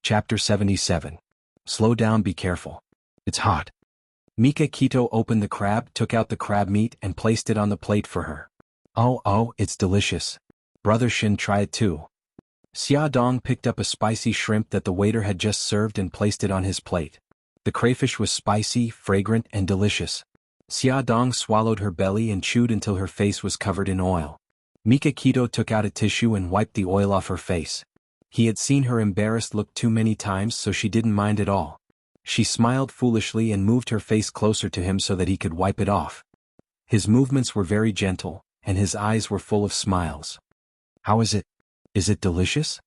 Chapter 77. Slow down, be careful. It's hot. Mika Kito opened the crab, took out the crab meat and placed it on the plate for her. Oh, it's delicious. Brother Shin, try it too. Xia Dong picked up a spicy shrimp that the waiter had just served and placed it on his plate. The crayfish was spicy, fragrant, and delicious. Xia Dong swallowed her belly and chewed until her face was covered in oil. Mika Kito took out a tissue and wiped the oil off her face. He had seen her embarrassed look too many times, so she didn't mind at all. She smiled foolishly and moved her face closer to him so that he could wipe it off. His movements were very gentle, and his eyes were full of smiles. How is it? Is it delicious?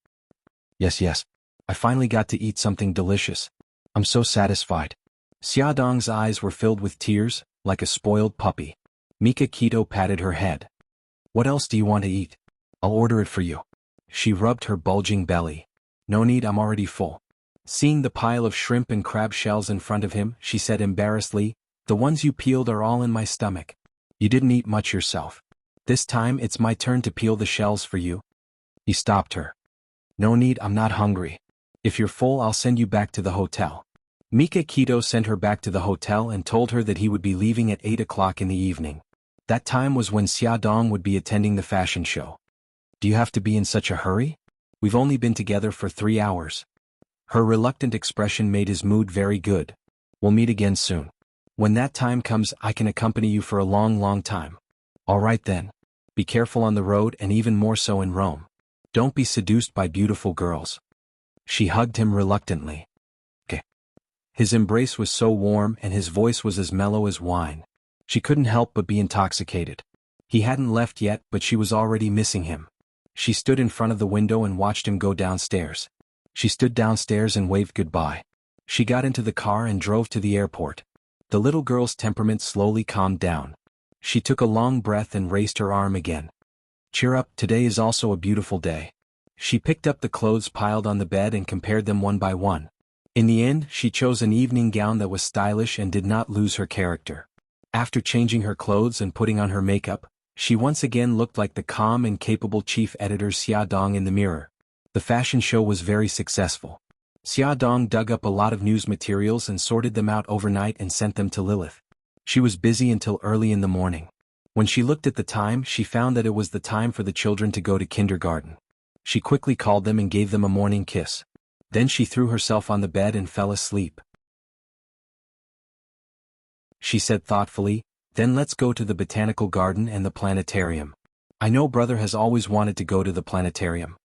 Yes. I finally got to eat something delicious. I'm so satisfied. Xia Dong's eyes were filled with tears, like a spoiled puppy. Mika Kito patted her head. What else do you want to eat? I'll order it for you. She rubbed her bulging belly. No need, I'm already full. Seeing the pile of shrimp and crab shells in front of him, she said embarrassedly, the ones you peeled are all in my stomach. You didn't eat much yourself. This time it's my turn to peel the shells for you. He stopped her. No need, I'm not hungry. If you're full, I'll send you back to the hotel. Mika Kito sent her back to the hotel and told her that he would be leaving at 8 o'clock in the evening. That time was when Xia Dong would be attending the fashion show. Do you have to be in such a hurry? We've only been together for 3 hours. Her reluctant expression made his mood very good. We'll meet again soon. When that time comes, I can accompany you for a long time. All right then. Be careful on the road and even more so in Rome. Don't be seduced by beautiful girls. She hugged him reluctantly. Okay. His embrace was so warm and his voice was as mellow as wine. She couldn't help but be intoxicated. He hadn't left yet, but she was already missing him. She stood in front of the window and watched him go downstairs. She stood downstairs and waved goodbye. She got into the car and drove to the airport. The little girl's temperament slowly calmed down. She took a long breath and raised her arm again. Cheer up, today is also a beautiful day. She picked up the clothes piled on the bed and compared them one by one. In the end, she chose an evening gown that was stylish and did not lose her character. After changing her clothes and putting on her makeup, she once again looked like the calm and capable chief editor Xia Dong in the mirror. The fashion show was very successful. Xia Dong dug up a lot of news materials and sorted them out overnight and sent them to Lilith. She was busy until early in the morning. When she looked at the time, she found that it was the time for the children to go to kindergarten. She quickly called them and gave them a morning kiss. Then she threw herself on the bed and fell asleep. She said thoughtfully, then let's go to the botanical garden and the planetarium. I know brother has always wanted to go to the planetarium.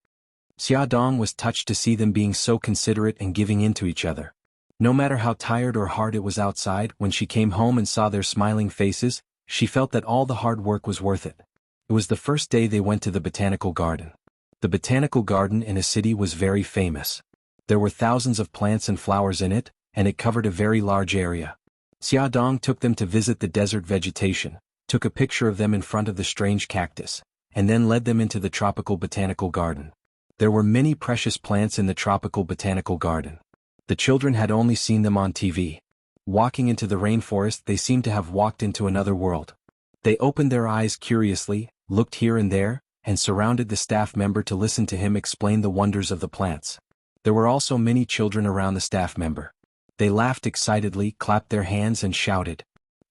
Xia Dong was touched to see them being so considerate and giving in to each other. No matter how tired or hard it was outside, when she came home and saw their smiling faces, she felt that all the hard work was worth it. It was the first day they went to the botanical garden. The botanical garden in a city was very famous. There were thousands of plants and flowers in it, and it covered a very large area. Xia Dong took them to visit the desert vegetation, took a picture of them in front of the strange cactus, and then led them into the tropical botanical garden. There were many precious plants in the tropical botanical garden. The children had only seen them on TV. Walking into the rainforest, they seemed to have walked into another world. They opened their eyes curiously, looked here and there, and surrounded the staff member to listen to him explain the wonders of the plants. There were also many children around the staff member. They laughed excitedly, clapped their hands and shouted,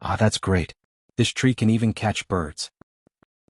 "Ah, that's great. This tree can even catch birds.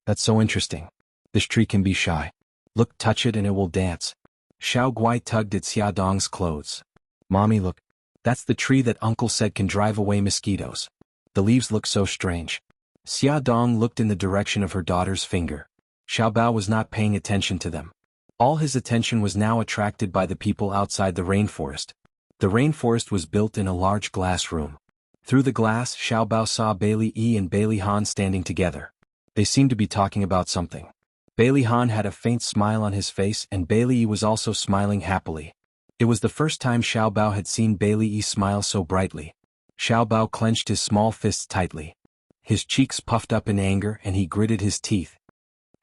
That's so interesting. This tree can be shy. Look, touch it and it will dance." Xiao Guai tugged at Xia Dong's clothes. "Mommy, look. That's the tree that Uncle said can drive away mosquitoes. The leaves look so strange." Xia Dong looked in the direction of her daughter's finger. Xiao Bao was not paying attention to them. All his attention was now attracted by the people outside the rainforest. The rainforest was built in a large glass room. Through the glass, Xiao Bao saw Bailey Yi and Bailey Han standing together. They seemed to be talking about something. Bailey Han had a faint smile on his face and Bailey Yi was also smiling happily. It was the first time Xiao Bao had seen Bailey Yi smile so brightly. Xiao Bao clenched his small fists tightly. His cheeks puffed up in anger and he gritted his teeth.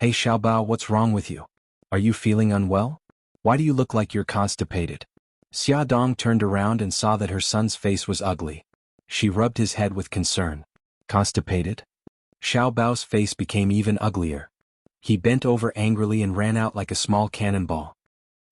"Hey Xiao Bao, what's wrong with you? Are you feeling unwell? Why do you look like you're constipated?" Xia Dong turned around and saw that her son's face was ugly. She rubbed his head with concern. "Constipated?" Xiao Bao's face became even uglier. He bent over angrily and ran out like a small cannonball.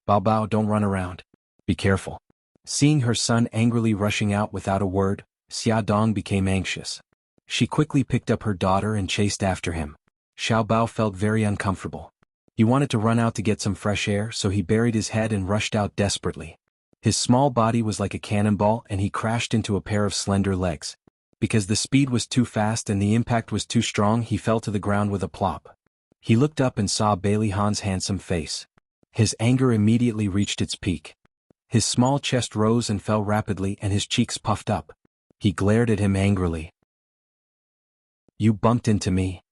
"Bao Bao, don't run around. Be careful. Seeing her son angrily rushing out without a word, Xia Dong became anxious. She quickly picked up her daughter and chased after him. Xiao Bao felt very uncomfortable. He wanted to run out to get some fresh air, so he buried his head and rushed out desperately. His small body was like a cannonball and he crashed into a pair of slender legs. Because the speed was too fast and the impact was too strong, he fell to the ground with a plop. He looked up and saw Bailey Han's handsome face. His anger immediately reached its peak. His small chest rose and fell rapidly and his cheeks puffed up. He glared at him angrily. You bumped into me.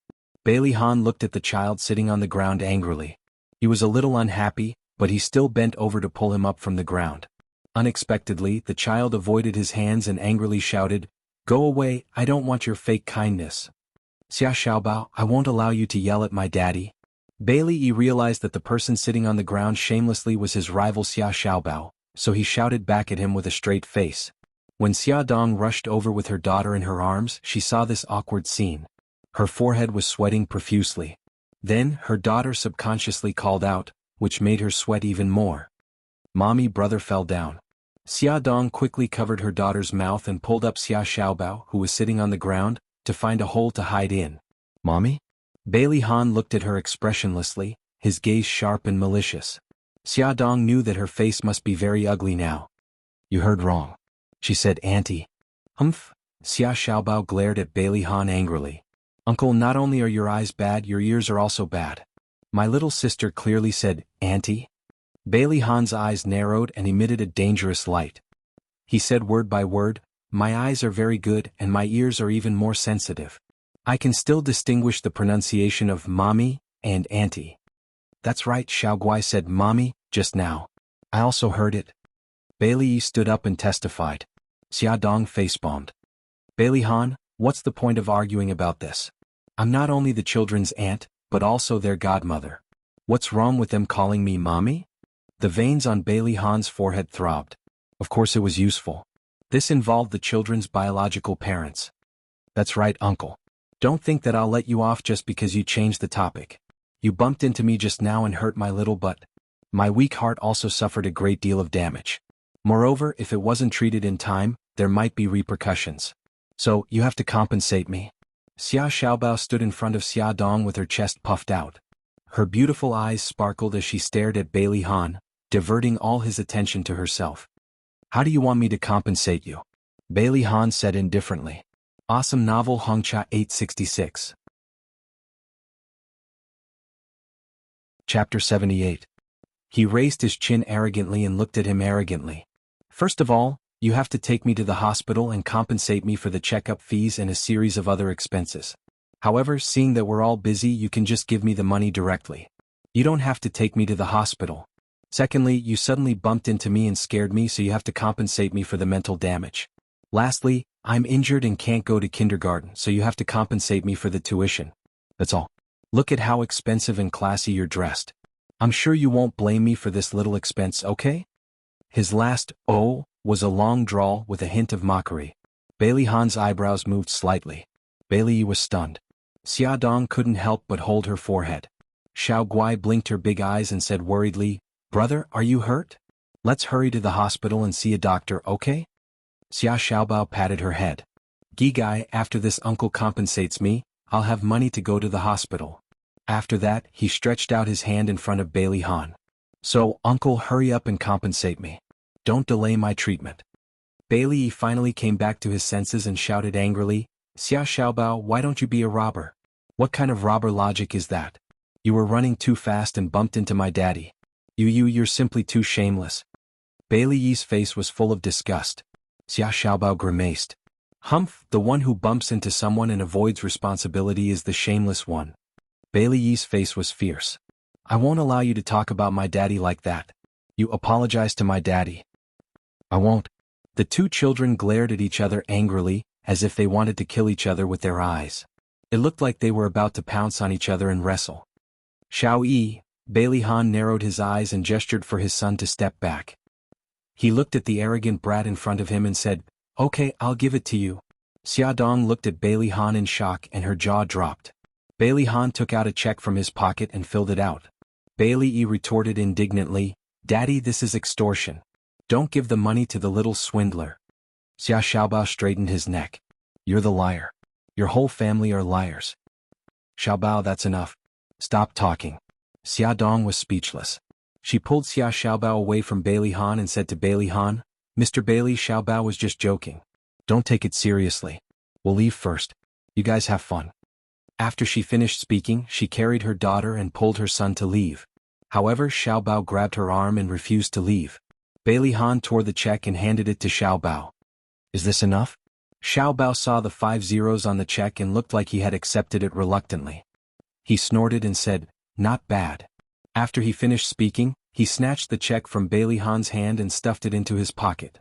Bailey Han looked at the child sitting on the ground angrily. He was a little unhappy, but he still bent over to pull him up from the ground. Unexpectedly, the child avoided his hands and angrily shouted, "Go away, I don't want your fake kindness." "Xia Xiaobao, I won't allow you to yell at my daddy." Bailey Yi realized that the person sitting on the ground shamelessly was his rival Xia Xiaobao, so he shouted back at him with a straight face. When Xia Dong rushed over with her daughter in her arms, she saw this awkward scene. Her forehead was sweating profusely. Then, her daughter subconsciously called out, which made her sweat even more. "Mommy, brother fell down." Xia Dong quickly covered her daughter's mouth and pulled up Xia Xiaobao, who was sitting on the ground, to find a hole to hide in. "Mommy?" Bailey Han looked at her expressionlessly, his gaze sharp and malicious. Xia Dong knew that her face must be very ugly now. "You heard wrong," she said. "Auntie." "Humph." Xia Xiaobao glared at Bailey Han angrily. "Uncle, not only are your eyes bad, your ears are also bad." "My little sister clearly said, Auntie." Bailey Han's eyes narrowed and emitted a dangerous light. He said word by word, "My eyes are very good and my ears are even more sensitive. I can still distinguish the pronunciation of mommy and auntie." "That's right," Xiao Guai said, "mommy, just now. I also heard it." Bailey Yi stood up and testified. Xia Dong facepalmed. "Bailey Han, what's the point of arguing about this? I'm not only the children's aunt, but also their godmother. What's wrong with them calling me mommy?" The veins on Bailey Han's forehead throbbed. Of course it was useful. This involved the children's biological parents. "That's right, uncle. Don't think that I'll let you off just because you changed the topic. You bumped into me just now and hurt my little butt. My weak heart also suffered a great deal of damage. Moreover, if it wasn't treated in time, there might be repercussions. So, you have to compensate me." Xia Xiaobao stood in front of Xia Dong with her chest puffed out. Her beautiful eyes sparkled as she stared at Bailey Han, diverting all his attention to herself. "How do you want me to compensate you?" Bailey Han said indifferently. Awesome novel Hongcha 866. Chapter 78. He raised his chin arrogantly and looked at him arrogantly. "First of all, you have to take me to the hospital and compensate me for the checkup fees and a series of other expenses. However, seeing that we're all busy, you can just give me the money directly. You don't have to take me to the hospital. Secondly, you suddenly bumped into me and scared me, so you have to compensate me for the mental damage. Lastly, I'm injured and can't go to kindergarten, so you have to compensate me for the tuition. That's all. Look at how expensive and classy you're dressed. I'm sure you won't blame me for this little expense, okay?" His last "oh" was a long drawl with a hint of mockery. Bailey Han's eyebrows moved slightly. Bailey was stunned. Xia Dong couldn't help but hold her forehead. Xiao Guai blinked her big eyes and said worriedly, "Brother, are you hurt? Let's hurry to the hospital and see a doctor, okay?" Xia Xiaobao patted her head. "Gigai, after this uncle compensates me, I'll have money to go to the hospital." After that, he stretched out his hand in front of Bailey Han. "So, uncle, hurry up and compensate me. Don't delay my treatment." Bailey finally came back to his senses and shouted angrily, "Xia Xiaobao, why don't you be a robber? What kind of robber logic is that? You were running too fast and bumped into my daddy. You're simply too shameless." Bailey Yi's face was full of disgust. Xia Xiaobao grimaced. "Humph, the one who bumps into someone and avoids responsibility is the shameless one." Bailey Yi's face was fierce. "I won't allow you to talk about my daddy like that. You apologize to my daddy." "I won't." The two children glared at each other angrily, as if they wanted to kill each other with their eyes. It looked like they were about to pounce on each other and wrestle. "Xiao Yi," Bailey Han narrowed his eyes and gestured for his son to step back. He looked at the arrogant brat in front of him and said, "Okay, I'll give it to you." Xia Dong looked at Bailey Han in shock and her jaw dropped. Bailey Han took out a check from his pocket and filled it out. Bailey Yi retorted indignantly, "Daddy, this is extortion. Don't give the money to the little swindler. Xia Xiaobao straightened his neck. You're the liar. Your whole family are liars. Xiaobao, that's enough. Stop talking. Xia Dong was speechless. She pulled Xia Xiaobao away from Bailey Han and said to Bailey Han, Mr. Bailey, Xiaobao was just joking. Don't take it seriously. We'll leave first. You guys have fun. After she finished speaking, she carried her daughter and pulled her son to leave. However, Xiaobao grabbed her arm and refused to leave. Bailey Han tore the check and handed it to Xiaobao. Is this enough? Xiaobao saw the 5 zeros on the check and looked like he had accepted it reluctantly. He snorted and said, not bad. After he finished speaking, he snatched the check from Bailey Han's hand and stuffed it into his pocket.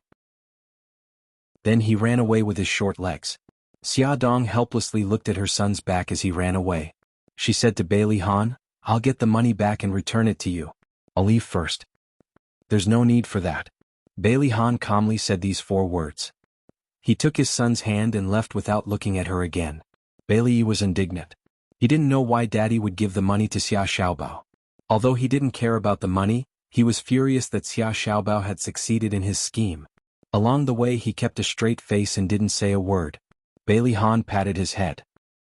Then he ran away with his short legs. Xia Dong helplessly looked at her son's back as he ran away. She said to Bailey Han, I'll get the money back and return it to you. I'll leave first. There's no need for that. Bailey Han calmly said these 4 words. He took his son's hand and left without looking at her again. Bailey was indignant. He didn't know why Daddy would give the money to Xia Xiaobao. Although he didn't care about the money, he was furious that Xia Xiaobao had succeeded in his scheme. Along the way he kept a straight face and didn't say a word. Bailey Han patted his head.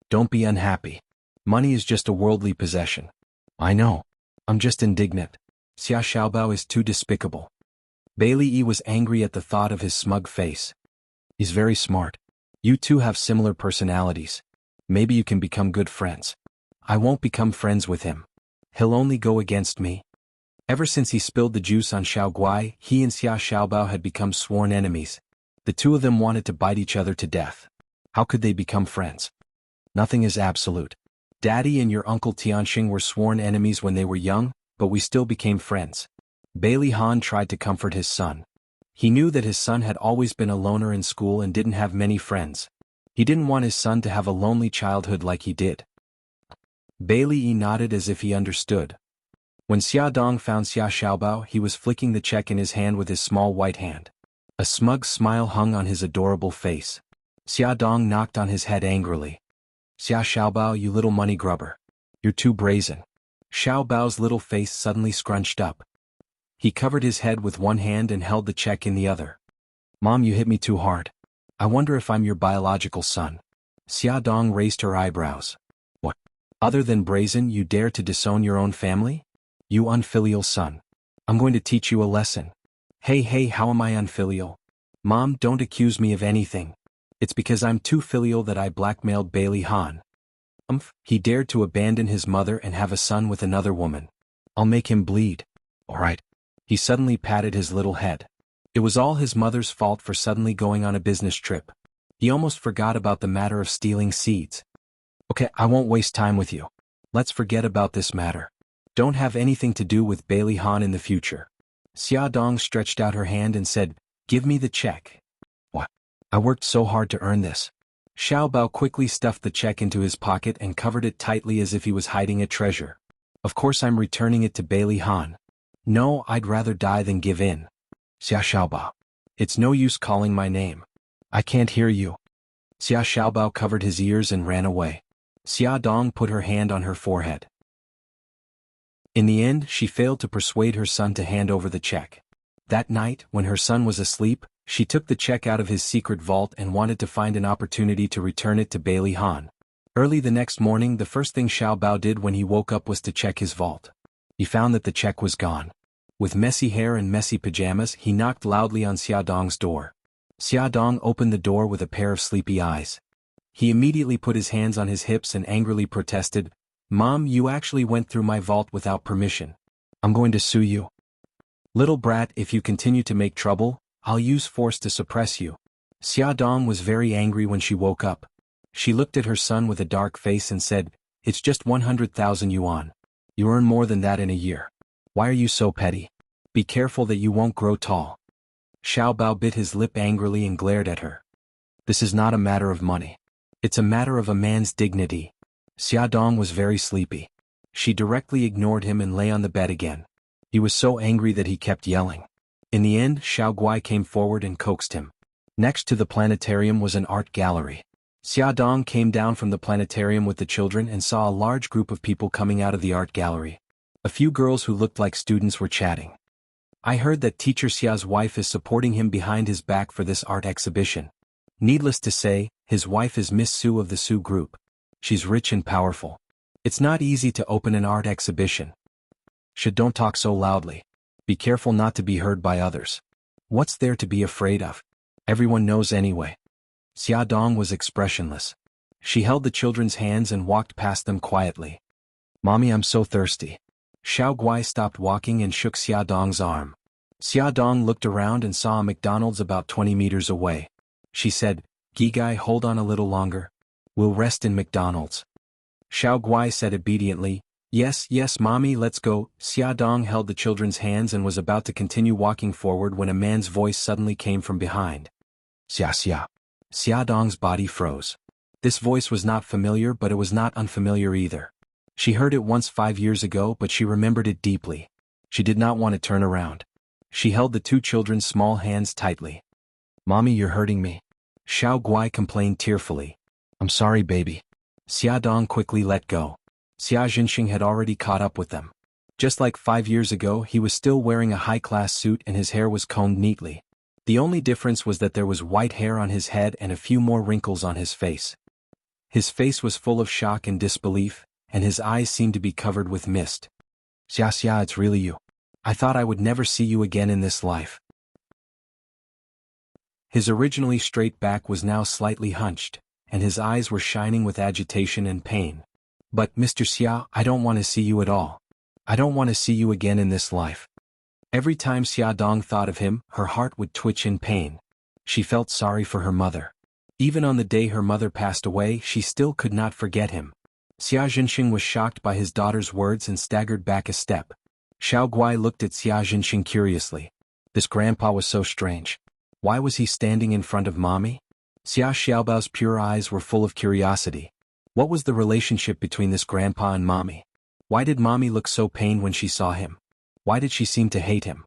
Don't be unhappy. Money is just a worldly possession. I know. I'm just indignant. Xia Xiaobao is too despicable. Bailey was angry at the thought of his smug face. He's very smart. You two have similar personalities. Maybe you can become good friends. I won't become friends with him. He'll only go against me. Ever since he spilled the juice on Xiao Guai, he and Xia Xiaobao had become sworn enemies. The two of them wanted to bite each other to death. How could they become friends? Nothing is absolute. Daddy and your uncle Tianxing were sworn enemies when they were young, but we still became friends. Bailey Han tried to comfort his son. He knew that his son had always been a loner in school and didn't have many friends. He didn't want his son to have a lonely childhood like he did. Bailey nodded as if he understood. When Xia Dong found Xia Xiaobao, he was flicking the check in his hand with his small white hand. A smug smile hung on his adorable face. Xia Dong knocked on his head angrily. Xia Xiaobao, you little money grubber. You're too brazen. Xiaobao's little face suddenly scrunched up. He covered his head with one hand and held the check in the other. Mom, you hit me too hard. I wonder if I'm your biological son. Xia Dong raised her eyebrows. What? Other than brazen, you dare to disown your own family? You unfilial son. I'm going to teach you a lesson. Hey, how am I unfilial? Mom, don't accuse me of anything. It's because I'm too filial that I blackmailed Bailey Han. He dared to abandon his mother and have a son with another woman. I'll make him bleed. All right. He suddenly patted his little head. It was all his mother's fault for suddenly going on a business trip. He almost forgot about the matter of stealing seeds. Okay, I won't waste time with you. Let's forget about this matter. Don't have anything to do with Bailey Han in the future. Xia Dong stretched out her hand and said, Give me the check. What? I worked so hard to earn this. Xiao Bao quickly stuffed the check into his pocket and covered it tightly as if he was hiding a treasure. Of course I'm returning it to Bailey Han. No, I'd rather die than give in. Xia Xiaobao. It's no use calling my name. I can't hear you. Xia Xiaobao covered his ears and ran away. Xia Dong put her hand on her forehead. In the end, she failed to persuade her son to hand over the check. That night, when her son was asleep, she took the check out of his secret vault and wanted to find an opportunity to return it to Bailey Han. Early the next morning, the first thing Xiao Bao did when he woke up was to check his vault. He found that the check was gone. With messy hair and messy pajamas, he knocked loudly on Xia Dong's door. Xia Dong opened the door with a pair of sleepy eyes. He immediately put his hands on his hips and angrily protested, Mom, you actually went through my vault without permission. I'm going to sue you. Little brat, if you continue to make trouble, I'll use force to suppress you. Xia Dong was very angry when she woke up. She looked at her son with a dark face and said, It's just 100,000 yuan. You earn more than that in a year. Why are you so petty? Be careful that you won't grow tall. Xiao Bao bit his lip angrily and glared at her. This is not a matter of money. It's a matter of a man's dignity. Xia Dong was very sleepy. She directly ignored him and lay on the bed again. He was so angry that he kept yelling. In the end, Xiao Guai came forward and coaxed him. Next to the planetarium was an art gallery. Xia Dong came down from the planetarium with the children and saw a large group of people coming out of the art gallery. A few girls who looked like students were chatting. I heard that teacher Xia's wife is supporting him behind his back for this art exhibition. Needless to say, his wife is Miss Su of the Su group. She's rich and powerful. It's not easy to open an art exhibition. Don't talk so loudly. Be careful not to be heard by others. What's there to be afraid of? Everyone knows anyway. Xia Dong was expressionless. She held the children's hands and walked past them quietly. Mommy, I'm so thirsty. Xiao Guai stopped walking and shook Xia Dong's arm. Xia Dong looked around and saw a McDonald's about 20 meters away. She said, Gigai, hold on a little longer. We'll rest in McDonald's. Xiao Guai said obediently, Yes, yes, Mommy, let's go. Xia Dong held the children's hands and was about to continue walking forward when a man's voice suddenly came from behind. Xia Xia. Xia Dong's body froze. This voice was not familiar, but it was not unfamiliar either. She heard it once 5 years ago, but she remembered it deeply. She did not want to turn around. She held the two children's small hands tightly. Mommy, you're hurting me. Xiao Guai complained tearfully. I'm sorry, baby. Xia Dong quickly let go. Xia Jinxing had already caught up with them. Just like 5 years ago, he was still wearing a high-class suit and his hair was combed neatly. The only difference was that there was white hair on his head and a few more wrinkles on his face. His face was full of shock and disbelief, and his eyes seemed to be covered with mist. Xia Xia, it's really you. I thought I would never see you again in this life. His originally straight back was now slightly hunched, and his eyes were shining with agitation and pain. But, Mr. Xia, I don't want to see you at all. I don't want to see you again in this life. Every time Xia Dong thought of him, her heart would twitch in pain. She felt sorry for her mother. Even on the day her mother passed away, she still could not forget him. Xia Jinxing was shocked by his daughter's words and staggered back a step. Xiao Guai looked at Xia Jinxing curiously. This grandpa was so strange. Why was he standing in front of Mommy? Xia Xiaobao's pure eyes were full of curiosity. What was the relationship between this grandpa and Mommy? Why did Mommy look so pained when she saw him? Why did she seem to hate him?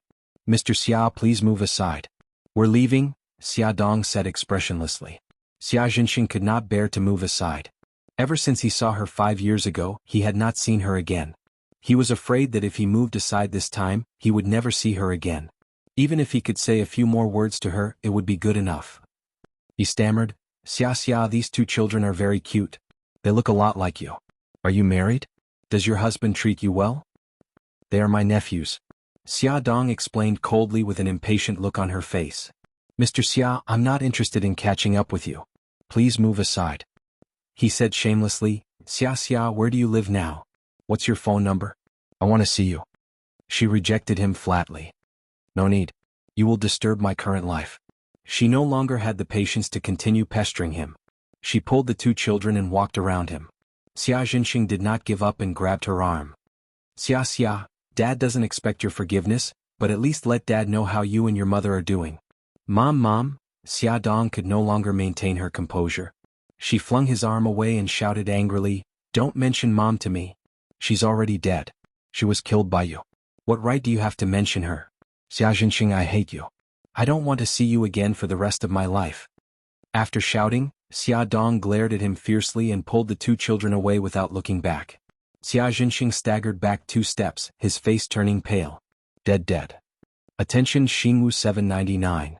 Mr. Xia, please move aside. We're leaving, Xia Dong said expressionlessly. Xia Jinxing could not bear to move aside. Ever since he saw her 5 years ago, he had not seen her again. He was afraid that if he moved aside this time, he would never see her again. Even if he could say a few more words to her, it would be good enough. He stammered, Xia Xia, these two children are very cute. They look a lot like you. Are you married? Does your husband treat you well? They are my nephews. Xia Dong explained coldly with an impatient look on her face. Mr. Xia, I'm not interested in catching up with you. Please move aside. He said shamelessly, Xia Xia, where do you live now? What's your phone number? I want to see you. She rejected him flatly. No need. You will disturb my current life. She no longer had the patience to continue pestering him. She pulled the two children and walked around him. Xia Jinxing did not give up and grabbed her arm. Xia Xia, Dad doesn't expect your forgiveness, but at least let Dad know how you and your mother are doing. Mom, Xia Dong could no longer maintain her composure. She flung his arm away and shouted angrily, Don't mention Mom to me. She's already dead. She was killed by you. What right do you have to mention her? Xia Jinxing, I hate you. I don't want to see you again for the rest of my life. After shouting, Xia Dong glared at him fiercely and pulled the two children away without looking back. Xia Jinxing staggered back 2 steps, his face turning pale. Dead. Attention Xingwu 799.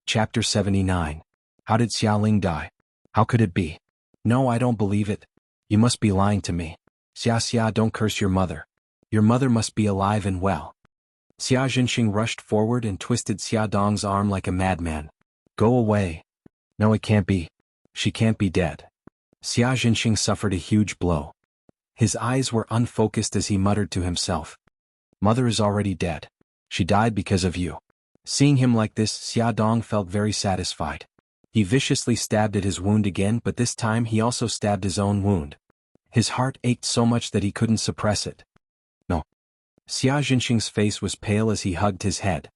Chapter 79. How did Xiaoling die? How could it be? No, I don't believe it. You must be lying to me. Xia Xia, don't curse your mother. Your mother must be alive and well. Xia Jinxing rushed forward and twisted Xia Dong's arm like a madman. Go away. No, it can't be. She can't be dead. Xia Jinxing suffered a huge blow. His eyes were unfocused as he muttered to himself. Mother is already dead. She died because of you. Seeing him like this, Xia Dong felt very satisfied. He viciously stabbed at his wound again, but this time he also stabbed his own wound. His heart ached so much that he couldn't suppress it. No. Xia Jinxing's face was pale as he hugged his head.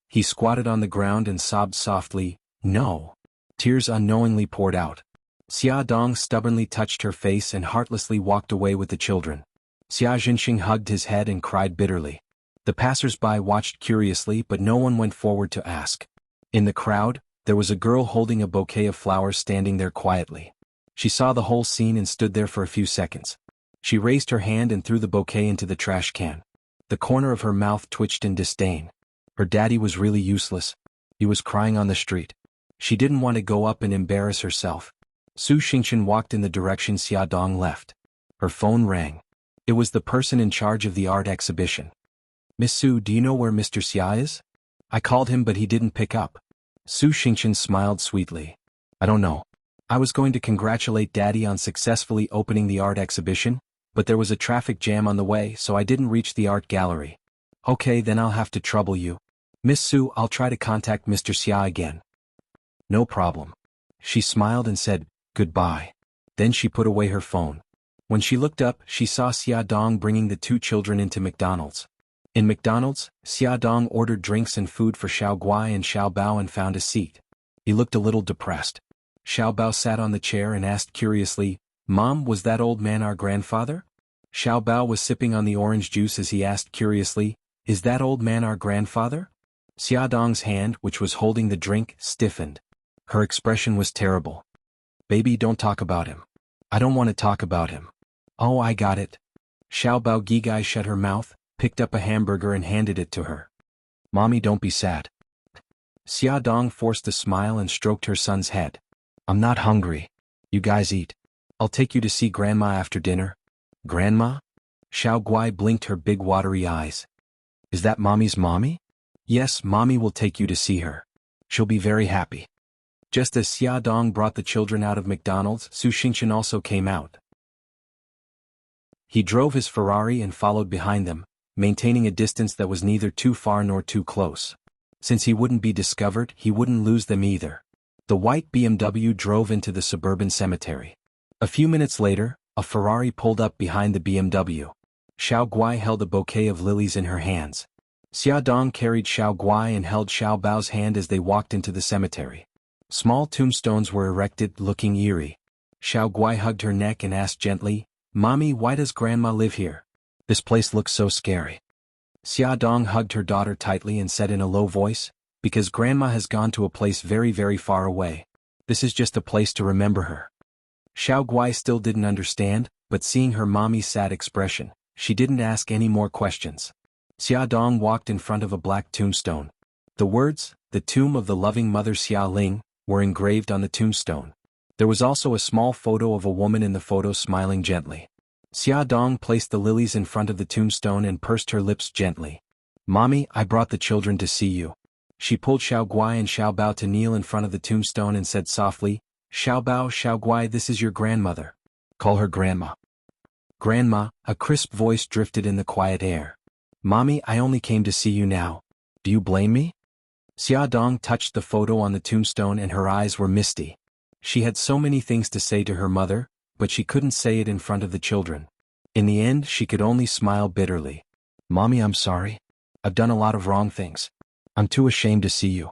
He squatted on the ground and sobbed softly, No. Tears unknowingly poured out. Xia Dong stubbornly touched her face and heartlessly walked away with the children. Xia Jinxing hugged his head and cried bitterly. The passers-by watched curiously, but no one went forward to ask. In the crowd, there was a girl holding a bouquet of flowers standing there quietly. She saw the whole scene and stood there for a few seconds. She raised her hand and threw the bouquet into the trash can. The corner of her mouth twitched in disdain. Her daddy was really useless. He was crying on the street. She didn't want to go up and embarrass herself. Su Xingchen walked in the direction Xia Dong left. Her phone rang. It was the person in charge of the art exhibition. Miss Su, do you know where Mr. Xia is? I called him but he didn't pick up. Su Xingchen smiled sweetly. I don't know. I was going to congratulate Daddy on successfully opening the art exhibition, but there was a traffic jam on the way so I didn't reach the art gallery. Okay, then I'll have to trouble you. Miss Su, I'll try to contact Mr. Xia again. No problem. She smiled and said, goodbye. Then she put away her phone. When she looked up, she saw Xia Dong bringing the two children into McDonald's. In McDonald's, Xia Dong ordered drinks and food for Xiao Guai and Xiao Bao and found a seat. He looked a little depressed. Xiao Bao sat on the chair and asked curiously, Mom, was that old man our grandfather? Xiao Bao was sipping on the orange juice as he asked curiously, is that old man our grandfather? Xia Dong's hand, which was holding the drink, stiffened. Her expression was terrible. Baby, don't talk about him. I don't want to talk about him. Oh, I got it. Xiao Bao Gigai shut her mouth, picked up a hamburger and handed it to her. Mommy, don't be sad. Xia Dong forced a smile and stroked her son's head. I'm not hungry. You guys eat. I'll take you to see Grandma after dinner. Grandma? Xiao Guai blinked her big watery eyes. Is that Mommy's mommy? Yes, Mommy will take you to see her. She'll be very happy. Just as Xia Dong brought the children out of McDonald's, Su Xingchen also came out. He drove his Ferrari and followed behind them, maintaining a distance that was neither too far nor too close. Since he wouldn't be discovered, he wouldn't lose them either. The white BMW drove into the suburban cemetery. A few minutes later, a Ferrari pulled up behind the BMW. Xiao Guai held a bouquet of lilies in her hands. Xia Dong carried Xiao Guai and held Xiao Bao's hand as they walked into the cemetery. Small tombstones were erected, looking eerie. Xiao Guai hugged her neck and asked gently, Mommy, why does Grandma live here? This place looks so scary. Xia Dong hugged her daughter tightly and said in a low voice, because Grandma has gone to a place very, very far away. This is just a place to remember her. Xiao Guai still didn't understand, but seeing her mommy's sad expression, she didn't ask any more questions. Xia Dong walked in front of a black tombstone. The words, the tomb of the loving mother Xia Ling, were engraved on the tombstone. There was also a small photo of a woman in the photo smiling gently. Xia Dong placed the lilies in front of the tombstone and pursed her lips gently. Mommy, I brought the children to see you. She pulled Xiao Guai and Xiao Bao to kneel in front of the tombstone and said softly, Xiao Bao, Xiao Guai, this is your grandmother. Call her Grandma. Grandma, a crisp voice drifted in the quiet air. Mommy, I only came to see you now. Do you blame me? Xia Dong touched the photo on the tombstone and her eyes were misty. She had so many things to say to her mother, but she couldn't say it in front of the children. In the end, she could only smile bitterly. Mommy, I'm sorry. I've done a lot of wrong things. I'm too ashamed to see you.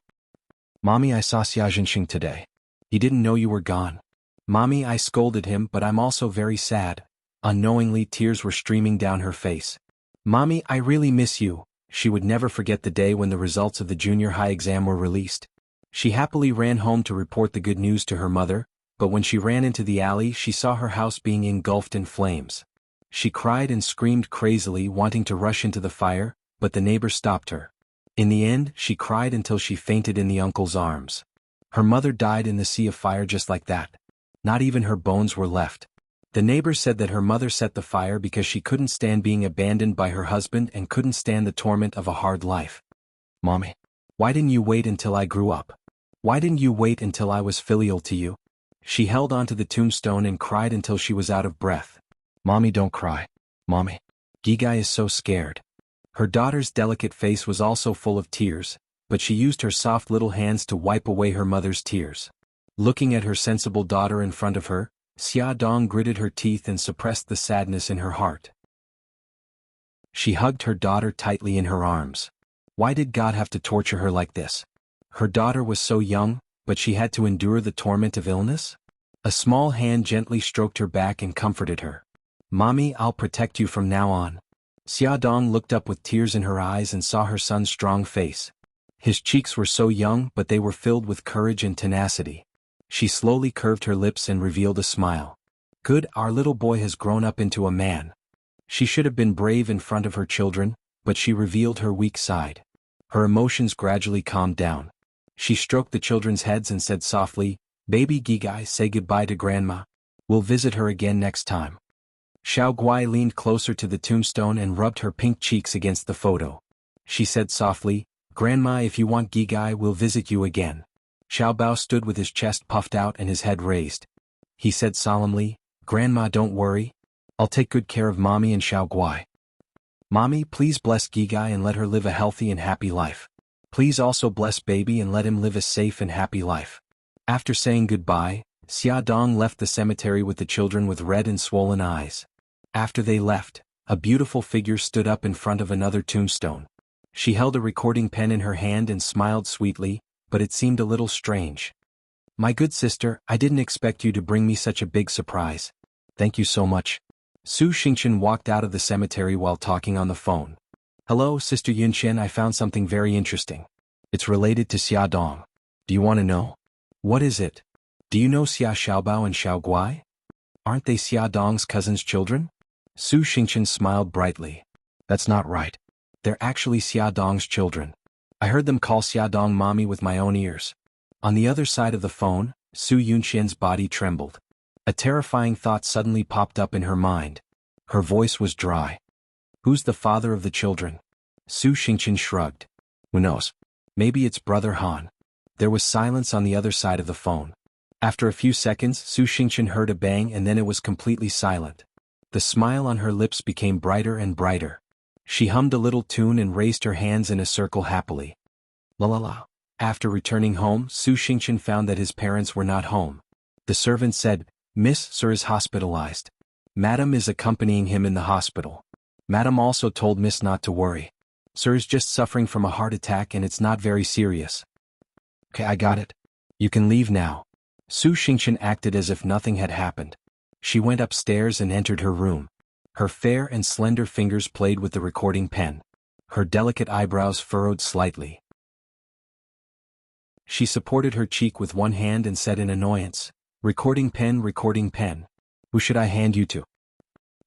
Mommy, I saw Xia Zhenxing today. He didn't know you were gone. Mommy, I scolded him, but I'm also very sad. Unknowingly, tears were streaming down her face. Mommy, I really miss you. She would never forget the day when the results of the junior high exam were released. She happily ran home to report the good news to her mother, but when she ran into the alley, she saw her house being engulfed in flames. She cried and screamed crazily, wanting to rush into the fire, but the neighbor stopped her. In the end, she cried until she fainted in the uncle's arms. Her mother died in the sea of fire just like that. Not even her bones were left. The neighbor said that her mother set the fire because she couldn't stand being abandoned by her husband and couldn't stand the torment of a hard life. Mommy, why didn't you wait until I grew up? Why didn't you wait until I was filial to you? She held onto the tombstone and cried until she was out of breath. Mommy, don't cry. Mommy. Gigai is so scared. Her daughter's delicate face was also full of tears, but she used her soft little hands to wipe away her mother's tears. Looking at her sensible daughter in front of her, Xia Dong gritted her teeth and suppressed the sadness in her heart. She hugged her daughter tightly in her arms. Why did God have to torture her like this? Her daughter was so young, but she had to endure the torment of illness? A small hand gently stroked her back and comforted her. Mommy, I'll protect you from now on. Xia Dong looked up with tears in her eyes and saw her son's strong face. His cheeks were so young, but they were filled with courage and tenacity. She slowly curved her lips and revealed a smile. Good, our little boy has grown up into a man. She should have been brave in front of her children, but she revealed her weak side. Her emotions gradually calmed down. She stroked the children's heads and said softly, "Baby Gigai, say goodbye to Grandma. We'll visit her again next time." Xiao Guai leaned closer to the tombstone and rubbed her pink cheeks against the photo. She said softly, "Grandma, if you want Gigai, we'll visit you again." Xiao Bao stood with his chest puffed out and his head raised. He said solemnly, "Grandma, don't worry. I'll take good care of Mommy and Xiao Guai. Mommy, please bless Gigai and let her live a healthy and happy life. Please also bless baby and let him live a safe and happy life." After saying goodbye, Xia Dong left the cemetery with the children with red and swollen eyes. After they left, a beautiful figure stood up in front of another tombstone. She held a recording pen in her hand and smiled sweetly, but it seemed a little strange. "My good sister, I didn't expect you to bring me such a big surprise. Thank you so much." Su Xingchen walked out of the cemetery while talking on the phone. "Hello, Sister Yunxian, I found something very interesting. It's related to Xia Dong. Do you want to know?" "What is it?" "Do you know Xia Xiaobao and Xiao Guai? Aren't they Xia Dong's cousin's children?" Su Xingchen smiled brightly. "That's not right. They're actually Xia Dong's children. I heard them call Xia Dong Mommy with my own ears." On the other side of the phone, Su Yunxian's body trembled. A terrifying thought suddenly popped up in her mind. Her voice was dry. "Who's the father of the children?" Su Xingchen shrugged. "Who knows? Maybe it's Brother Han." There was silence on the other side of the phone. After a few seconds, Su Xingchen heard a bang and then it was completely silent. The smile on her lips became brighter and brighter. She hummed a little tune and raised her hands in a circle happily. La la la. After returning home, Su Xingchen found that his parents were not home. The servant said, "Miss Sir is hospitalized. Madam is accompanying him in the hospital." Madam also told Miss not to worry. "Sir is just suffering from a heart attack and it's not very serious." "Okay, I got it. You can leave now." Su Xingchen acted as if nothing had happened. She went upstairs and entered her room. Her fair and slender fingers played with the recording pen. Her delicate eyebrows furrowed slightly. She supported her cheek with one hand and said in annoyance, recording pen, who should I hand you to?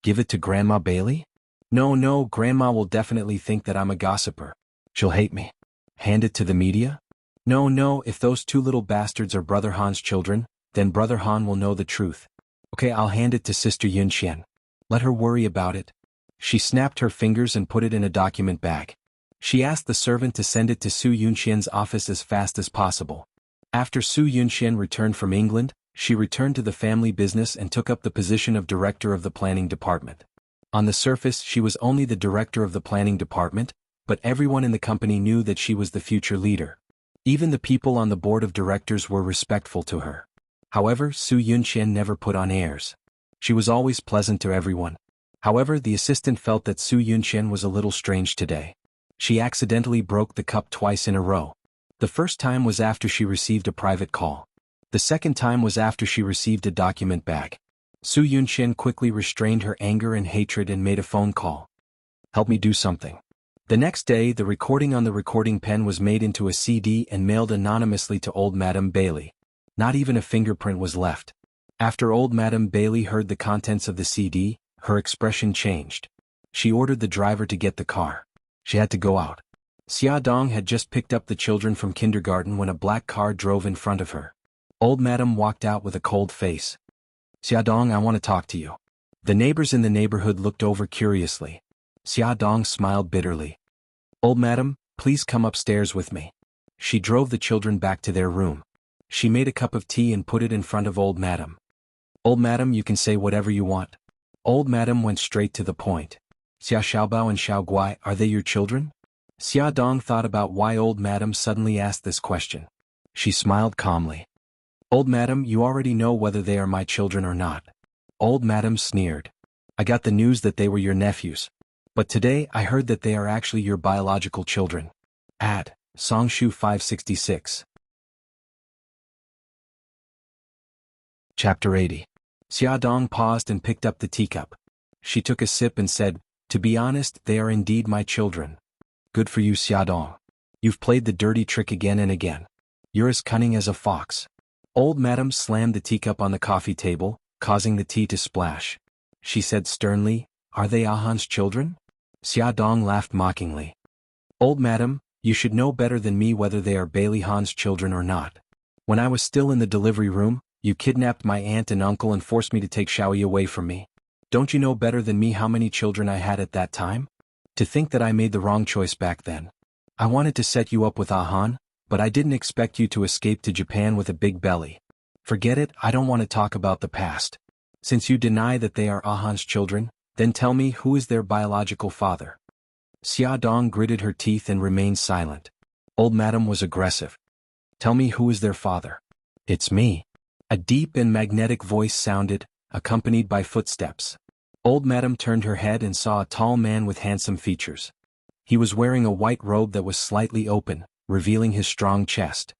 Give it to Grandma Bailey? No, Grandma will definitely think that I'm a gossiper. She'll hate me. Hand it to the media? No, if those two little bastards are Brother Han's children, then Brother Han will know the truth. Okay, I'll hand it to Sister Yunxian. Let her worry about it." She snapped her fingers and put it in a document bag. She asked the servant to send it to Su Yunxian's office as fast as possible. After Su Yunxian returned from England, she returned to the family business and took up the position of director of the planning department. On the surface, she was only the director of the planning department, but everyone in the company knew that she was the future leader. Even the people on the board of directors were respectful to her. However, Su Yunxian never put on airs. She was always pleasant to everyone. However, the assistant felt that Su Yunxian was a little strange today. She accidentally broke the cup twice in a row. The first time was after she received a private call. The second time was after she received a document bag. Su Yunxian quickly restrained her anger and hatred and made a phone call. "Help me do something." The next day, the recording on the recording pen was made into a CD and mailed anonymously to old Madame Bailey. Not even a fingerprint was left. After old Madame Bailey heard the contents of the CD, her expression changed. She ordered the driver to get the car. She had to go out. Xia Dong had just picked up the children from kindergarten when a black car drove in front of her. Old Madame walked out with a cold face. "Xia Dong, I want to talk to you." The neighbors in the neighborhood looked over curiously. Xia Dong smiled bitterly. "Old Madame, please come upstairs with me." She drove the children back to their room. She made a cup of tea and put it in front of Old Madame. "Old Madame, you can say whatever you want." Old Madame went straight to the point. "Xia Xiaobao and Xiao Guai, are they your children?" Xia Dong thought about why Old Madame suddenly asked this question. She smiled calmly. "Old Madame, you already know whether they are my children or not." Old Madame sneered. "I got the news that they were your nephews. But today I heard that they are actually your biological children." Ad. Songshu 566. Chapter 80. Xia Dong paused and picked up the teacup. She took a sip and said, "To be honest, they are indeed my children." "Good for you, Xia Dong. You've played the dirty trick again and again. You're as cunning as a fox." Old Madame slammed the teacup on the coffee table, causing the tea to splash. She said sternly, "Are they Ahan's children?" Xia Dong laughed mockingly. "Old madam, you should know better than me whether they are Bailey Han's children or not. When I was still in the delivery room, you kidnapped my aunt and uncle and forced me to take Xiaoyi away from me. Don't you know better than me how many children I had at that time? To think that I made the wrong choice back then. I wanted to set you up with Ahan, but I didn't expect you to escape to Japan with a big belly. Forget it, I don't want to talk about the past. Since you deny that they are Ahan's children, then tell me who is their biological father." Xia Dong gritted her teeth and remained silent. Old madam was aggressive. "Tell me who is their father." "It's me." A deep and magnetic voice sounded, accompanied by footsteps. Old madam turned her head and saw a tall man with handsome features. He was wearing a white robe that was slightly open, revealing his strong chest.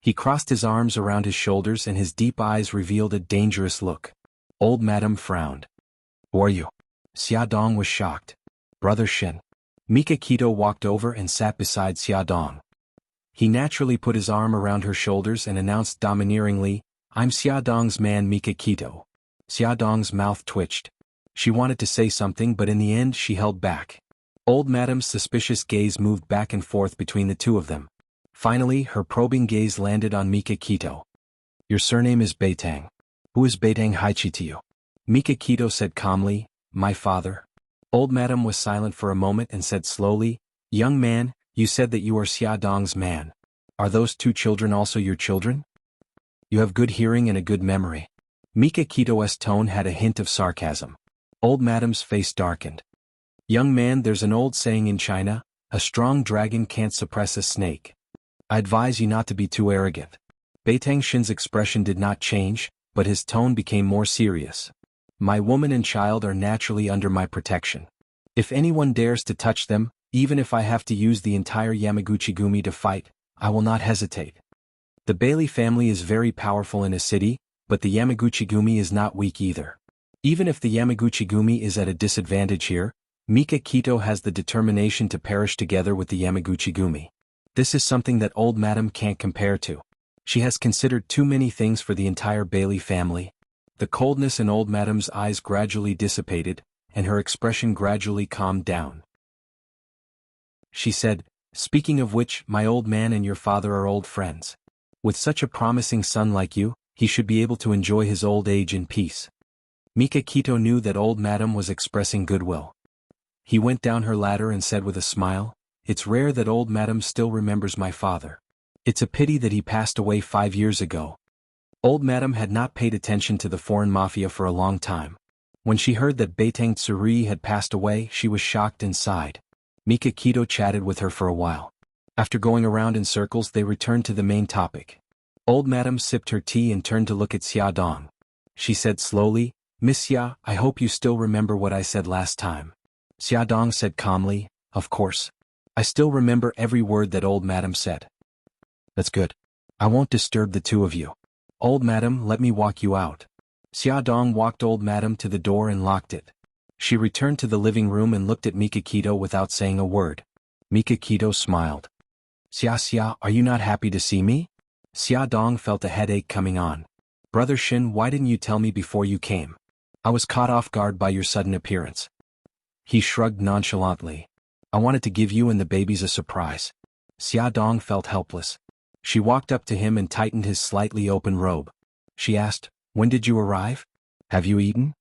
He crossed his arms around his shoulders and his deep eyes revealed a dangerous look. Old madam frowned. "Who are you?" Xia Dong was shocked. "Brother Shin." Mika Kito walked over and sat beside Xia Dong. He naturally put his arm around her shoulders and announced domineeringly, "I'm Xia Dong's man Mika Kito." Xia Dong's mouth twitched. She wanted to say something but in the end she held back. Old madam's suspicious gaze moved back and forth between the two of them. Finally her probing gaze landed on Mika Kito. "Your surname is Beitang. Who is Beitang Haichi to you?" Mika Kito said calmly, "My father." Old madam was silent for a moment and said slowly, "Young man, you said that you are Xia Dong's man. Are those two children also your children? You have good hearing and a good memory." Mika Kito's tone had a hint of sarcasm. Old madam's face darkened. "Young man, there's an old saying in China, a strong dragon can't suppress a snake. I advise you not to be too arrogant." Beitang Shin's expression did not change, but his tone became more serious. "My woman and child are naturally under my protection. If anyone dares to touch them, even if I have to use the entire Yamaguchi-gumi to fight, I will not hesitate. The Bailey family is very powerful in a city, but the Yamaguchi-gumi is not weak either. Even if the Yamaguchi-gumi is at a disadvantage here, Mika Kito has the determination to perish together with the Yamaguchi-gumi. This is something that old madam can't compare to. She has considered too many things for the entire Bailey family." The coldness in old madam's eyes gradually dissipated, and her expression gradually calmed down. She said, "Speaking of which, my old man and your father are old friends. With such a promising son like you, he should be able to enjoy his old age in peace." Mika Kito knew that old madam was expressing goodwill. He went down her ladder and said with a smile, "It's rare that old madam still remembers my father. It's a pity that he passed away 5 years ago." Old madam had not paid attention to the foreign mafia for a long time. When she heard that Beitang Tsuri had passed away, she was shocked and sighed. Mika Kito chatted with her for a while. After going around in circles they returned to the main topic. Old madam sipped her tea and turned to look at Xia Dong. She said slowly, "Miss Xia, I hope you still remember what I said last time." Xia Dong said calmly, "Of course. I still remember every word that old madam said." "That's good. I won't disturb the two of you. Old madam, let me walk you out." Xia Dong walked old madam to the door and locked it. She returned to the living room and looked at Mika Kito without saying a word. Mika Kito smiled. Xia, are you not happy to see me?" Xia Dong felt a headache coming on. "Brother Shin, why didn't you tell me before you came? I was caught off guard by your sudden appearance." He shrugged nonchalantly. "I wanted to give you and the babies a surprise." Xia Dong felt helpless. She walked up to him and tightened his slightly open robe. She asked, "When did you arrive? Have you eaten?"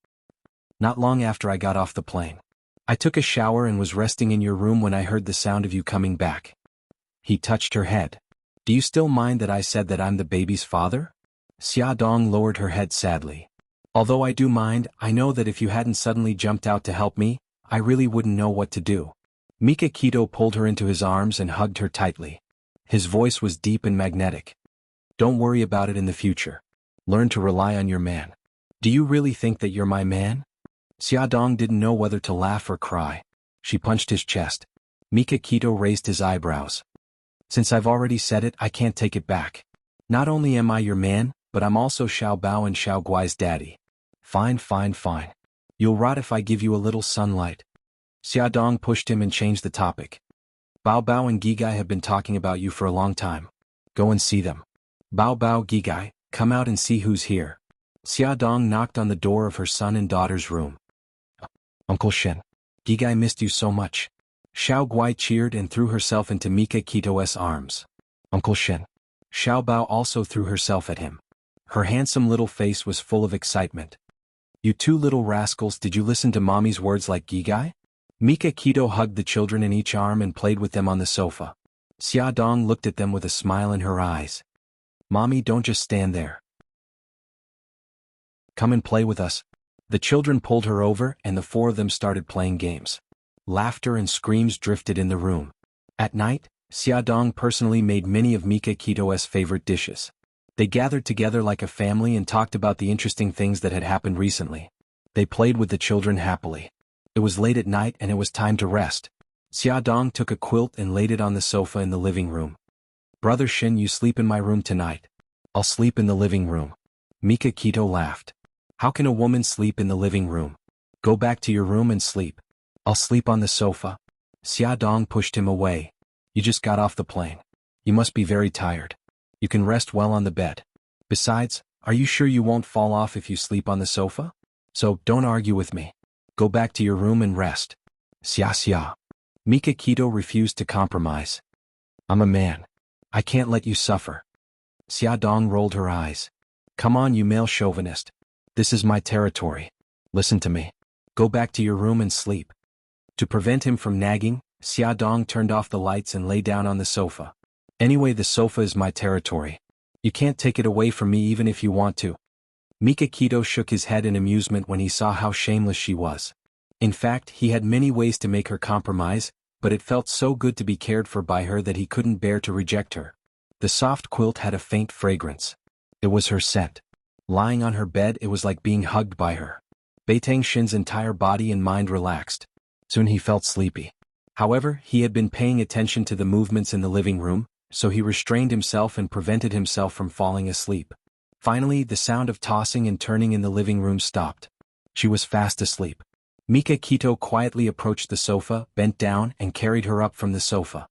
"Not long after I got off the plane. I took a shower and was resting in your room when I heard the sound of you coming back." He touched her head. "Do you still mind that I said that I'm the baby's father?" Xia Dong lowered her head sadly. "Although I do mind, I know that if you hadn't suddenly jumped out to help me, I really wouldn't know what to do." Mika Kito pulled her into his arms and hugged her tightly. His voice was deep and magnetic. "Don't worry about it in the future. Learn to rely on your man." "Do you really think that you're my man?" Xia Dong didn't know whether to laugh or cry. She punched his chest. Mika Kito raised his eyebrows. "Since I've already said it, I can't take it back. Not only am I your man, but I'm also Xiao Bao and Xiao Guai's daddy." Fine. "You'll rot if I give you a little sunlight." Xia Dong pushed him and changed the topic. "Bao Bao and Gigai have been talking about you for a long time. Go and see them. Bao Bao, Gigai, come out and see who's here." Xiaodong knocked on the door of her son and daughter's room. Uncle Shen. Gigai missed you so much. Xiao Guai cheered and threw herself into Mika Kito's arms. Uncle Shen. Xiao Bao also threw herself at him. Her handsome little face was full of excitement. You two little rascals, did you listen to mommy's words like Gigai? Mika Kito hugged the children in each arm and played with them on the sofa. Xiaodong looked at them with a smile in her eyes. Mommy, don't just stand there. Come and play with us. The children pulled her over and the four of them started playing games. Laughter and screams drifted in the room. At night, Xiaodong personally made many of Mika Kito's favorite dishes. They gathered together like a family and talked about the interesting things that had happened recently. They played with the children happily. It was late at night and it was time to rest. Xiaodong took a quilt and laid it on the sofa in the living room. Brother Shin, you sleep in my room tonight. I'll sleep in the living room. Mika Kito laughed. How can a woman sleep in the living room? Go back to your room and sleep. I'll sleep on the sofa. Xiaodong pushed him away. You just got off the plane. You must be very tired. You can rest well on the bed. Besides, are you sure you won't fall off if you sleep on the sofa? So, don't argue with me. Go back to your room and rest. Xia. Mika Kito refused to compromise. I'm a man. I can't let you suffer. Xiaodong rolled her eyes. Come on, you male chauvinist. This is my territory. Listen to me. Go back to your room and sleep. To prevent him from nagging, Xiaodong turned off the lights and lay down on the sofa. Anyway, the sofa is my territory. You can't take it away from me even if you want to. Mika Kito shook his head in amusement when he saw how shameless she was. In fact, he had many ways to make her compromise, but it felt so good to be cared for by her that he couldn't bear to reject her. The soft quilt had a faint fragrance. It was her scent. Lying on her bed, it was like being hugged by her. Beitang Shin's entire body and mind relaxed. Soon he felt sleepy. However, he had been paying attention to the movements in the living room, so he restrained himself and prevented himself from falling asleep. Finally, the sound of tossing and turning in the living room stopped. She was fast asleep. Mika Kito quietly approached the sofa, bent down, and carried her up from the sofa.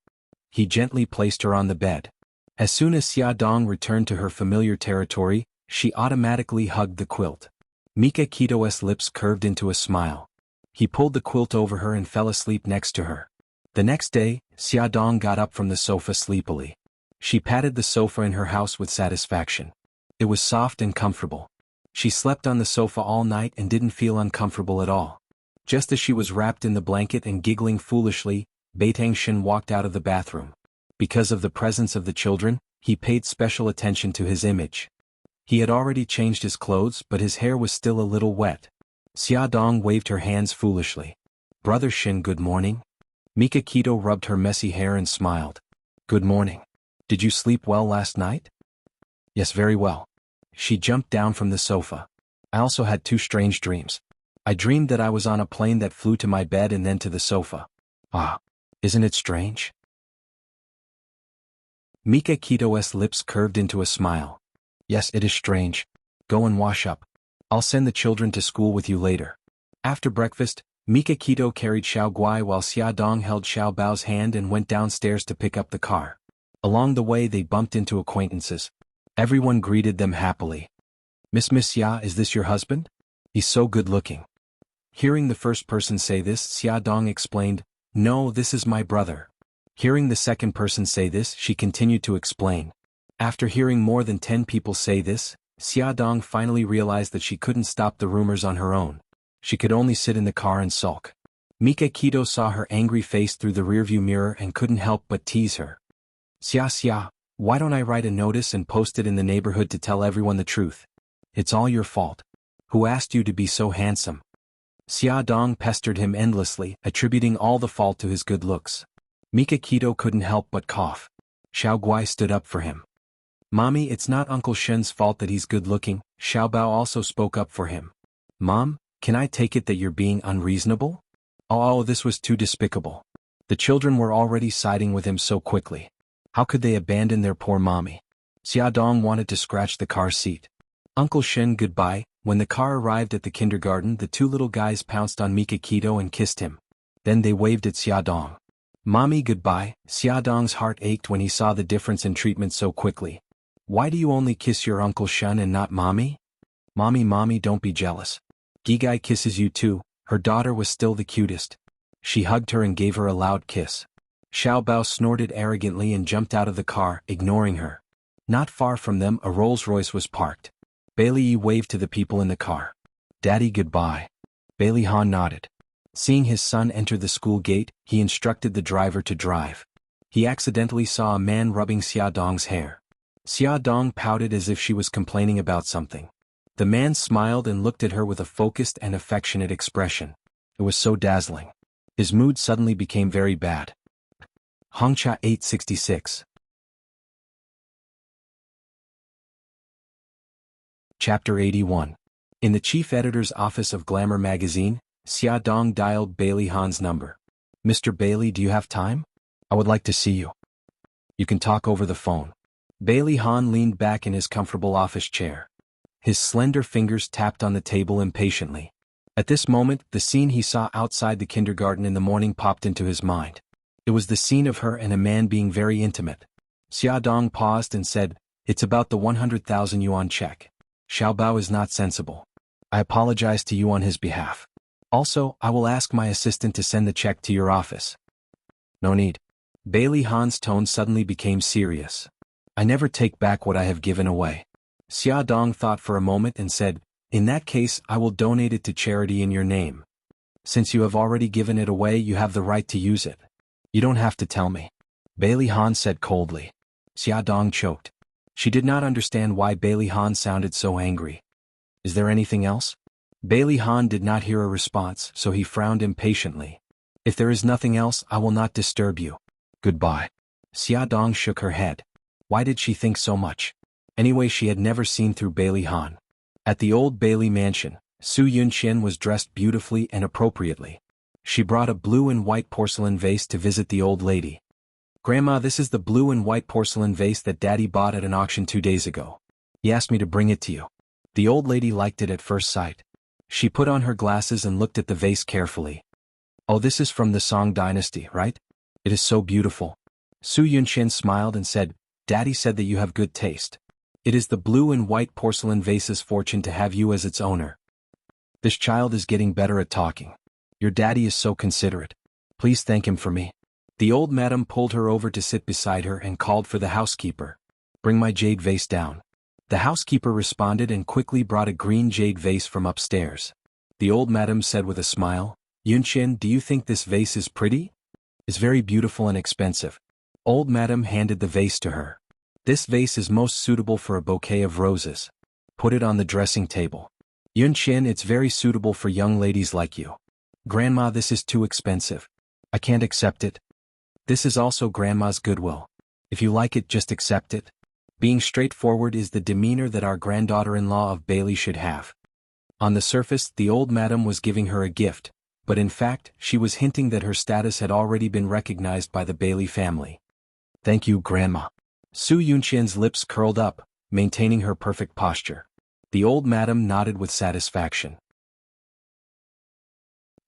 He gently placed her on the bed. As soon as Xiaodong returned to her familiar territory, she automatically hugged the quilt. Mika Kito's lips curved into a smile. He pulled the quilt over her and fell asleep next to her. The next day, Xiaodong got up from the sofa sleepily. She patted the sofa in her house with satisfaction. It was soft and comfortable. She slept on the sofa all night and didn't feel uncomfortable at all. Just as she was wrapped in the blanket and giggling foolishly, Beitang Shin walked out of the bathroom. Because of the presence of the children, he paid special attention to his image. He had already changed his clothes, but his hair was still a little wet. Xiaodong waved her hands foolishly. Brother Shin, good morning. Mika Kito rubbed her messy hair and smiled. Good morning. Did you sleep well last night? Yes, very well. She jumped down from the sofa. I also had two strange dreams. I dreamed that I was on a plane that flew to my bed and then to the sofa. Ah, isn't it strange? Mika Kito's lips curved into a smile. Yes, it is strange. Go and wash up. I'll send the children to school with you later. After breakfast, Mika Kito carried Xiao Guai while Xiaodong held Xiao Bao's hand and went downstairs to pick up the car. Along the way they bumped into acquaintances. Everyone greeted them happily. Miss Xia, is this your husband? He's so good looking. Hearing the first person say this, Xiaodong explained, No, this is my brother. Hearing the second person say this, she continued to explain. After hearing more than 10 people say this, Xiaodong finally realized that she couldn't stop the rumors on her own. She could only sit in the car and sulk. Mika Kito saw her angry face through the rearview mirror and couldn't help but tease her. Xia, why don't I write a notice and post it in the neighborhood to tell everyone the truth? It's all your fault. Who asked you to be so handsome? Xiaodong pestered him endlessly, attributing all the fault to his good looks. Mika Kito couldn't help but cough. Xiao Guai stood up for him. Mommy, it's not Uncle Shen's fault that he's good-looking. Xiao Bao also spoke up for him. Mom, can I take it that you're being unreasonable? Oh, this was too despicable. The children were already siding with him so quickly. How could they abandon their poor mommy? Xiaodong wanted to scratch the car seat. Uncle Shen, goodbye. When the car arrived at the kindergarten, the two little guys pounced on Mika Kito and kissed him. Then they waved at Xiaodong. Mommy, goodbye. Xiaodong's heart ached when he saw the difference in treatment so quickly. Why do you only kiss your Uncle Shen and not Mommy? Mommy, don't be jealous. Gigai kisses you too." Her daughter was still the cutest. She hugged her and gave her a loud kiss. Xiao Bao snorted arrogantly and jumped out of the car, ignoring her. Not far from them, a Rolls-Royce was parked. Bailey Yi waved to the people in the car. "Daddy, goodbye." Bailey Han nodded. Seeing his son enter the school gate, he instructed the driver to drive. He accidentally saw a man rubbing Xia Dong's hair. Xia Dong pouted as if she was complaining about something. The man smiled and looked at her with a focused and affectionate expression. It was so dazzling. His mood suddenly became very bad. Hongcha 866. Chapter 81. In the chief editor's office of Glamour magazine, Xia Dong dialed Bailey Han's number. "Mr. Bailey, do you have time? I would like to see you." "You can talk over the phone." Bailey Han leaned back in his comfortable office chair. His slender fingers tapped on the table impatiently. At this moment, the scene he saw outside the kindergarten in the morning popped into his mind. It was the scene of her and a man being very intimate. Xia Dong paused and said, "It's about the 100,000 yuan check. Xiao Bao is not sensible. I apologize to you on his behalf. Also, I will ask my assistant to send the check to your office." "No need." Bailey Han's tone suddenly became serious. "I never take back what I have given away." Xia Dong thought for a moment and said, "In that case, I will donate it to charity in your name. Since you have already given it away, you have the right to use it. You don't have to tell me." Bailey Han said coldly. Xia Dong choked. She did not understand why Bailey Han sounded so angry. "Is there anything else?" Bailey Han did not hear a response, so he frowned impatiently. "If there is nothing else, I will not disturb you. Goodbye." Xia Dong shook her head. Why did she think so much? Anyway, she had never seen through Bailey Han. At the old Bailey mansion, Su Yunqian was dressed beautifully and appropriately. She brought a blue and white porcelain vase to visit the old lady. "Grandma, this is the blue and white porcelain vase that Daddy bought at an auction 2 days ago. He asked me to bring it to you." The old lady liked it at first sight. She put on her glasses and looked at the vase carefully. "Oh, this is from the Song dynasty, right? It is so beautiful." Su Yunqian smiled and said, "Daddy said that you have good taste. It is the blue and white porcelain vase's fortune to have you as its owner." "This child is getting better at talking. Your daddy is so considerate. Please thank him for me." The old madam pulled her over to sit beside her and called for the housekeeper. "Bring my jade vase down." The housekeeper responded and quickly brought a green jade vase from upstairs. The old madam said with a smile, "Yunqian, do you think this vase is pretty?" "It's very beautiful and expensive." Old madam handed the vase to her. "This vase is most suitable for a bouquet of roses. Put it on the dressing table." "Yunqian, it's very suitable for young ladies like you." "Grandma, this is too expensive. I can't accept it." "This is also Grandma's goodwill. If you like it, just accept it." Being straightforward is the demeanor that our granddaughter-in-law of Bailey should have. On the surface, the old madam was giving her a gift, but in fact, she was hinting that her status had already been recognized by the Bailey family. "Thank you, Grandma." Su Yunqian's lips curled up, maintaining her perfect posture. The old madam nodded with satisfaction.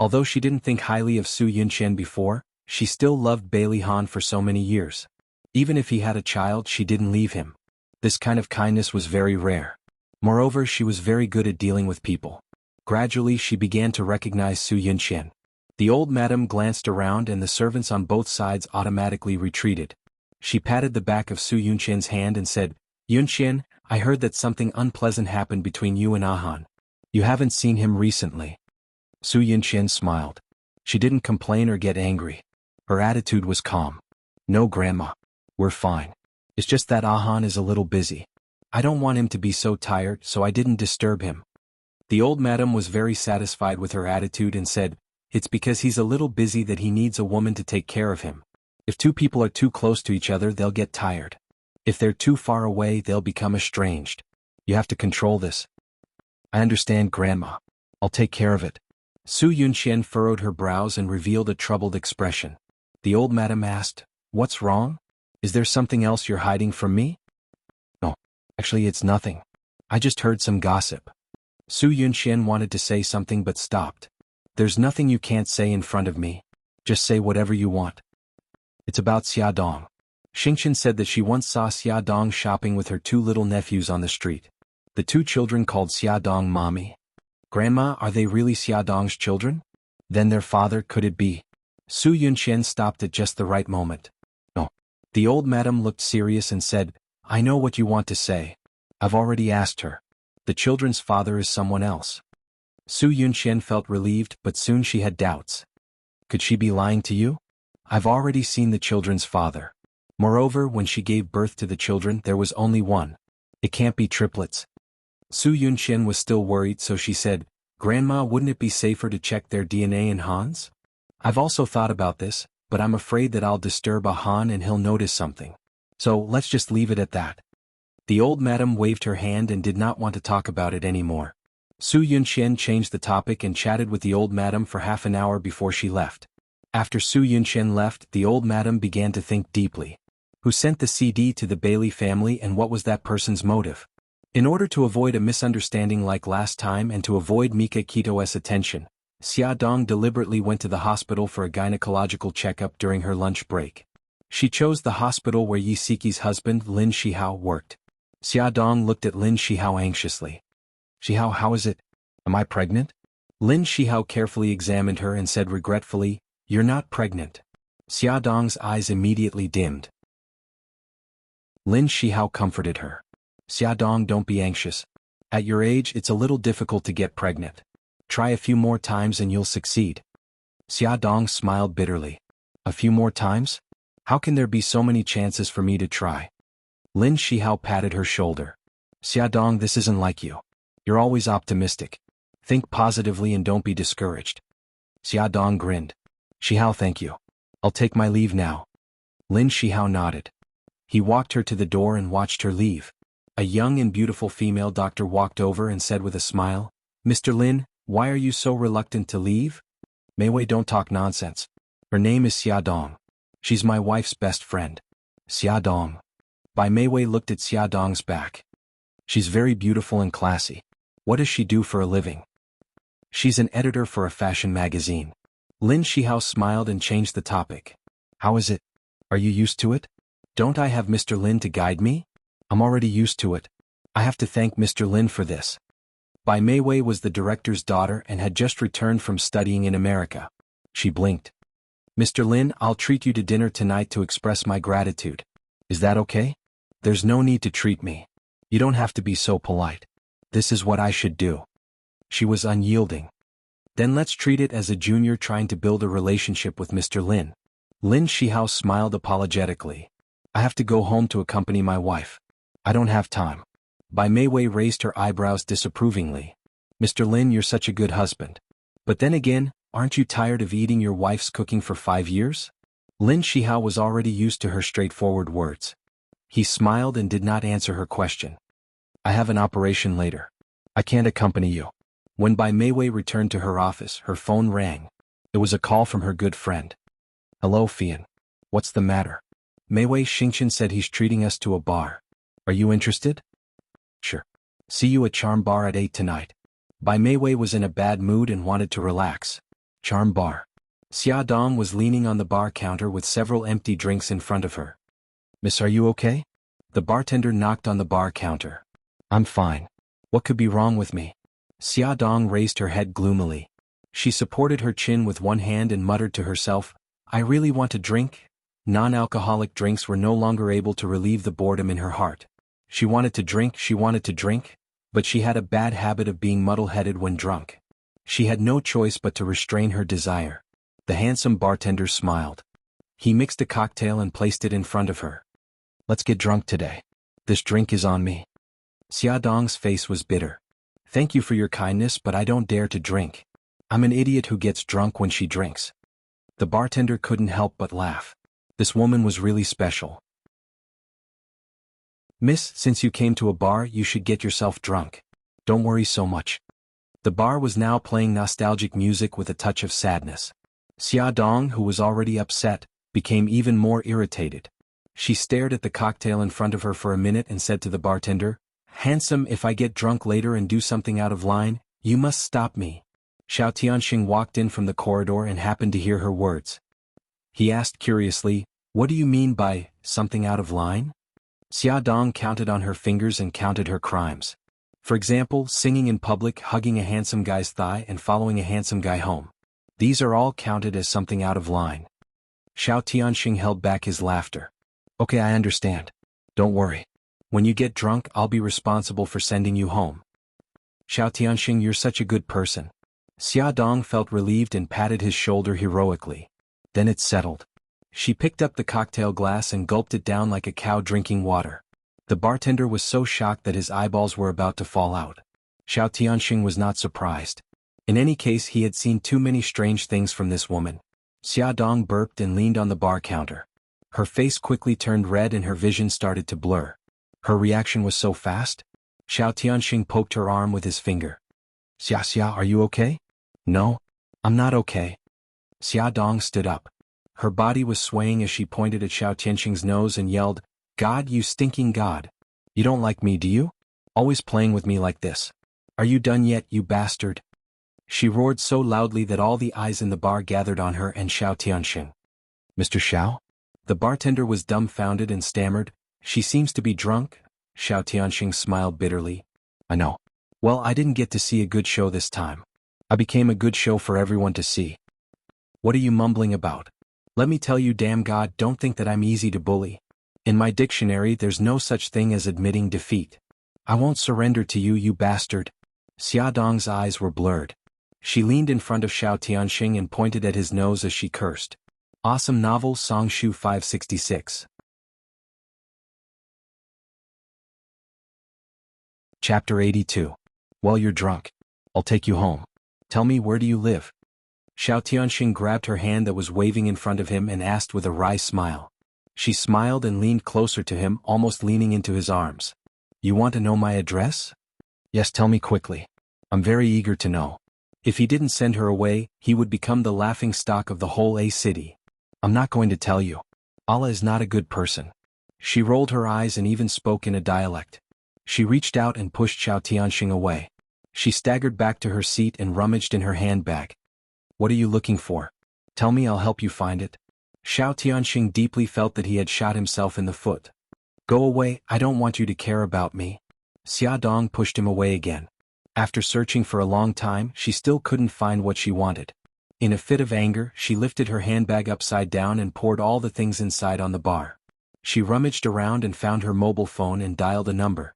Although she didn't think highly of Su Yunqian before, she still loved Bailey Han for so many years. Even if he had a child, she didn't leave him. This kind of kindness was very rare. Moreover, she was very good at dealing with people. Gradually, she began to recognize Su Yunqian. The old madam glanced around and the servants on both sides automatically retreated. She patted the back of Su Yunqian's hand and said, "Yunqian, I heard that something unpleasant happened between you and Ahan. You haven't seen him recently." Su Yunqian smiled. She didn't complain or get angry. Her attitude was calm. "No, Grandma. We're fine. It's just that Ahan is a little busy. I don't want him to be so tired, so I didn't disturb him." The old madam was very satisfied with her attitude and said, "It's because he's a little busy that he needs a woman to take care of him. If two people are too close to each other, they'll get tired. If they're too far away, they'll become estranged. You have to control this." "I understand, Grandma. I'll take care of it." Su Yunqian furrowed her brows and revealed a troubled expression. The old madam asked, "What's wrong? Is there something else you're hiding from me?" "No, actually it's nothing. I just heard some gossip." Su Yunqian wanted to say something but stopped. "There's nothing you can't say in front of me. Just say whatever you want." "It's about Xia Dong." Xingqian said that she once saw Xia Dong shopping with her 2 little nephews on the street. The two children called Xiaodong mommy. Grandma, are they really Xiaodong's children? Then their father, could it be? Su Yunqian stopped at just the right moment. No. The old madam looked serious and said, I know what you want to say. I've already asked her. The children's father is someone else. Su Yunqian felt relieved, but soon she had doubts. Could she be lying to you? I've already seen the children's father. Moreover, when she gave birth to the children, there was only one. It can't be triplets. Su Yunqian was still worried, so she said, Grandma, wouldn't it be safer to check their DNA in Han's? I've also thought about this, but I'm afraid that I'll disturb a Han and he'll notice something. So let's just leave it at that. The old madam waved her hand and did not want to talk about it anymore. Su Yunqian changed the topic and chatted with the old madam for half an hour before she left. After Su Yunqian left, the old madam began to think deeply. Who sent the CD to the Bailey family and what was that person's motive? In order to avoid a misunderstanding like last time and to avoid Mika Kito's attention, Xiaodong deliberately went to the hospital for a gynecological checkup during her lunch break. She chose the hospital where Yi Siki's husband, Lin Shihao, worked. Xiaodong looked at Lin Shihao anxiously. Shihao, how is it? Am I pregnant? Lin Shihao carefully examined her and said regretfully, You're not pregnant. Xiaodong's eyes immediately dimmed. Lin Shihao comforted her. Xiaodong, don't be anxious. At your age, it's a little difficult to get pregnant. Try a few more times and you'll succeed. Xiaodong smiled bitterly. A few more times? How can there be so many chances for me to try? Lin Shihao patted her shoulder. Xiaodong, this isn't like you. You're always optimistic. Think positively and don't be discouraged. Xiaodong grinned. Shihao, thank you. I'll take my leave now. Lin Shihao nodded. He walked her to the door and watched her leave. A young and beautiful female doctor walked over and said with a smile, Mr. Lin, why are you so reluctant to leave? Mei Wei, don't talk nonsense. Her name is Xiaodong. She's my wife's best friend. Xiaodong. Bai Mei Wei looked at Xiaodong's back. She's very beautiful and classy. What does she do for a living? She's an editor for a fashion magazine. Lin Shihao smiled and changed the topic. How is it? Are you used to it? Don't I have Mr. Lin to guide me? I'm already used to it. I have to thank Mr. Lin for this. Bai Mei Wei was the director's daughter and had just returned from studying in America. She blinked. Mr. Lin, I'll treat you to dinner tonight to express my gratitude. Is that okay? There's no need to treat me. You don't have to be so polite. This is what I should do. She was unyielding. Then let's treat it as a junior trying to build a relationship with Mr. Lin. Lin Shihao smiled apologetically. I have to go home to accompany my wife. I don't have time. Bai Mei Wei raised her eyebrows disapprovingly. Mr. Lin, you're such a good husband. But then again, aren't you tired of eating your wife's cooking for 5 years? Lin Shihao was already used to her straightforward words. He smiled and did not answer her question. I have an operation later. I can't accompany you. When Bai Mei Wei returned to her office, her phone rang. It was a call from her good friend. Hello, Fian. What's the matter? Mei Wei, Xingqian said he's treating us to a bar. Are you interested? Sure. See you at Charm Bar at 8 tonight. Bai Mei Wei was in a bad mood and wanted to relax. Charm Bar. Xiaodong was leaning on the bar counter with several empty drinks in front of her. Miss, are you okay? The bartender knocked on the bar counter. I'm fine. What could be wrong with me? Xiaodong raised her head gloomily. She supported her chin with one hand and muttered to herself, I really want to drink. Non-alcoholic drinks were no longer able to relieve the boredom in her heart. She wanted to drink, but she had a bad habit of being muddle-headed when drunk. She had no choice but to restrain her desire. The handsome bartender smiled. He mixed a cocktail and placed it in front of her. Let's get drunk today. This drink is on me. Xiaodong's face was bitter. Thank you for your kindness, but I don't dare to drink. I'm an idiot who gets drunk when she drinks. The bartender couldn't help but laugh. This woman was really special. Miss, since you came to a bar, you should get yourself drunk. Don't worry so much. The bar was now playing nostalgic music with a touch of sadness. Xiaodong, who was already upset, became even more irritated. She stared at the cocktail in front of her for a minute and said to the bartender, Handsome, if I get drunk later and do something out of line, you must stop me. Xiao Tianxing walked in from the corridor and happened to hear her words. He asked curiously, What do you mean by something out of line? Xiaodong counted on her fingers and counted her crimes. For example, singing in public, hugging a handsome guy's thigh and following a handsome guy home. These are all counted as something out of line. Xiao Tianxing held back his laughter. Okay, I understand. Don't worry. When you get drunk, I'll be responsible for sending you home. Xiao Tianxing, you're such a good person. Xia Dong felt relieved and patted his shoulder heroically. Then it settled. She picked up the cocktail glass and gulped it down like a cow drinking water. The bartender was so shocked that his eyeballs were about to fall out. Xiao Tianxing was not surprised. In any case, he had seen too many strange things from this woman. Xia Dong burped and leaned on the bar counter. Her face quickly turned red and her vision started to blur. Her reaction was so fast. Xiao Tianxing poked her arm with his finger. Xia, are you okay? No, I'm not okay. Xia Dong stood up. Her body was swaying as she pointed at Xiao Tianxing's nose and yelled, God, you stinking God. You don't like me, do you? Always playing with me like this. Are you done yet, you bastard? She roared so loudly that all the eyes in the bar gathered on her and Xiao Tianxing. Mr. Xiao? The bartender was dumbfounded and stammered, She seems to be drunk. Xiao Tianxing smiled bitterly. I know. Well, I didn't get to see a good show this time. I became a good show for everyone to see. What are you mumbling about? Let me tell you, damn God, don't think that I'm easy to bully. In my dictionary there's no such thing as admitting defeat. I won't surrender to you, you bastard. Xia Dong's eyes were blurred. She leaned in front of Xiao Tianxing and pointed at his nose as she cursed. Awesome novel, Songshu 566. Chapter 82. Well, you're drunk. I'll take you home. Tell me, where do you live? Xiao Tianxing grabbed her hand that was waving in front of him and asked with a wry smile. She smiled and leaned closer to him, almost leaning into his arms. You want to know my address? Yes, tell me quickly. I'm very eager to know. If he didn't send her away, he would become the laughing stock of the whole A city. I'm not going to tell you. Allah is not a good person. She rolled her eyes and even spoke in a dialect. She reached out and pushed Xiao Tianxing away. She staggered back to her seat and rummaged in her handbag. What are you looking for? Tell me, I'll help you find it. Xiao Tianxing deeply felt that he had shot himself in the foot. Go away, I don't want you to care about me. Xia Dong pushed him away again. After searching for a long time, she still couldn't find what she wanted. In a fit of anger, she lifted her handbag upside down and poured all the things inside on the bar. She rummaged around and found her mobile phone and dialed a number.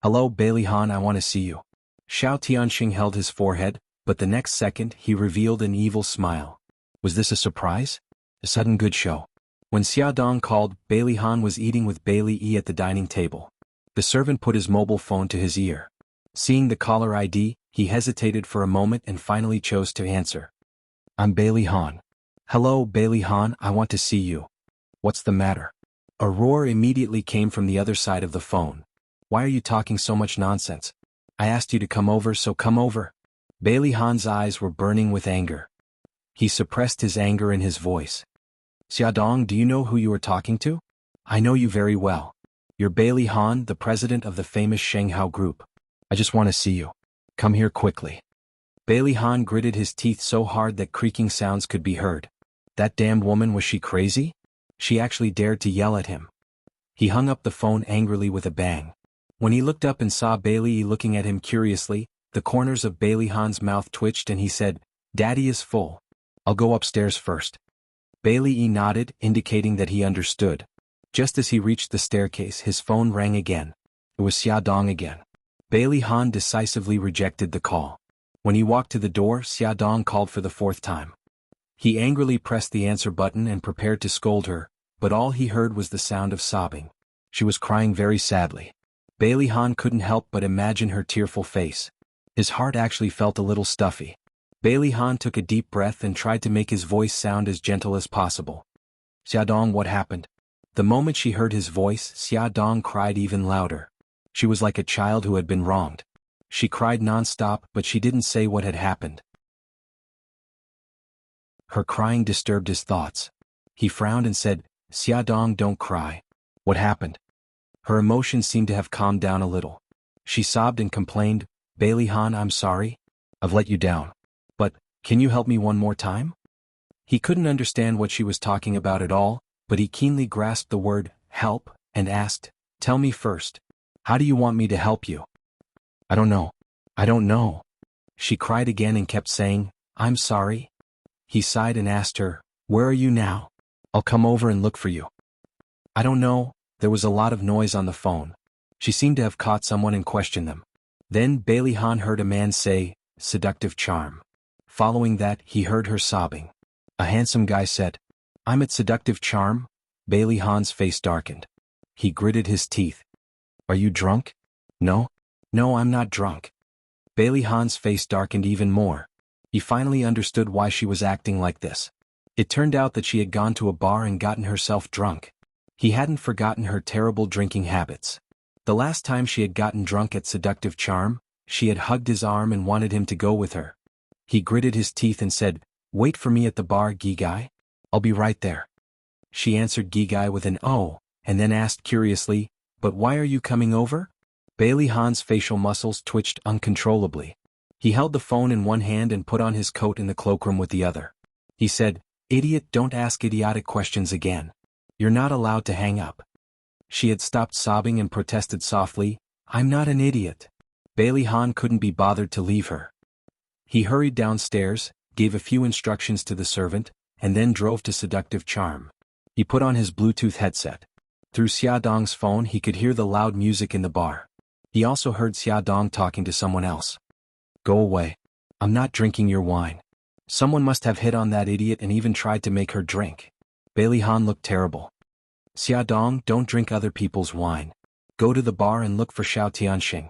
Hello, Bailey Han, I want to see you. Xiao Tianxing held his forehead, but the next second he revealed an evil smile. Was this a surprise? A sudden good show. When Xia Dong called, Bailey Han was eating with Bailey E at the dining table. The servant put his mobile phone to his ear. Seeing the caller ID, he hesitated for a moment and finally chose to answer. I'm Bailey Han. Hello, Bailey Han, I want to see you. What's the matter? A roar immediately came from the other side of the phone. Why are you talking so much nonsense? I asked you to come over, so come over. Bailey Han's eyes were burning with anger. He suppressed his anger in his voice. Xia Dong, do you know who you are talking to? I know you very well. You're Bailey Han, the president of the famous Shanghao group. I just want to see you. Come here quickly. Bailey Han gritted his teeth so hard that creaking sounds could be heard. That damned woman, was she crazy? She actually dared to yell at him. He hung up the phone angrily with a bang. When he looked up and saw Bailey E looking at him curiously, the corners of Bailey Han's mouth twitched and he said, Daddy is full. I'll go upstairs first. Bailey E nodded, indicating that he understood. Just as he reached the staircase, his phone rang again. It was Xia Dong again. Bailey Han decisively rejected the call. When he walked to the door, Xia Dong called for the fourth time. He angrily pressed the answer button and prepared to scold her, but all he heard was the sound of sobbing. She was crying very sadly. Bailey Han couldn't help but imagine her tearful face. His heart actually felt a little stuffy. Bailey Han took a deep breath and tried to make his voice sound as gentle as possible. Xia Dong, what happened? The moment she heard his voice, Xia Dong cried even louder. She was like a child who had been wronged. She cried non-stop, but she didn't say what had happened. Her crying disturbed his thoughts. He frowned and said, Xia Dong, don't cry. What happened? Her emotions seemed to have calmed down a little. She sobbed and complained, Bailey Han, I'm sorry. I've let you down. But, can you help me one more time? He couldn't understand what she was talking about at all, but he keenly grasped the word, help, and asked, tell me first. How do you want me to help you? I don't know. I don't know. She cried again and kept saying, I'm sorry. He sighed and asked her, where are you now? I'll come over and look for you. I don't know. There was a lot of noise on the phone. She seemed to have caught someone and questioned them. Then Bailey Han heard a man say, seductive charm. Following that, he heard her sobbing. A handsome guy said, I'm at seductive charm? Bailey Han's face darkened. He gritted his teeth. Are you drunk? No. No, I'm not drunk. Bailey Han's face darkened even more. He finally understood why she was acting like this. It turned out that she had gone to a bar and gotten herself drunk. He hadn't forgotten her terrible drinking habits. The last time she had gotten drunk at seductive charm, she had hugged his arm and wanted him to go with her. He gritted his teeth and said, wait for me at the bar, Gigai. I'll be right there. She answered Gigai with an oh, and then asked curiously, but why are you coming over? Bailey Han's facial muscles twitched uncontrollably. He held the phone in one hand and put on his coat in the cloakroom with the other. He said, idiot, don't ask idiotic questions again. You're not allowed to hang up. She had stopped sobbing and protested softly, I'm not an idiot. Bailey Han couldn't be bothered to leave her. He hurried downstairs, gave a few instructions to the servant, and then drove to seductive charm. He put on his Bluetooth headset. Through Xiaodong's phone he could hear the loud music in the bar. He also heard Xiaodong talking to someone else. Go away. I'm not drinking your wine. Someone must have hit on that idiot and even tried to make her drink. Bailey Han looked terrible. Xiaodong, don't drink other people's wine. Go to the bar and look for Xiao Tianxing.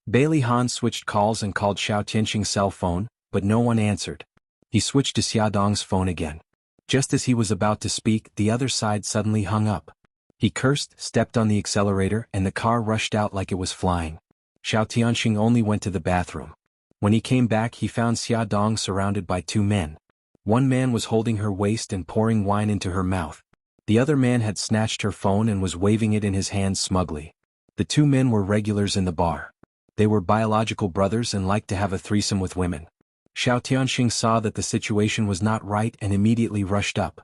Bailey Han switched calls and called Xiao Tianxing's cell phone, but no one answered. He switched to Xiaodong's phone again. Just as he was about to speak, the other side suddenly hung up. He cursed, stepped on the accelerator, and the car rushed out like it was flying. Xiao Tianxing only went to the bathroom. When he came back he found Xiaodong surrounded by two men. One man was holding her waist and pouring wine into her mouth. The other man had snatched her phone and was waving it in his hands smugly. The two men were regulars in the bar. They were biological brothers and liked to have a threesome with women. Xiao Tianxing saw that the situation was not right and immediately rushed up.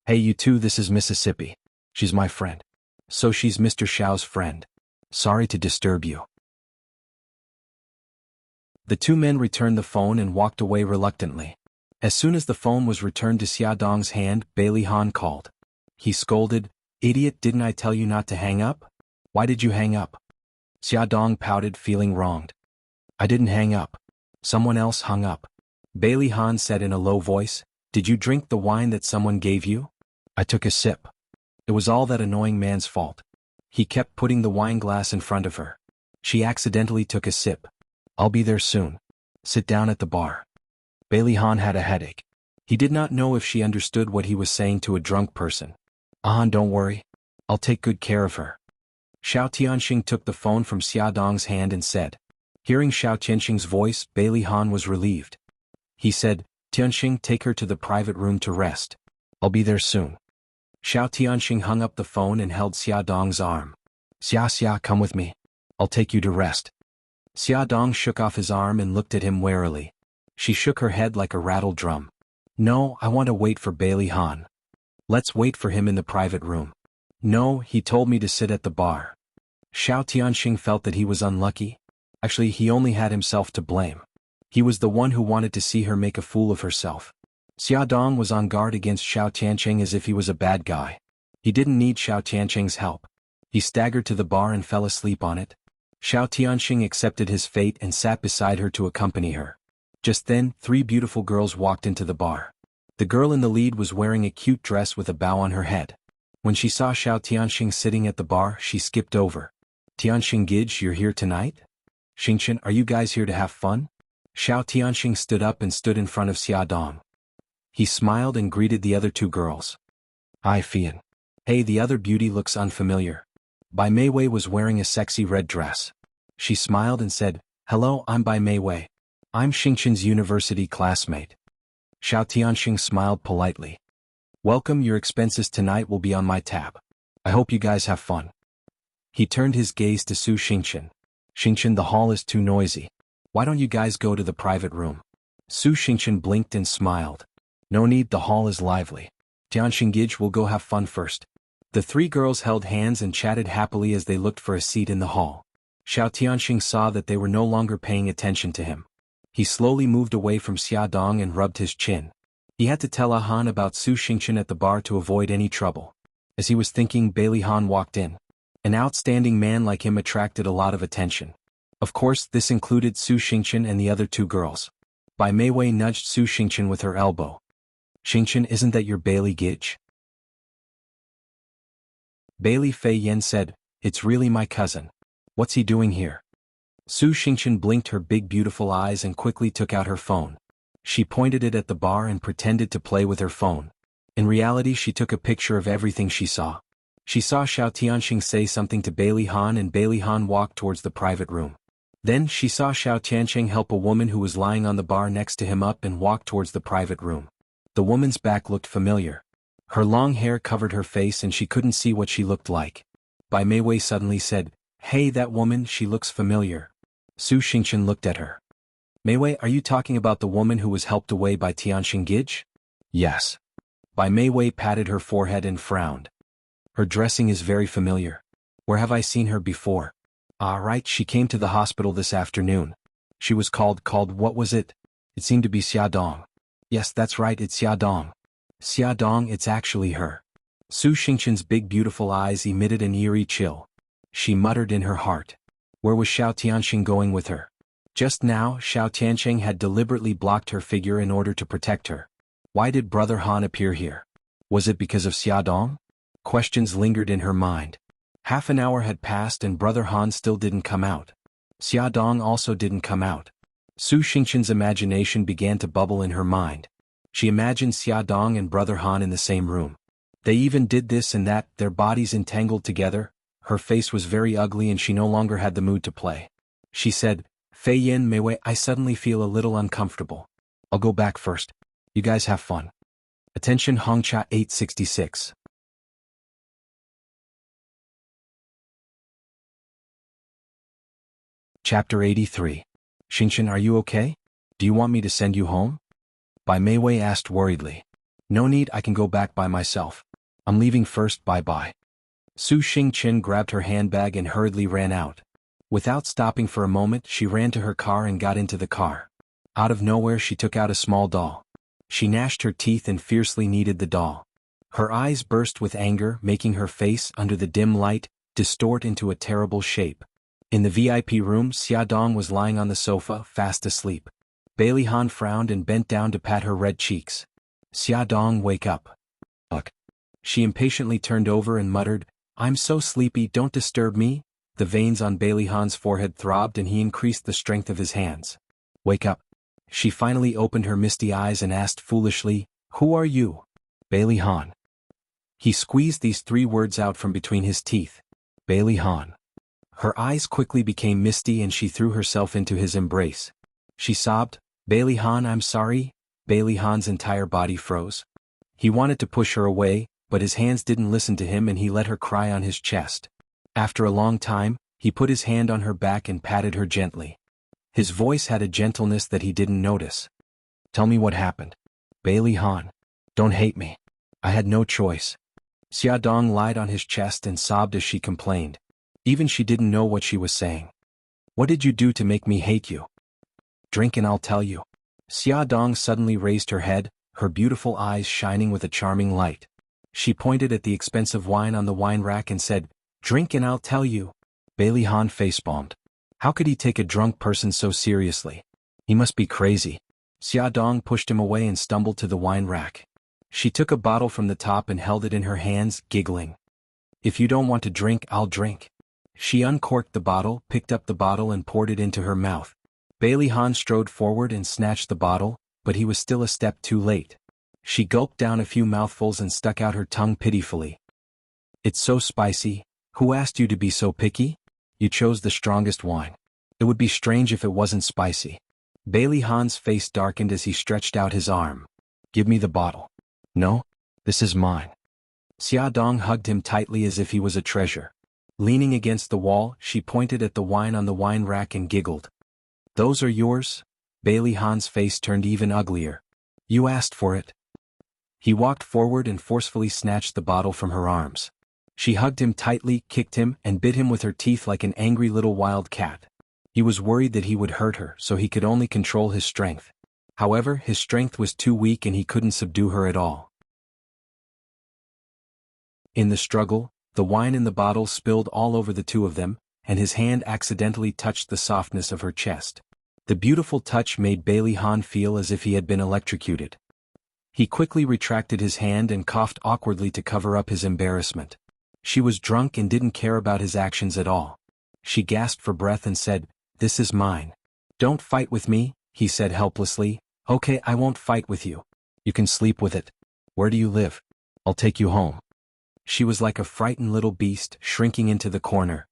Hey you two, this is Mississippi. She's my friend. So she's Mr. Xiao's friend. Sorry to disturb you. The two men returned the phone and walked away reluctantly. As soon as the phone was returned to Xiaodong's hand, Bailey Han called. He scolded, idiot, didn't I tell you not to hang up? Why did you hang up? Xiaodong pouted, feeling wronged. I didn't hang up. Someone else hung up. Bailey Han said in a low voice, did you drink the wine that someone gave you? I took a sip. It was all that annoying man's fault. He kept putting the wine glass in front of her. She accidentally took a sip. I'll be there soon. Sit down at the bar. Bailey Han had a headache. He did not know if she understood what he was saying to a drunk person. Han, don't worry. I'll take good care of her. Xiao Tianxing took the phone from Xiaodong's hand and said. Hearing Xiao Tianxing's voice, Bailey Han was relieved. He said, Tianxing, take her to the private room to rest. I'll be there soon. Xiao Tianxing hung up the phone and held Xiaodong's arm. Xia, come with me. I'll take you to rest. Xiaodong shook off his arm and looked at him warily. She shook her head like a rattled drum. No, I want to wait for Bailey Han. Let's wait for him in the private room. No, he told me to sit at the bar. Xiao Tianxing felt that he was unlucky. Actually, he only had himself to blame. He was the one who wanted to see her make a fool of herself. Xiaodong was on guard against Xiao Tianxing as if he was a bad guy. He didn't need Xiao Tianxing's help. He staggered to the bar and fell asleep on it. Xiao Tianxing accepted his fate and sat beside her to accompany her. Just then, three beautiful girls walked into the bar. The girl in the lead was wearing a cute dress with a bow on her head. When she saw Xiao Tianxing sitting at the bar, she skipped over. Tianxing Gij, you're here tonight? Xingchen, are you guys here to have fun? Xiao Tianxing stood up and stood in front of Xiaodong. He smiled and greeted the other two girls. Hi Fian. Hey, the other beauty looks unfamiliar. Bai Meiwei was wearing a sexy red dress. She smiled and said, hello, I'm Bai Meiwei. I'm Xingchen's university classmate. Xiao Tianxing smiled politely. Welcome, your expenses tonight will be on my tab. I hope you guys have fun. He turned his gaze to Su Xingchen. Xingchen, the hall is too noisy. Why don't you guys go to the private room? Su Xingchen blinked and smiled. No need, the hall is lively. Tianxing Gij will go have fun first. The three girls held hands and chatted happily as they looked for a seat in the hall. Xiao Tianxing saw that they were no longer paying attention to him. He slowly moved away from Xia Dong and rubbed his chin. He had to tell Han about Su Xingchen at the bar to avoid any trouble. As he was thinking, Bailey Han walked in. An outstanding man like him attracted a lot of attention. Of course, this included Su Xingchen and the other two girls. Bai Meiwei nudged Su Xingchen with her elbow. Xingchen, isn't that your Bailey Gidge? Bailey Fei Yen said, it's really my cousin. What's he doing here? Su Xingchen blinked her big beautiful eyes and quickly took out her phone. She pointed it at the bar and pretended to play with her phone. In reality, she took a picture of everything she saw. She saw Xiao Tianxing say something to Bailey Han and Bailey Han walk towards the private room. Then she saw Xiao Tianxing help a woman who was lying on the bar next to him up and walk towards the private room. The woman's back looked familiar. Her long hair covered her face and she couldn't see what she looked like. Bai Meiwei suddenly said, hey, that woman, she looks familiar. Su Xingchen looked at her. Meiwei, are you talking about the woman who was helped away by Tianxing Gidge? Yes. Bai Meiwei patted her forehead and frowned. Her dressing is very familiar. Where have I seen her before? Ah, right, she came to the hospital this afternoon. She was called what was it? It seemed to be Xia Dong. Yes, that's right, it's Xia Dong. Xia Dong, it's actually her. Su Xingchen's big beautiful eyes emitted an eerie chill. She muttered in her heart. Where was Xiao Tianxing going with her? Just now, Xiao Tianxing had deliberately blocked her figure in order to protect her. Why did Brother Han appear here? Was it because of Xia Dong? Questions lingered in her mind. Half an hour had passed and Brother Han still didn't come out. Xia Dong also didn't come out. Su Xingchen's imagination began to bubble in her mind. She imagined Xia Dong and Brother Han in the same room. They even did this and that, their bodies entangled together. Her face was very ugly and she no longer had the mood to play. She said, Fei Yin Meiwei, I suddenly feel a little uncomfortable. I'll go back first. You guys have fun. Attention Hongcha 866. Chapter 83. Xingchen, are you okay? Do you want me to send you home? Bai Meiwei asked worriedly. No need, I can go back by myself. I'm leaving first, bye-bye. Su Xingchen grabbed her handbag and hurriedly ran out. Without stopping for a moment, she ran to her car and got into the car. Out of nowhere, she took out a small doll. She gnashed her teeth and fiercely kneaded the doll. Her eyes burst with anger, making her face, under the dim light, distort into a terrible shape. In the VIP room, Xia Dong was lying on the sofa, fast asleep. Bailey Han frowned and bent down to pat her red cheeks. Xia Dong, wake up. Ugh. She impatiently turned over and muttered, I'm so sleepy, don't disturb me. The veins on Bailey Han's forehead throbbed and he increased the strength of his hands. Wake up. She finally opened her misty eyes and asked foolishly, who are you? Bailey Han. He squeezed these 3 words out from between his teeth. Bailey Han. Her eyes quickly became misty and she threw herself into his embrace. She sobbed, Bailey Han, I'm sorry. Bailey Han's entire body froze. He wanted to push her away, but his hands didn't listen to him and he let her cry on his chest. After a long time, he put his hand on her back and patted her gently. His voice had a gentleness that he didn't notice. Tell me what happened. Bailey Han. Don't hate me. I had no choice. Xia Dong lied on his chest and sobbed as she complained. Even she didn't know what she was saying. What did you do to make me hate you? Drink and I'll tell you. Xia Dong suddenly raised her head, her beautiful eyes shining with a charming light. She pointed at the expensive wine on the wine rack and said, Drink and I'll tell you. Bailey Han facepalmed. How could he take a drunk person so seriously? He must be crazy. Xia Dong pushed him away and stumbled to the wine rack. She took a bottle from the top and held it in her hands, giggling. If you don't want to drink, I'll drink. She uncorked the bottle, picked up the bottle and poured it into her mouth. Bailey Han strode forward and snatched the bottle, but he was still a step too late. She gulped down a few mouthfuls and stuck out her tongue pitifully. It's so spicy. Who asked you to be so picky? You chose the strongest wine. It would be strange if it wasn't spicy. Bailey Han's face darkened as he stretched out his arm. Give me the bottle. No? This is mine. Xia Dong hugged him tightly as if he was a treasure. Leaning against the wall, she pointed at the wine on the wine rack and giggled. Those are yours? Bailey Han's face turned even uglier. You asked for it. He walked forward and forcefully snatched the bottle from her arms. She hugged him tightly, kicked him, and bit him with her teeth like an angry little wild cat. He was worried that he would hurt her, so he could only control his strength. However, his strength was too weak and he couldn't subdue her at all. In the struggle, the wine in the bottle spilled all over the two of them, and his hand accidentally touched the softness of her chest. The beautiful touch made Bailey Han feel as if he had been electrocuted. He quickly retracted his hand and coughed awkwardly to cover up his embarrassment. She was drunk and didn't care about his actions at all. She gasped for breath and said, "This is mine." "Don't fight with me," he said helplessly. "Okay, I won't fight with you. You can sleep with it. Where do you live? I'll take you home." She was like a frightened little beast, shrinking into the corner.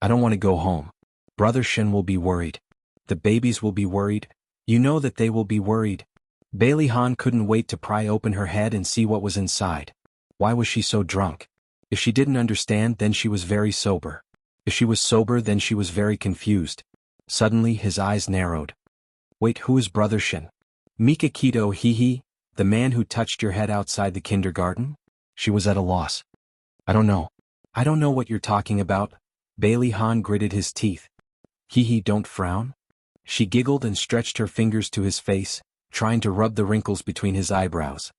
"I don't want to go home. Brother Shen will be worried. The babies will be worried. You know that they will be worried." Bailey Han couldn't wait to pry open her head and see what was inside. Why was she so drunk? If she didn't understand, then she was very sober. If she was sober, then she was very confused. Suddenly his eyes narrowed. "Wait, who is Brother Shen?" "Mika Kito, he, the man who touched your head outside the kindergarten?" She was at a loss. "I don't know. I don't know what you're talking about." Bailey Han gritted his teeth. He, don't frown." She giggled and stretched her fingers to his face, trying to rub the wrinkles between his eyebrows.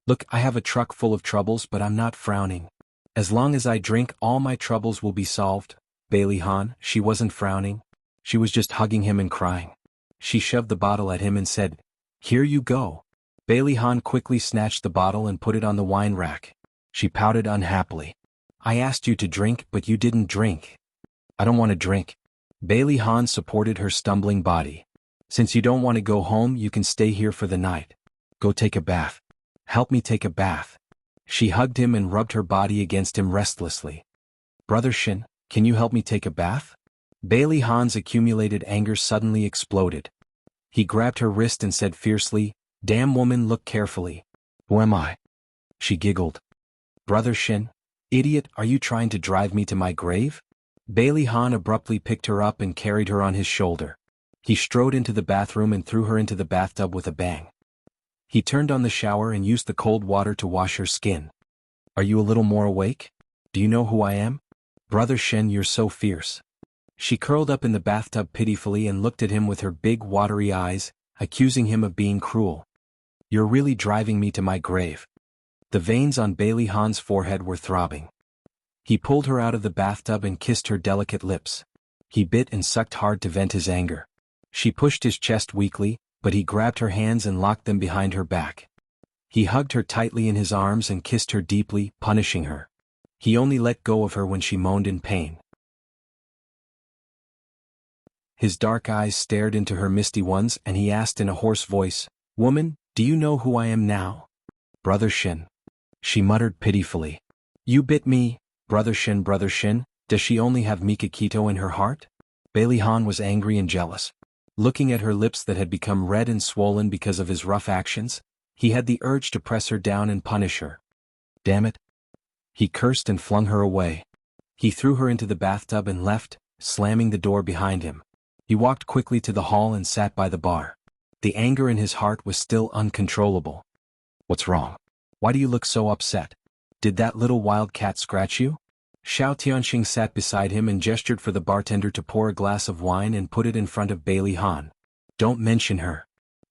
"Look, I have a truck full of troubles, but I'm not frowning. As long as I drink, all my troubles will be solved." Bailey Han, she wasn't frowning. She was just hugging him and crying. She shoved the bottle at him and said, "Here you go." Bailey Han quickly snatched the bottle and put it on the wine rack. She pouted unhappily. "I asked you to drink, but you didn't drink." "I don't want to drink." Bailey Han supported her stumbling body. "Since you don't want to go home, you can stay here for the night. Go take a bath. Help me take a bath." She hugged him and rubbed her body against him restlessly. "Brother Shin, can you help me take a bath?" Bailey Han's accumulated anger suddenly exploded. He grabbed her wrist and said fiercely, "Damn woman, look carefully." "Who am I?" She giggled. "Brother Shin? Idiot, are you trying to drive me to my grave?" Bailey Han abruptly picked her up and carried her on his shoulder. He strode into the bathroom and threw her into the bathtub with a bang. He turned on the shower and used the cold water to wash her skin. "Are you a little more awake? Do you know who I am?" "Brother Shen, you're so fierce." She curled up in the bathtub pitifully and looked at him with her big watery eyes, accusing him of being cruel. "You're really driving me to my grave." The veins on Bailey Han's forehead were throbbing. He pulled her out of the bathtub and kissed her delicate lips. He bit and sucked hard to vent his anger. She pushed his chest weakly, but he grabbed her hands and locked them behind her back. He hugged her tightly in his arms and kissed her deeply, punishing her. He only let go of her when she moaned in pain. His dark eyes stared into her misty ones and he asked in a hoarse voice, "Woman, do you know who I am now?" "Brother Shin." She muttered pitifully. "You bit me, Brother Shin, Brother Shin. Does she only have Mika Kito in her heart?" Bailey Han was angry and jealous. Looking at her lips that had become red and swollen because of his rough actions, he had the urge to press her down and punish her. "Damn it." He cursed and flung her away. He threw her into the bathtub and left, slamming the door behind him. He walked quickly to the hall and sat by the bar. The anger in his heart was still uncontrollable. "What's wrong? Why do you look so upset? Did that little wild cat scratch you?" Xiao Tianxing sat beside him and gestured for the bartender to pour a glass of wine and put it in front of Bailey Han. "Don't mention her."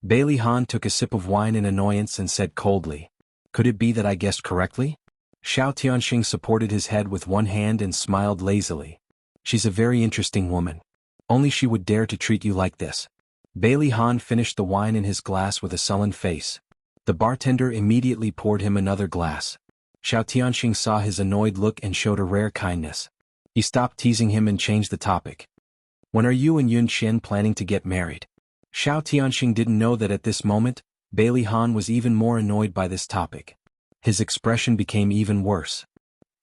Bailey Han took a sip of wine in annoyance and said coldly, "Could it be that I guessed correctly?" Xiao Tianxing supported his head with one hand and smiled lazily. "She's a very interesting woman. Only she would dare to treat you like this." Bailey Han finished the wine in his glass with a sullen face. The bartender immediately poured him another glass. Xiao Tianxing saw his annoyed look and showed a rare kindness. He stopped teasing him and changed the topic. "When are you and Yun Xian planning to get married?" Xiao Tianxing didn't know that at this moment, Bailey Han was even more annoyed by this topic. His expression became even worse.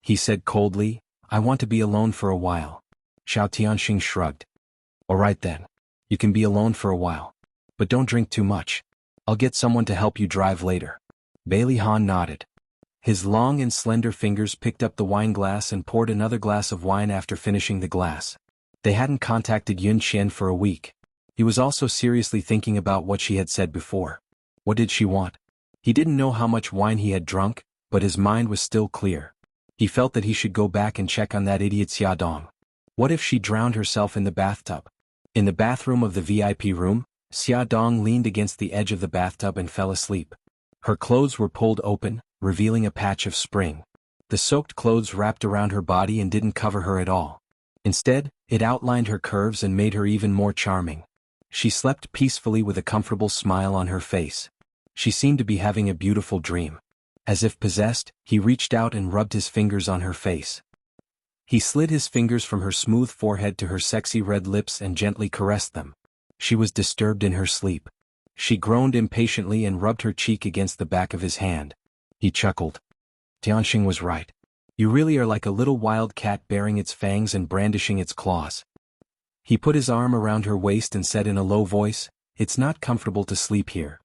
He said coldly, "I want to be alone for a while." Xiao Tianxing shrugged. "All right then. You can be alone for a while. But don't drink too much. I'll get someone to help you drive later." Bailey Han nodded. His long and slender fingers picked up the wine glass and poured another glass of wine after finishing the glass. They hadn't contacted Yun Xian for a week. He was also seriously thinking about what she had said before. What did she want? He didn't know how much wine he had drunk, but his mind was still clear. He felt that he should go back and check on that idiot Xia Dong. What if she drowned herself in the bathtub? In the bathroom of the VIP room, Xia Dong leaned against the edge of the bathtub and fell asleep. Her clothes were pulled open, revealing a patch of spring. The soaked clothes wrapped around her body and didn't cover her at all. Instead, it outlined her curves and made her even more charming. She slept peacefully with a comfortable smile on her face. She seemed to be having a beautiful dream. As if possessed, he reached out and rubbed his fingers on her face. He slid his fingers from her smooth forehead to her sexy red lips and gently caressed them. She was disturbed in her sleep. She groaned impatiently and rubbed her cheek against the back of his hand. He chuckled. Tianxing was right. You really are like a little wild cat baring its fangs and brandishing its claws. He put his arm around her waist and said in a low voice, "It's not comfortable to sleep here.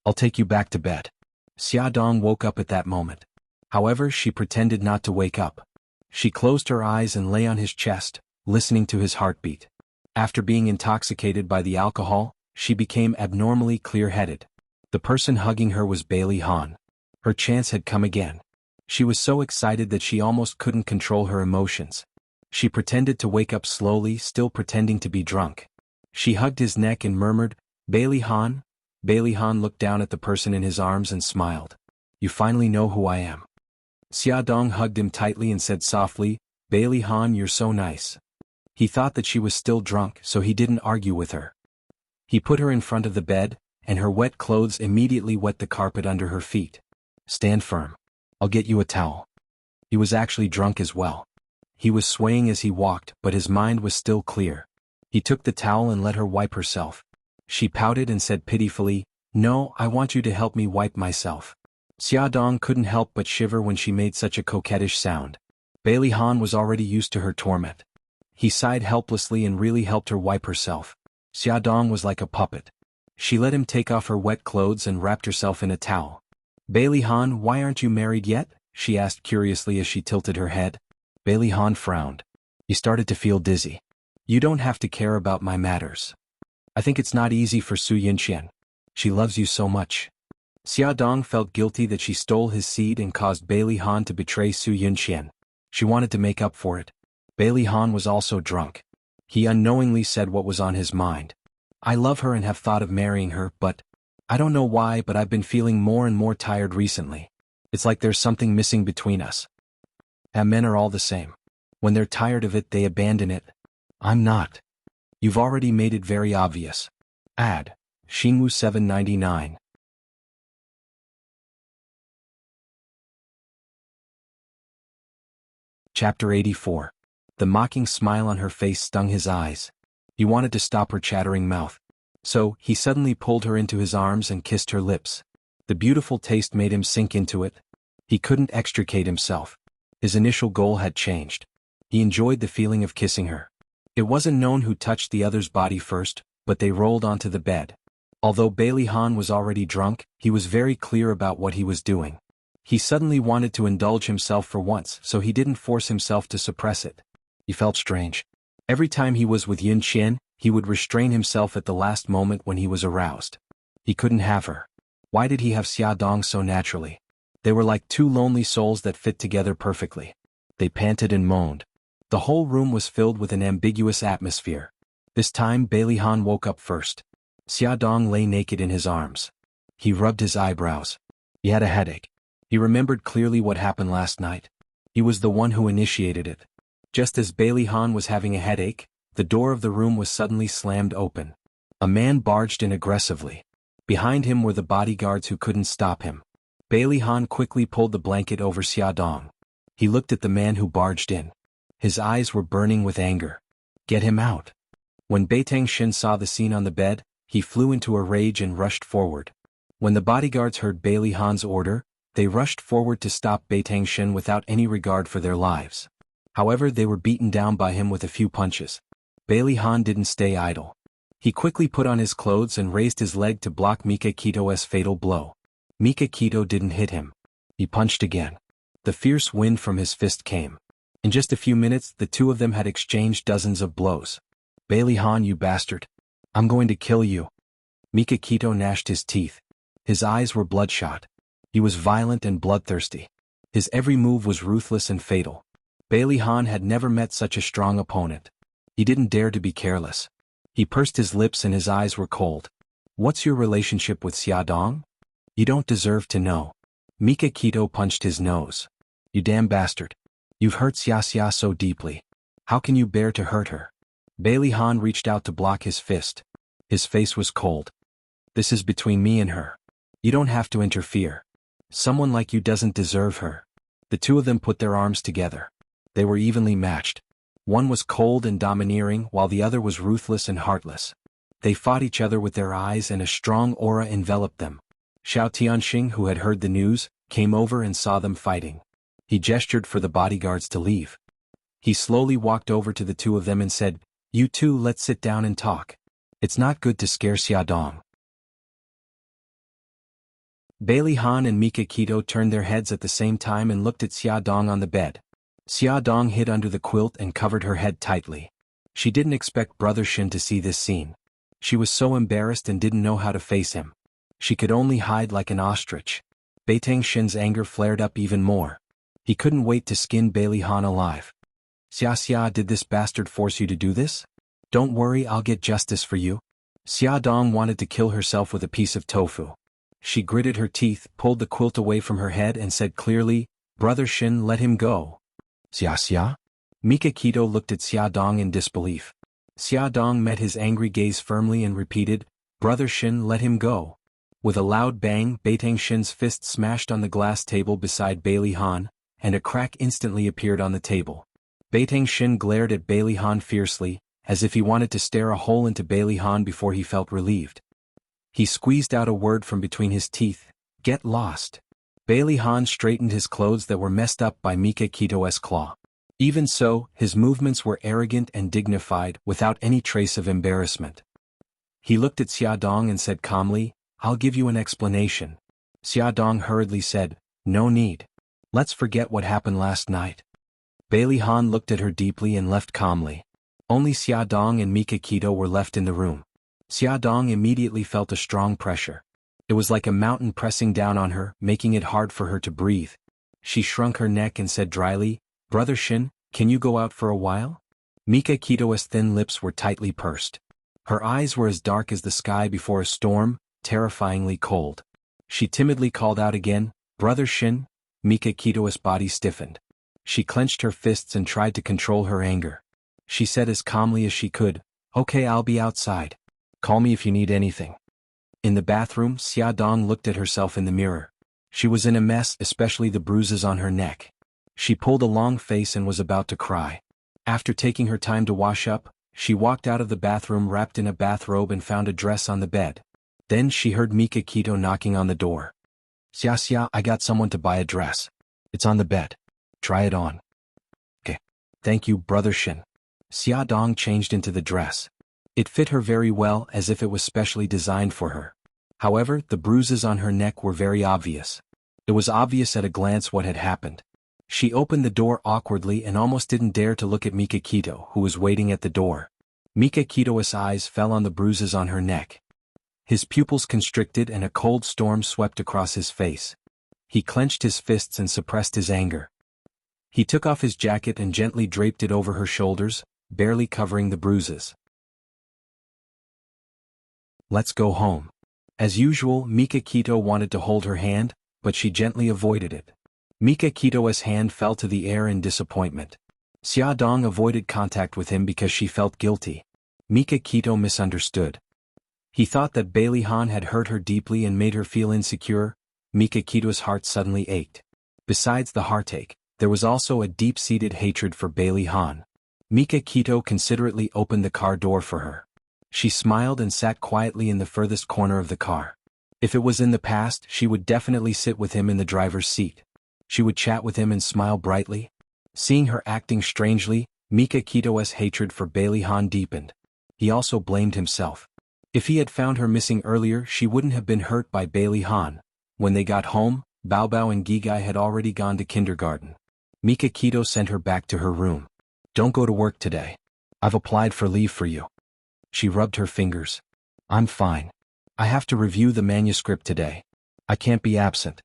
I'll take you back to bed." Xia Dong woke up at that moment. However, she pretended not to wake up. She closed her eyes and lay on his chest, listening to his heartbeat. After being intoxicated by the alcohol, she became abnormally clear-headed. The person hugging her was Bailey Han. Her chance had come again. She was so excited that she almost couldn't control her emotions. She pretended to wake up slowly, still pretending to be drunk. She hugged his neck and murmured, "Bailey Han?" Bailey Han looked down at the person in his arms and smiled. "You finally know who I am." Xia Dong hugged him tightly and said softly, "Bailey Han, you're so nice." He thought that she was still drunk, so he didn't argue with her. He put her in front of the bed, and her wet clothes immediately wet the carpet under her feet. "Stand firm. I'll get you a towel." He was actually drunk as well. He was swaying as he walked, but his mind was still clear. He took the towel and let her wipe herself. She pouted and said pitifully, "No, I want you to help me wipe myself." Xia Dong couldn't help but shiver when she made such a coquettish sound. Bailey Han was already used to her torment. He sighed helplessly and really helped her wipe herself. Xia Dong was like a puppet. She let him take off her wet clothes and wrapped herself in a towel. "Bailey Han, why aren't you married yet?" she asked curiously as she tilted her head. Bailey Han frowned. He started to feel dizzy. "You don't have to care about my matters. I think it's not easy for Su Yinqian. She loves you so much." Xia Dong felt guilty that she stole his seed and caused Bailey Han to betray Su Yinqian. She wanted to make up for it. Bailey Han was also drunk. He unknowingly said what was on his mind. "I love her and have thought of marrying her, but I don't know why, but I've been feeling more and more tired recently. It's like there's something missing between us." Men are all the same. When they're tired of it, they abandon it. I'm not. You've already made it very obvious. Add. Xingwu 799. Chapter 84. The mocking smile on her face stung his eyes. He wanted to stop her chattering mouth. So, he suddenly pulled her into his arms and kissed her lips. The beautiful taste made him sink into it. He couldn't extricate himself. His initial goal had changed. He enjoyed the feeling of kissing her. It wasn't known who touched the other's body first, but they rolled onto the bed. Although Bailey Han was already drunk, he was very clear about what he was doing. He suddenly wanted to indulge himself for once, so he didn't force himself to suppress it. He felt strange. Every time he was with Yin Qian, he would restrain himself at the last moment when he was aroused. He couldn't have her. Why did he have Xia Dong so naturally? They were like two lonely souls that fit together perfectly. They panted and moaned. The whole room was filled with an ambiguous atmosphere. This time Bailey Han woke up first. Xia Dong lay naked in his arms. He rubbed his eyebrows. He had a headache. He remembered clearly what happened last night. He was the one who initiated it. Just as Bailey Han was having a headache, the door of the room was suddenly slammed open. A man barged in aggressively. Behind him were the bodyguards who couldn't stop him. Bailey Han quickly pulled the blanket over Xia Dong. He looked at the man who barged in. His eyes were burning with anger. Get him out. When Beitang Shin saw the scene on the bed, he flew into a rage and rushed forward. When the bodyguards heard Bailey Han's order, they rushed forward to stop Beitang Shin without any regard for their lives. However, they were beaten down by him with a few punches. Bailey Han didn't stay idle. He quickly put on his clothes and raised his leg to block Mika Kito's fatal blow. Mika Kito didn't hit him. He punched again. The fierce wind from his fist came. In just a few minutes, the two of them had exchanged dozens of blows. Bailey Han, you bastard. I'm going to kill you. Mika Kito gnashed his teeth. His eyes were bloodshot. He was violent and bloodthirsty. His every move was ruthless and fatal. Bailey Han had never met such a strong opponent. He didn't dare to be careless. He pursed his lips and his eyes were cold. "What's your relationship with Xia Dong?" "You don't deserve to know." Mika Kito punched his nose. "You damn bastard. You've hurt Xia so deeply. How can you bear to hurt her?" Bailey Han reached out to block his fist. His face was cold. "This is between me and her. You don't have to interfere. Someone like you doesn't deserve her." The two of them put their arms together. They were evenly matched. One was cold and domineering while the other was ruthless and heartless. They fought each other with their eyes and a strong aura enveloped them. Xiao Tianxing, who had heard the news, came over and saw them fighting. He gestured for the bodyguards to leave. He slowly walked over to the two of them and said, "You two, let's sit down and talk. It's not good to scare Xia Dong." Bailey Han and Mika Kito turned their heads at the same time and looked at Xia Dong on the bed. Xia Dong hid under the quilt and covered her head tightly. She didn't expect Brother Shin to see this scene. She was so embarrassed and didn't know how to face him. She could only hide like an ostrich. Beitang Shin's anger flared up even more. He couldn't wait to skin Bailey Han alive. "Xia, did this bastard force you to do this? Don't worry, I'll get justice for you." Xia Dong wanted to kill herself with a piece of tofu. She gritted her teeth, pulled the quilt away from her head and said clearly, "Brother Shin, let him go." "Xia?" Mika Kito looked at Xia Dong in disbelief. Xia Dong met his angry gaze firmly and repeated, "Brother Shin, let him go." With a loud bang, Beitang Shin's fist smashed on the glass table beside Bailey Han, and a crack instantly appeared on the table. Beitang Shin glared at Bailey Han fiercely, as if he wanted to stare a hole into Bailey Han before he felt relieved. He squeezed out a word from between his teeth, "Get lost." Bailey Han straightened his clothes that were messed up by Mika Kito's claw. Even so, his movements were arrogant and dignified, without any trace of embarrassment. He looked at Xia Dong and said calmly, "I'll give you an explanation." Xia Dong hurriedly said, "No need. Let's forget what happened last night." Bailey Han looked at her deeply and left calmly. Only Xia Dong and Mika Kito were left in the room. Xia Dong immediately felt a strong pressure. It was like a mountain pressing down on her, making it hard for her to breathe. She shrunk her neck and said dryly, "Brother Shin, can you go out for a while?" Mika Kito's thin lips were tightly pursed. Her eyes were as dark as the sky before a storm, terrifyingly cold. She timidly called out again, "Brother Shin." Mika Kito's body stiffened. She clenched her fists and tried to control her anger. She said as calmly as she could, "Okay, I'll be outside. Call me if you need anything." In the bathroom, Xia Dong looked at herself in the mirror. She was in a mess, especially the bruises on her neck. She pulled a long face and was about to cry. After taking her time to wash up, she walked out of the bathroom wrapped in a bathrobe and found a dress on the bed. Then she heard Mika Kito knocking on the door. "Xia, I got someone to buy a dress. It's on the bed. Try it on." "Okay. Thank you, Brother Shin." Xia Dong changed into the dress. It fit her very well, as if it was specially designed for her. However, the bruises on her neck were very obvious. It was obvious at a glance what had happened. She opened the door awkwardly and almost didn't dare to look at Mika Kito, who was waiting at the door. Mika Kito's eyes fell on the bruises on her neck. His pupils constricted and a cold storm swept across his face. He clenched his fists and suppressed his anger. He took off his jacket and gently draped it over her shoulders, barely covering the bruises. "Let's go home." As usual, Mika Kito wanted to hold her hand, but she gently avoided it. Mika Kito's hand fell to the air in disappointment. Xia Dong avoided contact with him because she felt guilty. Mika Kito misunderstood. He thought that Bailey Han had hurt her deeply and made her feel insecure. Mika Kito's heart suddenly ached. Besides the heartache, there was also a deep-seated hatred for Bailey Han. Mika Kito considerately opened the car door for her. She smiled and sat quietly in the furthest corner of the car. If it was in the past, she would definitely sit with him in the driver's seat. She would chat with him and smile brightly. Seeing her acting strangely, Mika Kito's hatred for Bailey Han deepened. He also blamed himself. If he had found her missing earlier, she wouldn't have been hurt by Bailey Han. When they got home, Bao Bao and Gigai had already gone to kindergarten. Mika Kito sent her back to her room. "Don't go to work today. I've applied for leave for you." She rubbed her fingers. "I'm fine. I have to review the manuscript today. I can't be absent."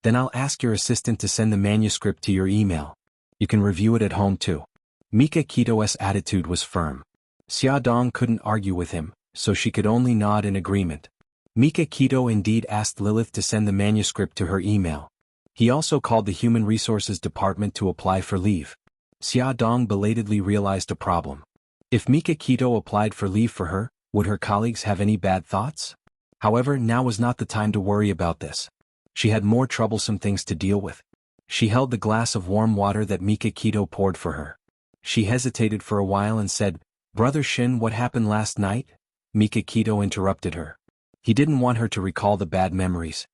Then I'll ask your assistant to send the manuscript to your email. You can review it at home too. Mika Kito's attitude was firm. Xia Dong couldn't argue with him, so she could only nod in agreement. Mika Kito indeed asked Lilith to send the manuscript to her email. He also called the Human Resources Department to apply for leave. Xia Dong belatedly realized a problem. If Mika Kito applied for leave for her, would her colleagues have any bad thoughts? However, now was not the time to worry about this. She had more troublesome things to deal with. She held the glass of warm water that Mika Kito poured for her. She hesitated for a while and said, "Brother Shin, what happened last night?" Mika Kito interrupted her. He didn't want her to recall the bad memories.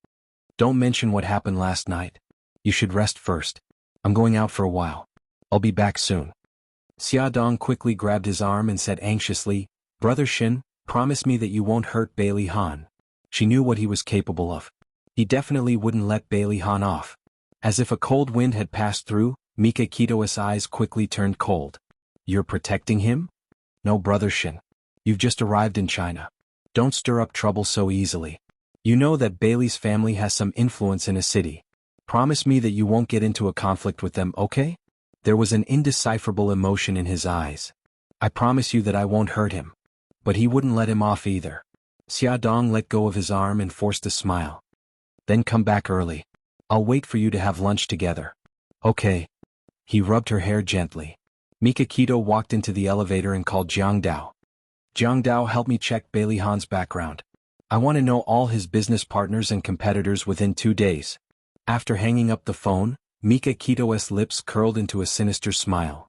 "Don't mention what happened last night. You should rest first. I'm going out for a while. I'll be back soon." Xia Dong quickly grabbed his arm and said anxiously, "Brother Shin, promise me that you won't hurt Bailey Han." She knew what he was capable of. He definitely wouldn't let Bailey Han off. As if a cold wind had passed through, Mika Kito's eyes quickly turned cold. "You're protecting him?" "No, Brother Shin. You've just arrived in China. Don't stir up trouble so easily. You know that Bailey's family has some influence in a city. Promise me that you won't get into a conflict with them, okay?" There was an indecipherable emotion in his eyes. "I promise you that I won't hurt him." But he wouldn't let him off either. Xia Dong let go of his arm and forced a smile. "Then come back early. I'll wait for you to have lunch together." "Okay." He rubbed her hair gently. Mika Kito walked into the elevator and called Jianghu. "Jianghu, help me check Bailey Han's background. I want to know all his business partners and competitors within 2 days." After hanging up the phone, Mika Kito's lips curled into a sinister smile.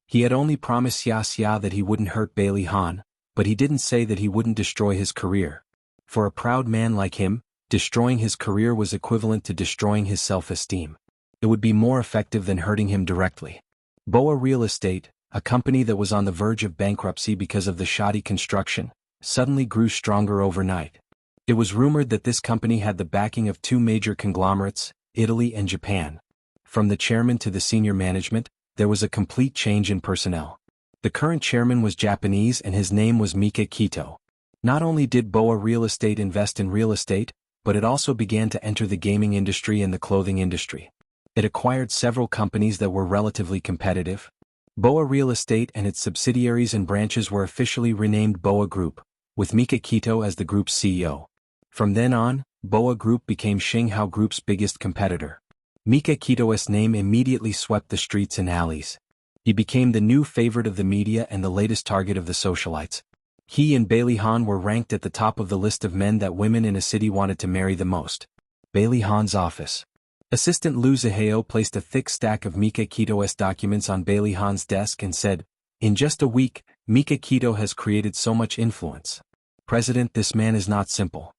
He had only promised Xia that he wouldn't hurt Bailey Han, but he didn't say that he wouldn't destroy his career. For a proud man like him, destroying his career was equivalent to destroying his self-esteem. It would be more effective than hurting him directly. Boa Real Estate, a company that was on the verge of bankruptcy because of the shoddy construction, suddenly grew stronger overnight. It was rumored that this company had the backing of 2 major conglomerates, Italy and Japan. From the chairman to the senior management, there was a complete change in personnel. The current chairman was Japanese and his name was Mika Kito. Not only did Boa Real Estate invest in real estate, but it also began to enter the gaming industry and the clothing industry. It acquired several companies that were relatively competitive. Boa Real Estate and its subsidiaries and branches were officially renamed Boa Group, with Mika Kito as the group's CEO. From then on, Boa Group became Xinghao Group's biggest competitor. Mika Kito's name immediately swept the streets and alleys. He became the new favorite of the media and the latest target of the socialites. He and Bailey Han were ranked at the top of the list of men that women in a city wanted to marry the most. Bailey Han's office. Assistant Lu Zihao placed a thick stack of Mika Kito's documents on Bailey Han's desk and said, "In just a week, Mika Kito has created so much influence. President, this man is not simple."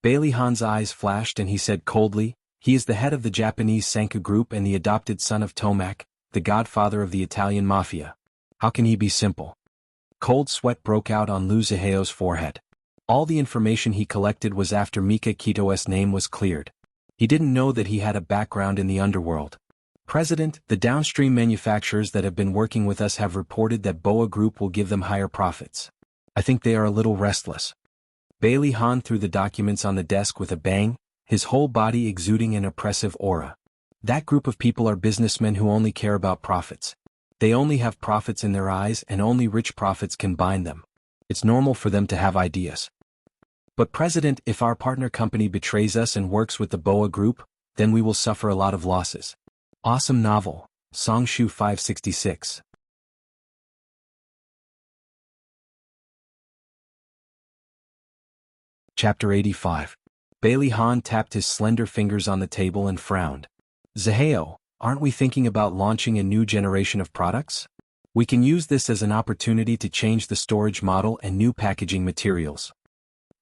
Bailey Han's eyes flashed and he said coldly, "He is the head of the Japanese Sanka Group and the adopted son of Tomac, the godfather of the Italian mafia. How can he be simple?" Cold sweat broke out on Lu Zihao's forehead. All the information he collected was after Mika Kito's name was cleared. He didn't know that he had a background in the underworld. "President, the downstream manufacturers that have been working with us have reported that Boa Group will give them higher profits. I think they are a little restless." Bailey Han threw the documents on the desk with a bang, his whole body exuding an oppressive aura. That group of people are businessmen who only care about profits. They only have profits in their eyes and only rich profits can bind them. It's normal for them to have ideas. "But President, if our partner company betrays us and works with the Boa Group, then we will suffer a lot of losses." Awesome novel, Songshu 566. Chapter 85. Bailey Han tapped his slender fingers on the table and frowned. "Zihao, aren't we thinking about launching a new generation of products? We can use this as an opportunity to change the storage model and new packaging materials."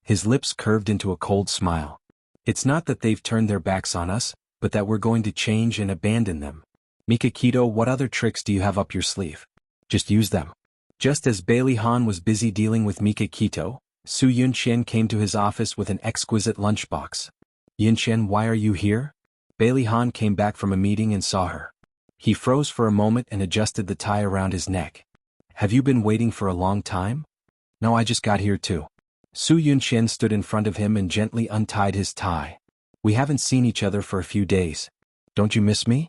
His lips curved into a cold smile. "It's not that they've turned their backs on us, but that we're going to change and abandon them. Mika Kito, what other tricks do you have up your sleeve? Just use them." Just as Bailey Han was busy dealing with Mika Kito, Su Yunqian came to his office with an exquisite lunchbox. "Yunqian, why are you here?" Bailey Han came back from a meeting and saw her. He froze for a moment and adjusted the tie around his neck. "Have you been waiting for a long time?" "No, I just got here too." Su Yunqian stood in front of him and gently untied his tie. We haven't seen each other for a few days. Don't you miss me?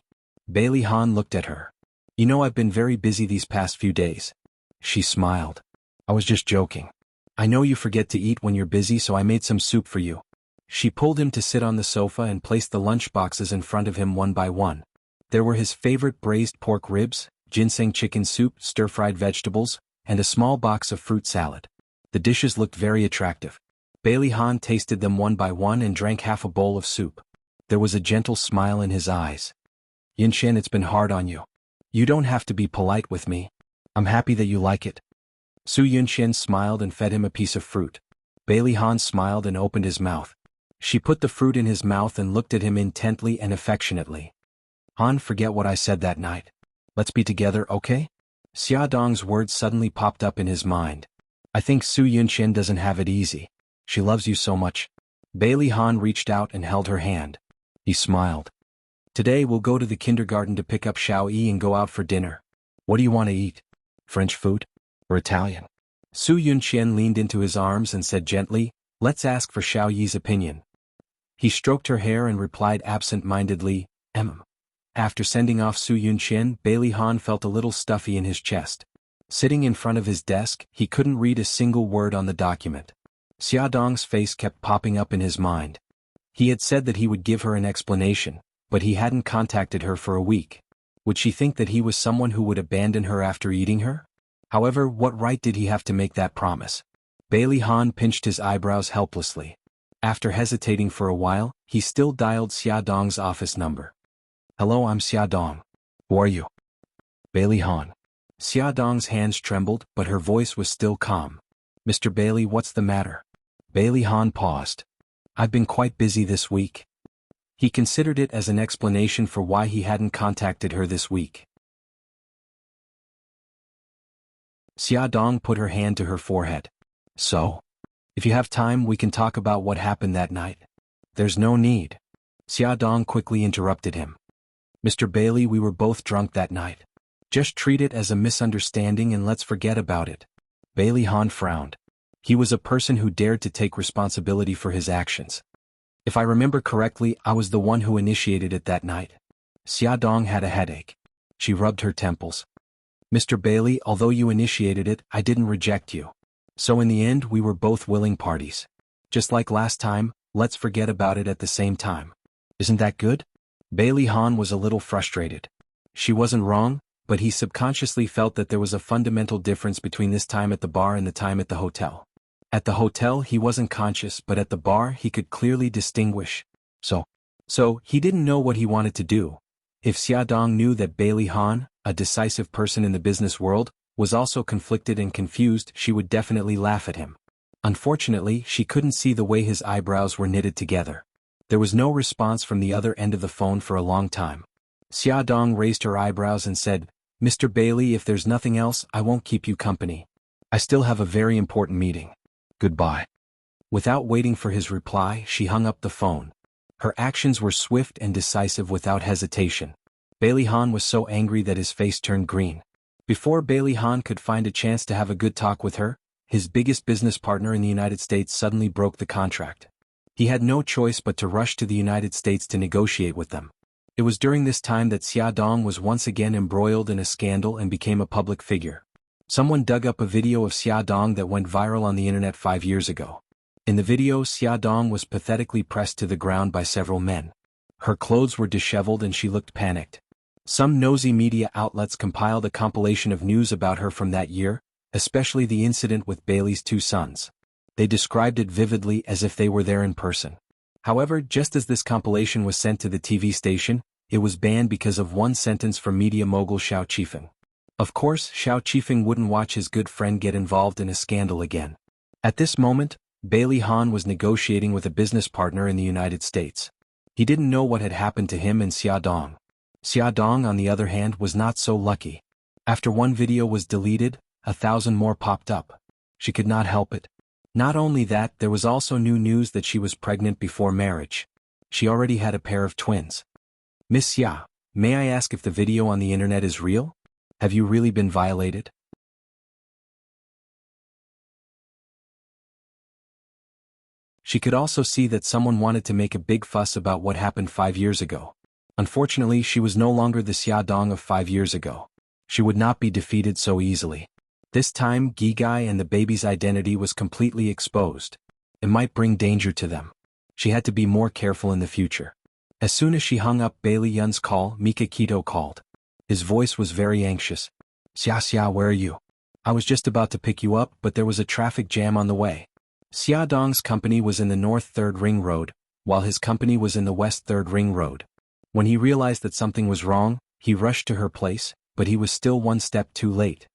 Bailey Han looked at her. You know I've been very busy these past few days. She smiled. I was just joking. I know you forget to eat when you're busy, so I made some soup for you. She pulled him to sit on the sofa and placed the lunch boxes in front of him one by one. There were his favorite braised pork ribs, ginseng chicken soup, stir-fried vegetables, and a small box of fruit salad. The dishes looked very attractive. Bailey Han tasted them one by one and drank half a bowl of soup. There was a gentle smile in his eyes. Yunqian, it's been hard on you. You don't have to be polite with me. I'm happy that you like it. Su Yunqian smiled and fed him a piece of fruit. Bailey Han smiled and opened his mouth. She put the fruit in his mouth and looked at him intently and affectionately. Han, forget what I said that night. Let's be together, okay? Xia Dong's words suddenly popped up in his mind. I think Su Yunqian doesn't have it easy. She loves you so much. Bailey Han reached out and held her hand. He smiled. Today we'll go to the kindergarten to pick up Xiao Yi and go out for dinner. What do you want to eat? French food? Or Italian? Su Yunqian leaned into his arms and said gently, let's ask for Xiao Yi's opinion. He stroked her hair and replied absent-mindedly, After sending off Su Yunqian, Bailey Han felt a little stuffy in his chest. Sitting in front of his desk, he couldn't read a single word on the document. Xia Dong's face kept popping up in his mind. He had said that he would give her an explanation, but he hadn't contacted her for a week. Would she think that he was someone who would abandon her after eating her? However, what right did he have to make that promise? Bailey Han pinched his eyebrows helplessly. After hesitating for a while, he still dialed Xia Dong's office number. Hello, I'm Xia Dong. Who are you? Bailey Han. Xia Dong's hands trembled, but her voice was still calm. Mr. Bailey, what's the matter? Bailey Han paused. I've been quite busy this week. He considered it as an explanation for why he hadn't contacted her this week. Xia Dong put her hand to her forehead. So? If you have time, we can talk about what happened that night. There's no need. Xia Dong quickly interrupted him. Mr. Bailey, we were both drunk that night. Just treat it as a misunderstanding and let's forget about it. Bailey Han frowned. He was a person who dared to take responsibility for his actions. If I remember correctly, I was the one who initiated it that night. Xia Dong had a headache. She rubbed her temples. Mr. Bailey, although you initiated it, I didn't reject you. So in the end, we were both willing parties. Just like last time, let's forget about it at the same time. Isn't that good? Bailey Han was a little frustrated. She wasn't wrong, but he subconsciously felt that there was a fundamental difference between this time at the bar and the time at the hotel. At the hotel he wasn't conscious, but at the bar he could clearly distinguish. So he didn't know what he wanted to do. If Xia Dong knew that Bailey Han, a decisive person in the business world, was also conflicted and confused, she would definitely laugh at him. Unfortunately, she couldn't see the way his eyebrows were knitted together. There was no response from the other end of the phone for a long time. Xia Dong raised her eyebrows and said, Mr. Bailey, if there's nothing else, I won't keep you company. I still have a very important meeting. Goodbye. Without waiting for his reply, she hung up the phone. Her actions were swift and decisive without hesitation. Bailey Han was so angry that his face turned green. Before Bailey Han could find a chance to have a good talk with her, his biggest business partner in the United States suddenly broke the contract. He had no choice but to rush to the United States to negotiate with them. It was during this time that Xia Dong was once again embroiled in a scandal and became a public figure. Someone dug up a video of Xia Dong that went viral on the internet 5 years ago. In the video, Xia Dong was pathetically pressed to the ground by several men. Her clothes were disheveled and she looked panicked. Some nosy media outlets compiled a compilation of news about her from that year, especially the incident with Bailey's 2 sons. They described it vividly as if they were there in person. However, just as this compilation was sent to the TV station, it was banned because of one sentence from media mogul Xiao Qifeng. Of course, Xiao Qifeng wouldn't watch his good friend get involved in a scandal again. At this moment, Bailey Han was negotiating with a business partner in the United States. He didn't know what had happened to him and Xia Dong. Xia Dong, on the other hand, was not so lucky. After one video was deleted, 1,000 more popped up. She could not help it. Not only that, there was also new news that she was pregnant before marriage. She already had a pair of twins. Miss Xia, may I ask if the video on the internet is real? Have you really been violated? She could also see that someone wanted to make a big fuss about what happened 5 years ago. Unfortunately, she was no longer the Xia Dong of 5 years ago. She would not be defeated so easily. This time, Gigai and the baby's identity was completely exposed. It might bring danger to them. She had to be more careful in the future. As soon as she hung up Bailey Yun's call, Mika Kito called. His voice was very anxious. Xia, where are you? I was just about to pick you up, but there was a traffic jam on the way. Xia Dong's company was in the North 3rd Ring Road, while his company was in the West 3rd Ring Road. When he realized that something was wrong, he rushed to her place, but he was still one step too late.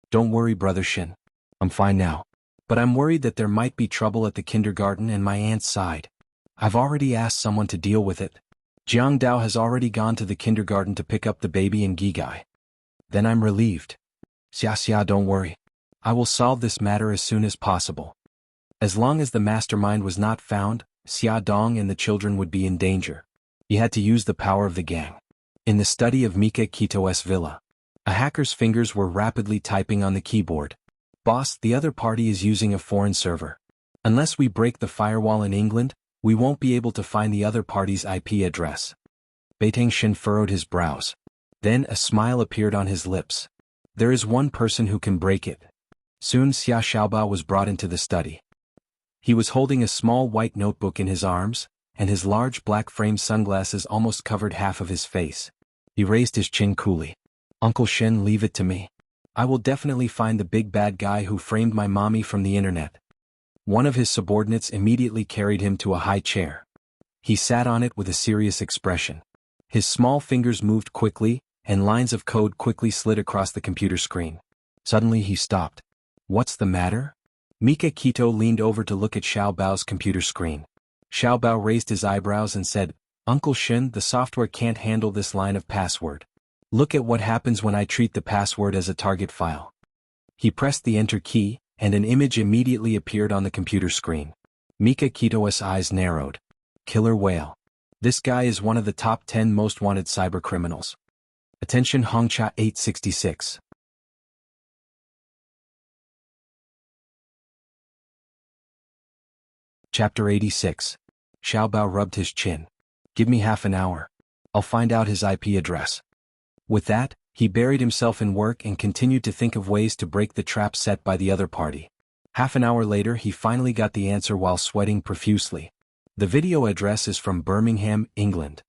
Don't worry, Brother Shin. I'm fine now. But I'm worried that there might be trouble at the kindergarten and my aunt's side. I've already asked someone to deal with it. Jianghu has already gone to the kindergarten to pick up the baby and Gigai. Then I'm relieved. Xia, don't worry. I will solve this matter as soon as possible. As long as the mastermind was not found, Xia Dong and the children would be in danger. He had to use the power of the gang. In the study of Mika Kito's villa, a hacker's fingers were rapidly typing on the keyboard. Boss, the other party is using a foreign server. Unless we break the firewall in England, we won't be able to find the other party's IP address. Beitang Shin furrowed his brows. Then a smile appeared on his lips. There is one person who can break it. Soon Xia Xiaobao was brought into the study. He was holding a small white notebook in his arms, and his large black-framed sunglasses almost covered half of his face. He raised his chin coolly. Uncle Shen, leave it to me. I will definitely find the big bad guy who framed my mommy from the internet. One of his subordinates immediately carried him to a high chair. He sat on it with a serious expression. His small fingers moved quickly, and lines of code quickly slid across the computer screen. Suddenly he stopped. What's the matter? Mika Kito leaned over to look at Xiaobao's computer screen. Xiaobao raised his eyebrows and said, Uncle Shin, the software can't handle this line of password. Look at what happens when I treat the password as a target file. He pressed the enter key, and an image immediately appeared on the computer screen. Mika Kito's eyes narrowed. Killer whale. This guy is one of the top 10 most wanted cybercriminals. Attention Hongcha 866. Chapter 86. Xiaobao rubbed his chin. Give me half an hour. I'll find out his IP address. With that, he buried himself in work and continued to think of ways to break the trap set by the other party. Half an hour later he finally got the answer while sweating profusely. The video address is from Birmingham, England.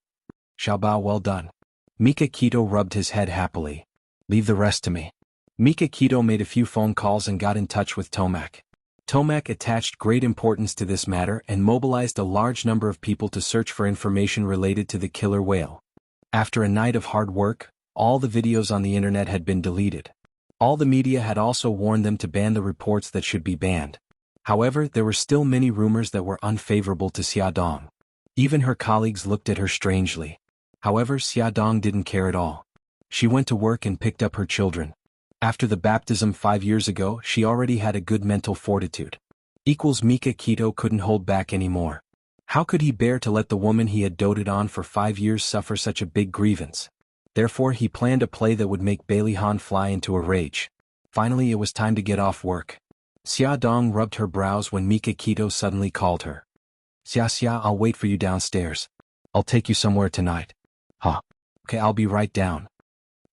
Xiaobao, well done. Mika Kito rubbed his head happily. Leave the rest to me. Mika Kito made a few phone calls and got in touch with Tomac. Tomac attached great importance to this matter and mobilized a large number of people to search for information related to the killer whale. After a night of hard work, all the videos on the internet had been deleted. All the media had also warned them to ban the reports that should be banned. However, there were still many rumors that were unfavorable to Xia Dong. Even her colleagues looked at her strangely. However, Xia Dong didn't care at all. She went to work and picked up her children. After the baptism 5 years ago, she already had a good mental fortitude. Mika Kito couldn't hold back anymore. How could he bear to let the woman he had doted on for 5 years suffer such a big grievance? Therefore he planned a play that would make Bailey Han fly into a rage. Finally it was time to get off work. Xia Dong rubbed her brows when Mika Kito suddenly called her. Xia, I'll wait for you downstairs. I'll take you somewhere tonight. Huh. Okay, I'll be right down.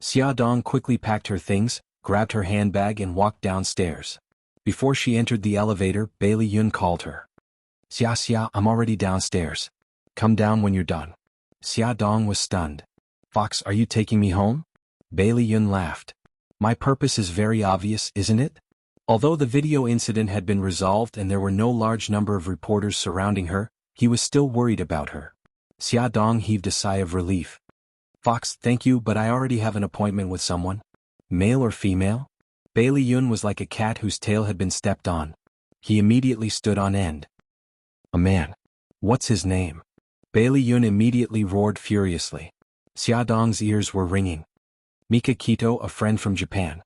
Xia Dong quickly packed her things, grabbed her handbag and walked downstairs. Before she entered the elevator, Bailey Yun called her. Xia, I'm already downstairs. Come down when you're done. Xia Dong was stunned. Fox, are you taking me home? Bailey Yun laughed. My purpose is very obvious, isn't it? Although the video incident had been resolved and there were no large number of reporters surrounding her, he was still worried about her. Xia Dong heaved a sigh of relief. Fox, thank you, but I already have an appointment with someone. Male or female? Bailey Yun was like a cat whose tail had been stepped on. He immediately stood on end. A man. What's his name? Bailey Yun immediately roared furiously. Xia Dong's ears were ringing. Mika Kito, a friend from Japan.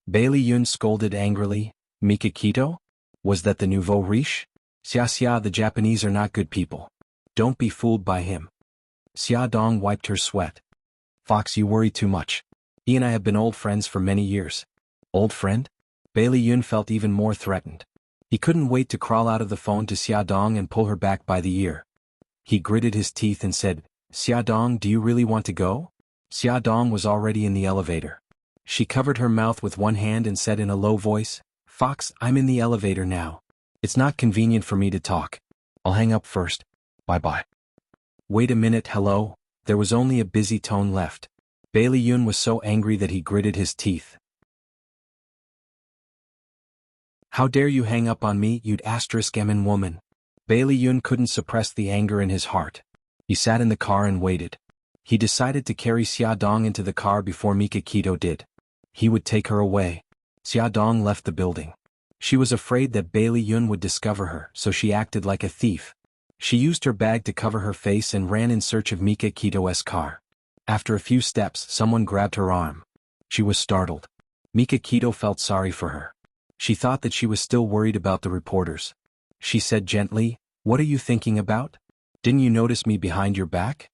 Bailey Yun scolded angrily. Mika Kito? Was that the nouveau riche? Xia, the Japanese are not good people. Don't be fooled by him. Xia Dong wiped her sweat. Fox, you worry too much. He and I have been old friends for many years. Old friend? Bailey Yun felt even more threatened. He couldn't wait to crawl out of the phone to Xiaodong and pull her back by the ear. He gritted his teeth and said, "Xiaodong, do you really want to go?" Xiaodong was already in the elevator. She covered her mouth with one hand and said in a low voice, "Fox, I'm in the elevator now. It's not convenient for me to talk. I'll hang up first. Bye-bye." "Wait a minute, hello." There was only a busy tone left. Bailey Yun was so angry that he gritted his teeth. "How dare you hang up on me, you'd *M woman." Bailey Yun couldn't suppress the anger in his heart. He sat in the car and waited. He decided to carry Xiaodong into the car before Mikakito did. He would take her away. Xiaodong left the building. She was afraid that Bailey Yun would discover her, so she acted like a thief. She used her bag to cover her face and ran in search of Mikakito's car. After a few steps, someone grabbed her arm. She was startled. Mikakito felt sorry for her. She thought that she was still worried about the reporters. She said gently, "What are you thinking about? Didn't you notice me behind your back?"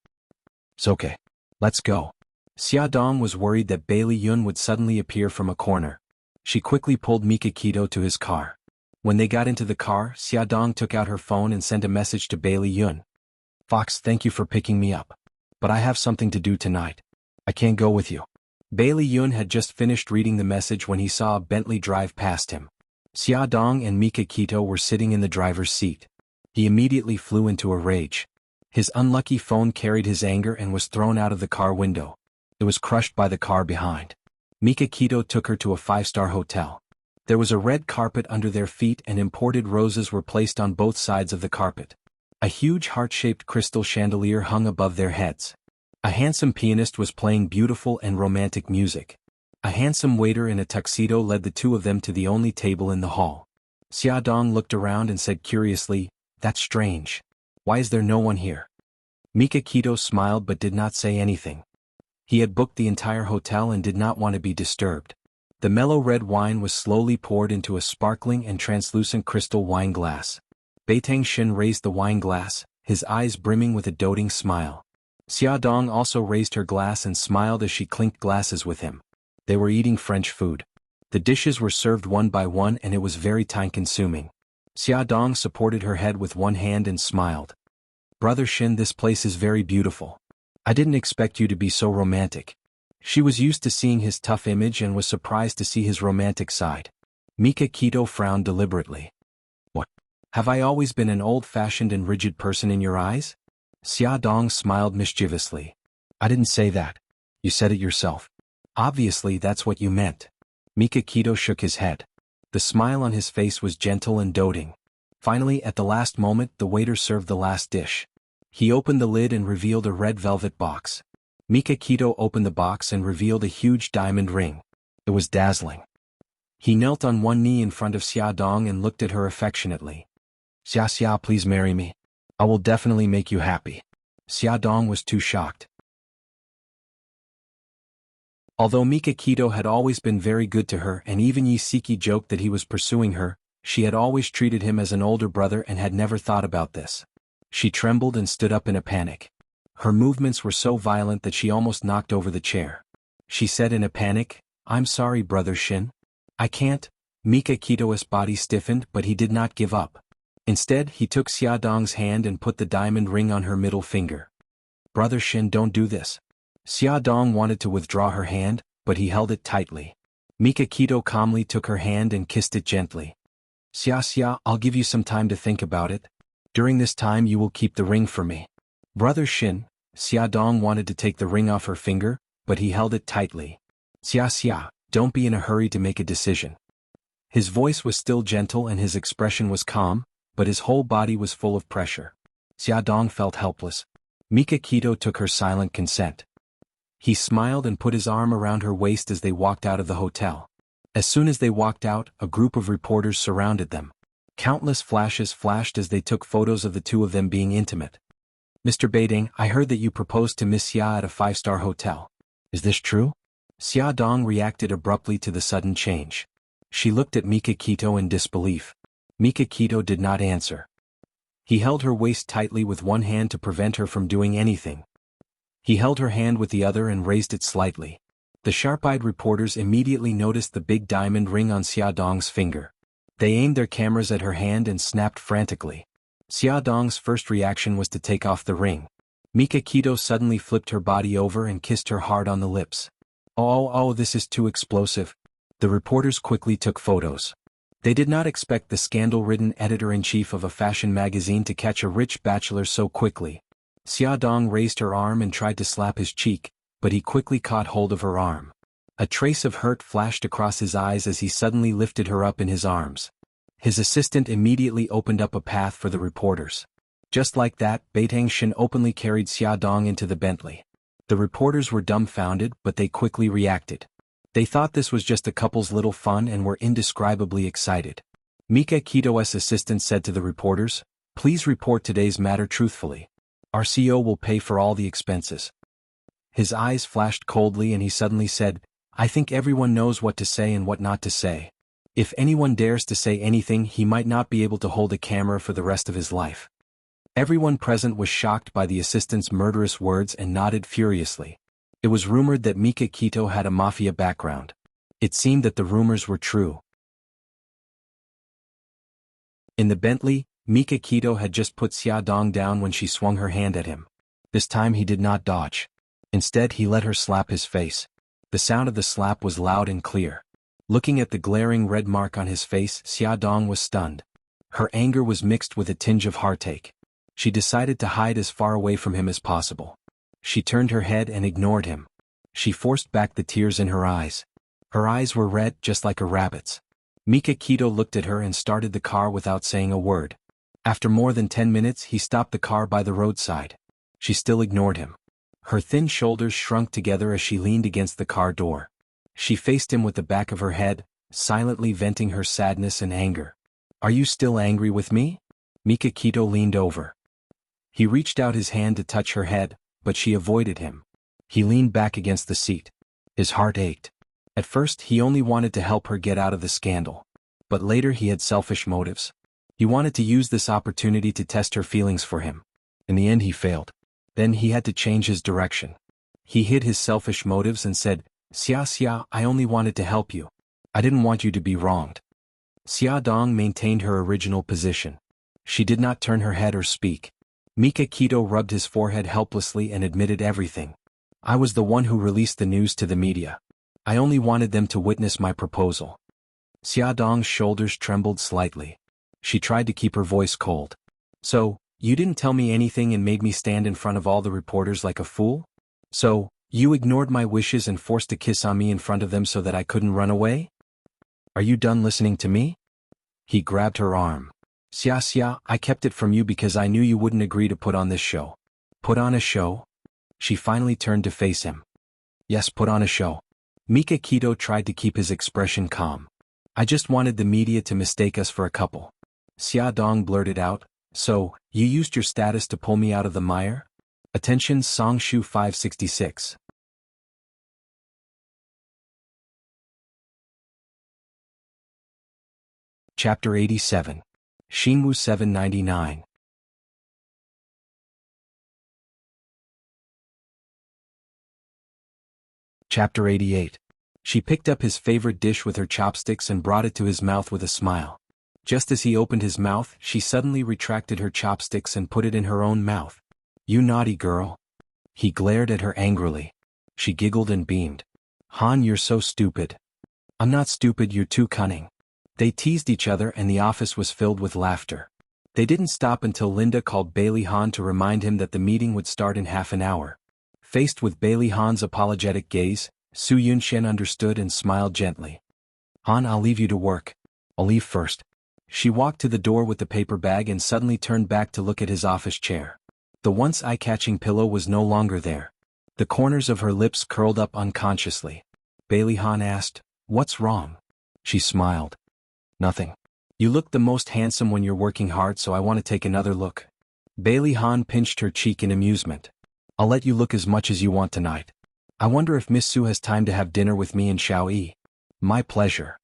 "It's okay. Let's go." Xiaodong was worried that Bailey Yun would suddenly appear from a corner. She quickly pulled Mikakito to his car. When they got into the car, Xiaodong took out her phone and sent a message to Bailey Yun. "Fox, thank you for picking me up. But I have something to do tonight. I can't go with you." Bailey Yun had just finished reading the message when he saw a Bentley drive past him. Xiaodong and Mikakito were sitting in the driver's seat. He immediately flew into a rage. His unlucky phone carried his anger and was thrown out of the car window. It was crushed by the car behind. Mikakito took her to a 5-star hotel. There was a red carpet under their feet and imported roses were placed on both sides of the carpet. A huge heart-shaped crystal chandelier hung above their heads. A handsome pianist was playing beautiful and romantic music. A handsome waiter in a tuxedo led the two of them to the only table in the hall. Xiaodong looked around and said curiously, "That's strange. Why is there no one here?" Mikakito smiled but did not say anything. He had booked the entire hotel and did not want to be disturbed. The mellow red wine was slowly poured into a sparkling and translucent crystal wine glass. Beitang Shin raised the wine glass, his eyes brimming with a doting smile. Xiaodong also raised her glass and smiled as she clinked glasses with him. They were eating French food. The dishes were served one by one and it was very time-consuming. Xiaodong supported her head with one hand and smiled. "Brother Shin, this place is very beautiful. I didn't expect you to be so romantic." She was used to seeing his tough image and was surprised to see his romantic side. Mikakito frowned deliberately. "What? Have I always been an old-fashioned and rigid person in your eyes?" Xiaodong smiled mischievously. "I didn't say that. You said it yourself. Obviously that's what you meant." Mikakito shook his head. The smile on his face was gentle and doting. Finally, at the last moment, the waiter served the last dish. He opened the lid and revealed a red velvet box. Mikakito opened the box and revealed a huge diamond ring. It was dazzling. He knelt on one knee in front of Xiaodong and looked at her affectionately. "Xia, please marry me. I will definitely make you happy." Xiaodong was too shocked. Although Mikakito had always been very good to her and even Yisiki joked that he was pursuing her, she had always treated him as an older brother and had never thought about this. She trembled and stood up in a panic. Her movements were so violent that she almost knocked over the chair. She said in a panic, "I'm sorry, Brother Shin. I can't." Mikakito's body stiffened but he did not give up. Instead, he took Xiaodong's hand and put the diamond ring on her middle finger. "Brother Shin, don't do this." Xiaodong wanted to withdraw her hand, but he held it tightly. Mikakito calmly took her hand and kissed it gently. Xia, I'll give you some time to think about it. During this time you will keep the ring for me." "Brother Shin." Xiaodong wanted to take the ring off her finger, but he held it tightly. Xia, don't be in a hurry to make a decision." His voice was still gentle and his expression was calm, but his whole body was full of pressure. Xiaodong felt helpless. Mikakito took her silent consent. He smiled and put his arm around her waist as they walked out of the hotel. As soon as they walked out, a group of reporters surrounded them. Countless flashes flashed as they took photos of the two of them being intimate. "Mr. Beiding, I heard that you proposed to Miss Xia at a 5-star hotel. Is this true?" Xiaodong reacted abruptly to the sudden change. She looked at Mikakito in disbelief. Mikakito did not answer. He held her waist tightly with one hand to prevent her from doing anything. He held her hand with the other and raised it slightly. The sharp-eyed reporters immediately noticed the big diamond ring on Xiaodong's finger. They aimed their cameras at her hand and snapped frantically. Xiaodong's first reaction was to take off the ring. Mika Kito suddenly flipped her body over and kissed her hard on the lips. Oh, this is too explosive. The reporters quickly took photos. They did not expect the scandal-ridden editor-in-chief of a fashion magazine to catch a rich bachelor so quickly. Xiaodong raised her arm and tried to slap his cheek, but he quickly caught hold of her arm. A trace of hurt flashed across his eyes as he suddenly lifted her up in his arms. His assistant immediately opened up a path for the reporters. Just like that, Beitang openly carried Xiaodong into the Bentley. The reporters were dumbfounded, but they quickly reacted. They thought this was just a couple's little fun and were indescribably excited. Mika Kito's assistant said to the reporters, "Please report today's matter truthfully. Our CEO will pay for all the expenses." His eyes flashed coldly and he suddenly said, "I think everyone knows what to say and what not to say. If anyone dares to say anything, he might not be able to hold a camera for the rest of his life." Everyone present was shocked by the assistant's murderous words and nodded furiously. It was rumored that Mika Kito had a mafia background. It seemed that the rumors were true. In the Bentley, Mika Kito had just put Xiaodong down when she swung her hand at him. This time he did not dodge. Instead he let her slap his face. The sound of the slap was loud and clear. Looking at the glaring red mark on his face, Xiaodong was stunned. Her anger was mixed with a tinge of heartache. She decided to hide as far away from him as possible. She turned her head and ignored him. She forced back the tears in her eyes. Her eyes were red just like a rabbit's. Mika Kito looked at her and started the car without saying a word. After more than 10 minutes he stopped the car by the roadside. She still ignored him. Her thin shoulders shrunk together as she leaned against the car door. She faced him with the back of her head, silently venting her sadness and anger. "Are you still angry with me?" Mika Kito leaned over. He reached out his hand to touch her head, but she avoided him. He leaned back against the seat. His heart ached. At first he only wanted to help her get out of the scandal. But later he had selfish motives. He wanted to use this opportunity to test her feelings for him. In the end he failed. Then he had to change his direction. He hid his selfish motives and said, Xia, I only wanted to help you. I didn't want you to be wronged." Xiaodong maintained her original position. She did not turn her head or speak. Mika Kito rubbed his forehead helplessly and admitted everything. "I was the one who released the news to the media. I only wanted them to witness my proposal." Xiaodong's shoulders trembled slightly. She tried to keep her voice cold. "So, you didn't tell me anything and made me stand in front of all the reporters like a fool? So, you ignored my wishes and forced a kiss on me in front of them so that I couldn't run away? Are you done listening to me?" He grabbed her arm. Xia, I kept it from you because I knew you wouldn't agree to put on this show." "Put on a show?" She finally turned to face him. "Yes, put on a show." Mika Kito tried to keep his expression calm. "I just wanted the media to mistake us for a couple." Xiaodong blurted out, "So, you used your status to pull me out of the mire?" Attention Songshu 566. Chapter 87. Xingwu 799. Chapter 88. She picked up his favorite dish with her chopsticks and brought it to his mouth with a smile. Just as he opened his mouth, she suddenly retracted her chopsticks and put it in her own mouth. "You naughty girl." He glared at her angrily. She giggled and beamed. "Han, you're so stupid." "I'm not stupid, you're too cunning." They teased each other and the office was filled with laughter. They didn't stop until Linda called Bailey Han to remind him that the meeting would start in half an hour. Faced with Bailey Han's apologetic gaze, Su Yunxian understood and smiled gently. "Han, I'll leave you to work. I'll leave first." She walked to the door with the paper bag and suddenly turned back to look at his office chair. The once eye-catching pillow was no longer there. The corners of her lips curled up unconsciously. Bailey Han asked, "What's wrong?" She smiled. "Nothing. You look the most handsome when you're working hard, so I want to take another look." Bailey Han pinched her cheek in amusement. "I'll let you look as much as you want tonight. I wonder if Miss Su has time to have dinner with me and Xiaoyi." "My pleasure."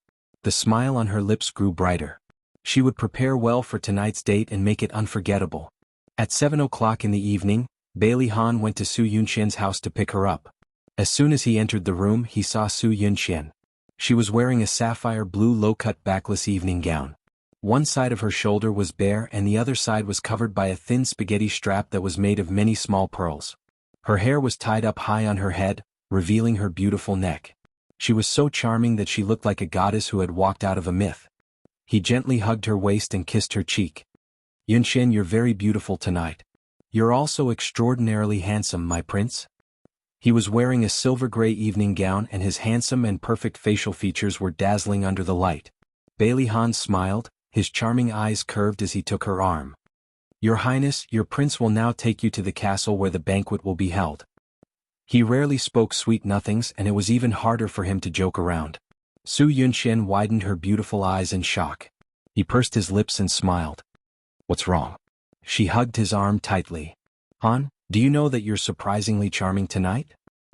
The smile on her lips grew brighter. She would prepare well for tonight's date and make it unforgettable. At 7 o'clock in the evening, Bailey Han went to Su Yunxian's house to pick her up. As soon as he entered the room, he saw Su Yunxian. She was wearing a sapphire blue low-cut backless evening gown. One side of her shoulder was bare and the other side was covered by a thin spaghetti strap that was made of many small pearls. Her hair was tied up high on her head, revealing her beautiful neck. She was so charming that she looked like a goddess who had walked out of a myth. He gently hugged her waist and kissed her cheek. "Yunxian, you're very beautiful tonight. You're also extraordinarily handsome, my prince." He was wearing a silver-gray evening gown and his handsome and perfect facial features were dazzling under the light. Bailey Han smiled, his charming eyes curved as he took her arm. "Your Highness, your prince will now take you to the castle where the banquet will be held." He rarely spoke sweet nothings and it was even harder for him to joke around. Su Yunxian widened her beautiful eyes in shock. He pursed his lips and smiled. "What's wrong?" She hugged his arm tightly. "Han, do you know that you're surprisingly charming tonight?"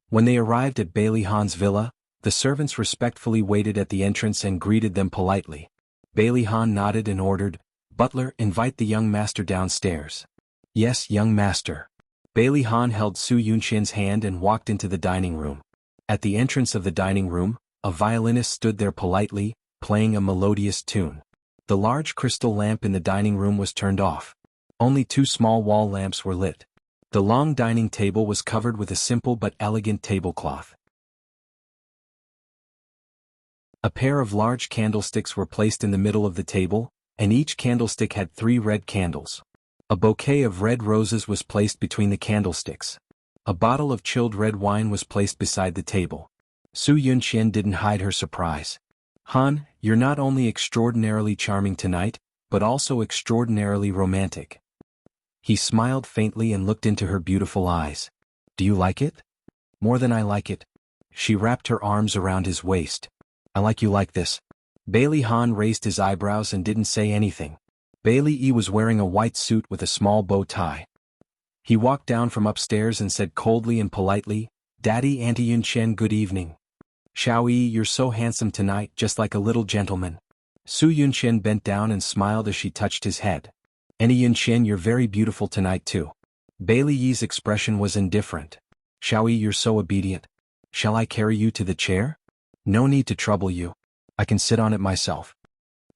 When they arrived at Bailey Han's villa, the servants respectfully waited at the entrance and greeted them politely. Bailey Han nodded and ordered, "Butler, invite the young master downstairs." "Yes, young master." Bailey Han held Su Yunxian's hand and walked into the dining room. At the entrance of the dining room, a violinist stood there politely, playing a melodious tune. The large crystal lamp in the dining room was turned off. Only two small wall lamps were lit. The long dining table was covered with a simple but elegant tablecloth. A pair of large candlesticks were placed in the middle of the table, and each candlestick had 3 red candles. A bouquet of red roses was placed between the candlesticks. A bottle of chilled red wine was placed beside the table. Su Yunxian didn't hide her surprise. "Han, you're not only extraordinarily charming tonight, but also extraordinarily romantic." He smiled faintly and looked into her beautiful eyes. "Do you like it?" "More than I like it." She wrapped her arms around his waist. "I like you like this." Bailey Han raised his eyebrows and didn't say anything. Bailey Yi was wearing a white suit with a small bow tie. He walked down from upstairs and said coldly and politely, "Daddy, Auntie Yunxian, good evening." "Xiao Yi, you're so handsome tonight, just like a little gentleman." Su Yunxian bent down and smiled as she touched his head. "Auntie Yunxian, you're very beautiful tonight too." Bailey Yi's expression was indifferent. "Xiao Yi, you're so obedient. Shall I carry you to the chair?" "No need to trouble you. I can sit on it myself."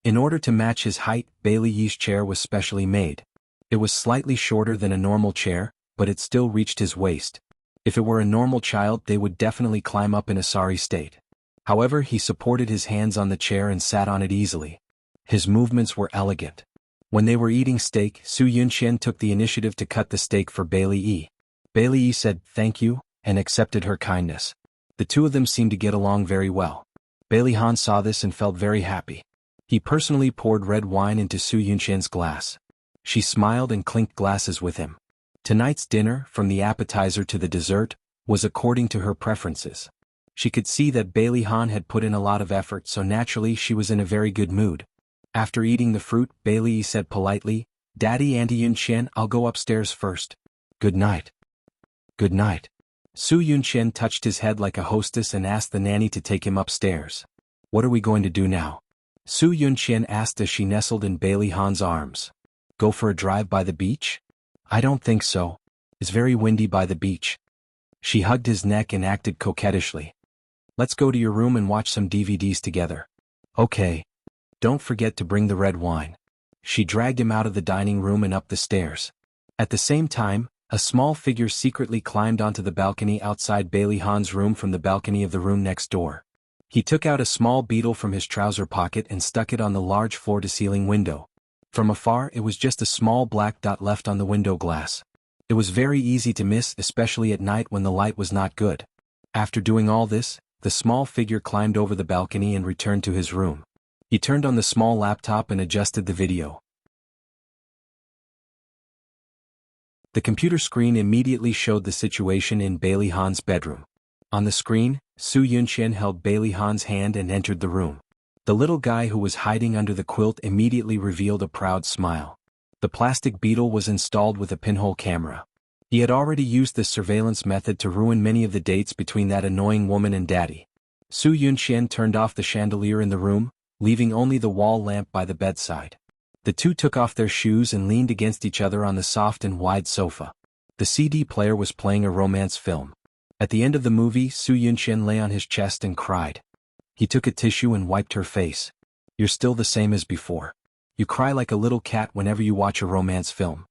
In order to match his height, Bailey Yi's chair was specially made. It was slightly shorter than a normal chair, but it still reached his waist. If it were a normal child, they would definitely climb up in a sorry state. However, he supported his hands on the chair and sat on it easily. His movements were elegant. When they were eating steak, Su Yunxian took the initiative to cut the steak for Bailey Yi. Bailey Yi said thank you, and accepted her kindness. The two of them seemed to get along very well. Bailey Han saw this and felt very happy. He personally poured red wine into Su Yunxian's glass. She smiled and clinked glasses with him. Tonight's dinner, from the appetizer to the dessert, was according to her preferences. She could see that Bailey Han had put in a lot of effort, so naturally she was in a very good mood. After eating the fruit, Bailey said politely, "Daddy, Auntie Yunxian, I'll go upstairs first. Good night." "Good night." Su Yunxian touched his head like a hostess and asked the nanny to take him upstairs. "What are we going to do now?" Su Yunxian asked as she nestled in Bailey Han's arms. "Go for a drive by the beach?" "I don't think so. It's very windy by the beach." She hugged his neck and acted coquettishly. "Let's go to your room and watch some DVDs together." "Okay. Don't forget to bring the red wine." She dragged him out of the dining room and up the stairs. At the same time, a small figure secretly climbed onto the balcony outside Bailey Han's room from the balcony of the room next door. He took out a small beetle from his trouser pocket and stuck it on the large floor-to-ceiling window. From afar, it was just a small black dot left on the window glass. It was very easy to miss, especially at night when the light was not good. After doing all this, the small figure climbed over the balcony and returned to his room. He turned on the small laptop and adjusted the video. The computer screen immediately showed the situation in Bailey Han's bedroom. On the screen, Su Yunxian held Bailey Han's hand and entered the room. The little guy who was hiding under the quilt immediately revealed a proud smile. The plastic beetle was installed with a pinhole camera. He had already used this surveillance method to ruin many of the dates between that annoying woman and Daddy. Su Yunxian turned off the chandelier in the room, leaving only the wall lamp by the bedside. The two took off their shoes and leaned against each other on the soft and wide sofa. The CD player was playing a romance film. At the end of the movie, Su Yunxian lay on his chest and cried. He took a tissue and wiped her face. "You're still the same as before." You cry like a little cat whenever you watch a romance film.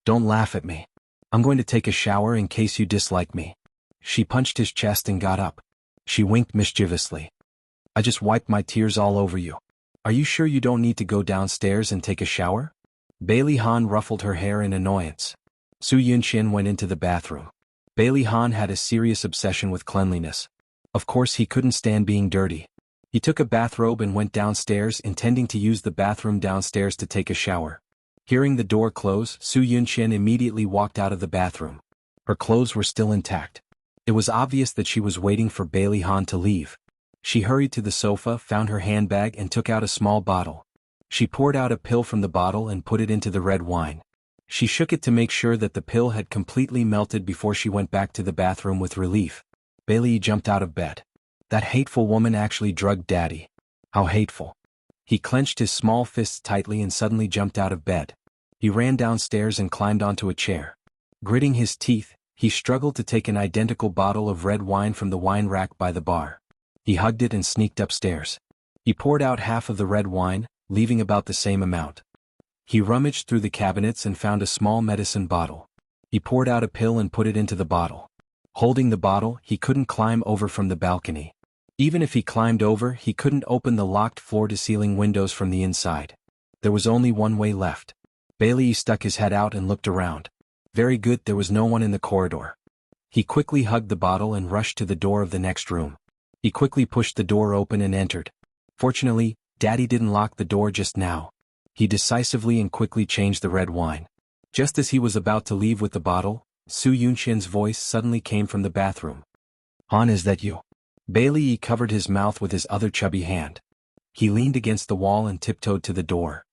Don't laugh at me. I'm going to take a shower in case you dislike me. She punched his chest and got up. She winked mischievously. I just wiped my tears all over you. Are you sure you don't need to go downstairs and take a shower? Bailey Han ruffled her hair in annoyance. Su Yunxian went into the bathroom. Bailey Han had a serious obsession with cleanliness. Of course he couldn't stand being dirty. He took a bathrobe and went downstairs, intending to use the bathroom downstairs to take a shower. Hearing the door close, Su Yunxian immediately walked out of the bathroom. Her clothes were still intact. It was obvious that she was waiting for Bailey Han to leave. She hurried to the sofa, found her handbag and took out a small bottle. She poured out a pill from the bottle and put it into the red wine. She shook it to make sure that the pill had completely melted before she went back to the bathroom with relief. Bailey jumped out of bed. That hateful woman actually drugged Daddy. How hateful. He clenched his small fists tightly and suddenly jumped out of bed. He ran downstairs and climbed onto a chair. Gritting his teeth, he struggled to take an identical bottle of red wine from the wine rack by the bar. He hugged it and sneaked upstairs. He poured out half of the red wine, leaving about the same amount. He rummaged through the cabinets and found a small medicine bottle. He poured out a pill and put it into the bottle. Holding the bottle, he couldn't climb over from the balcony. Even if he climbed over, he couldn't open the locked floor-to-ceiling windows from the inside. There was only one way left. Bailey stuck his head out and looked around. Very good, there was no one in the corridor. He quickly hugged the bottle and rushed to the door of the next room. He quickly pushed the door open and entered. Fortunately, Daddy didn't lock the door just now. He decisively and quickly changed the red wine. Just as he was about to leave with the bottle, Su Yunxian's voice suddenly came from the bathroom. Han, is that you? Bailey covered his mouth with his other chubby hand. He leaned against the wall and tiptoed to the door.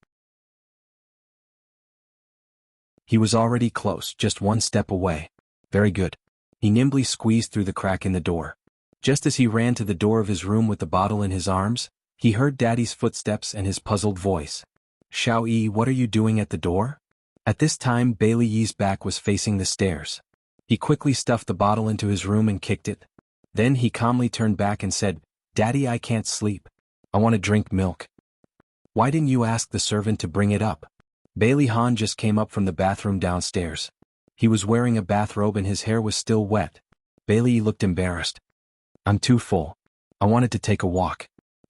He was already close, just one step away. Very good. He nimbly squeezed through the crack in the door. Just as he ran to the door of his room with the bottle in his arms, he heard Daddy's footsteps and his puzzled voice. Xiao Yi, what are you doing at the door? At this time, Bailey Yi's back was facing the stairs. He quickly stuffed the bottle into his room and kicked it. Then he calmly turned back and said, Daddy, I can't sleep. I want to drink milk. Why didn't you ask the servant to bring it up? Bailey Han just came up from the bathroom downstairs. He was wearing a bathrobe and his hair was still wet. Bailey looked embarrassed. I'm too full. I wanted to take a walk.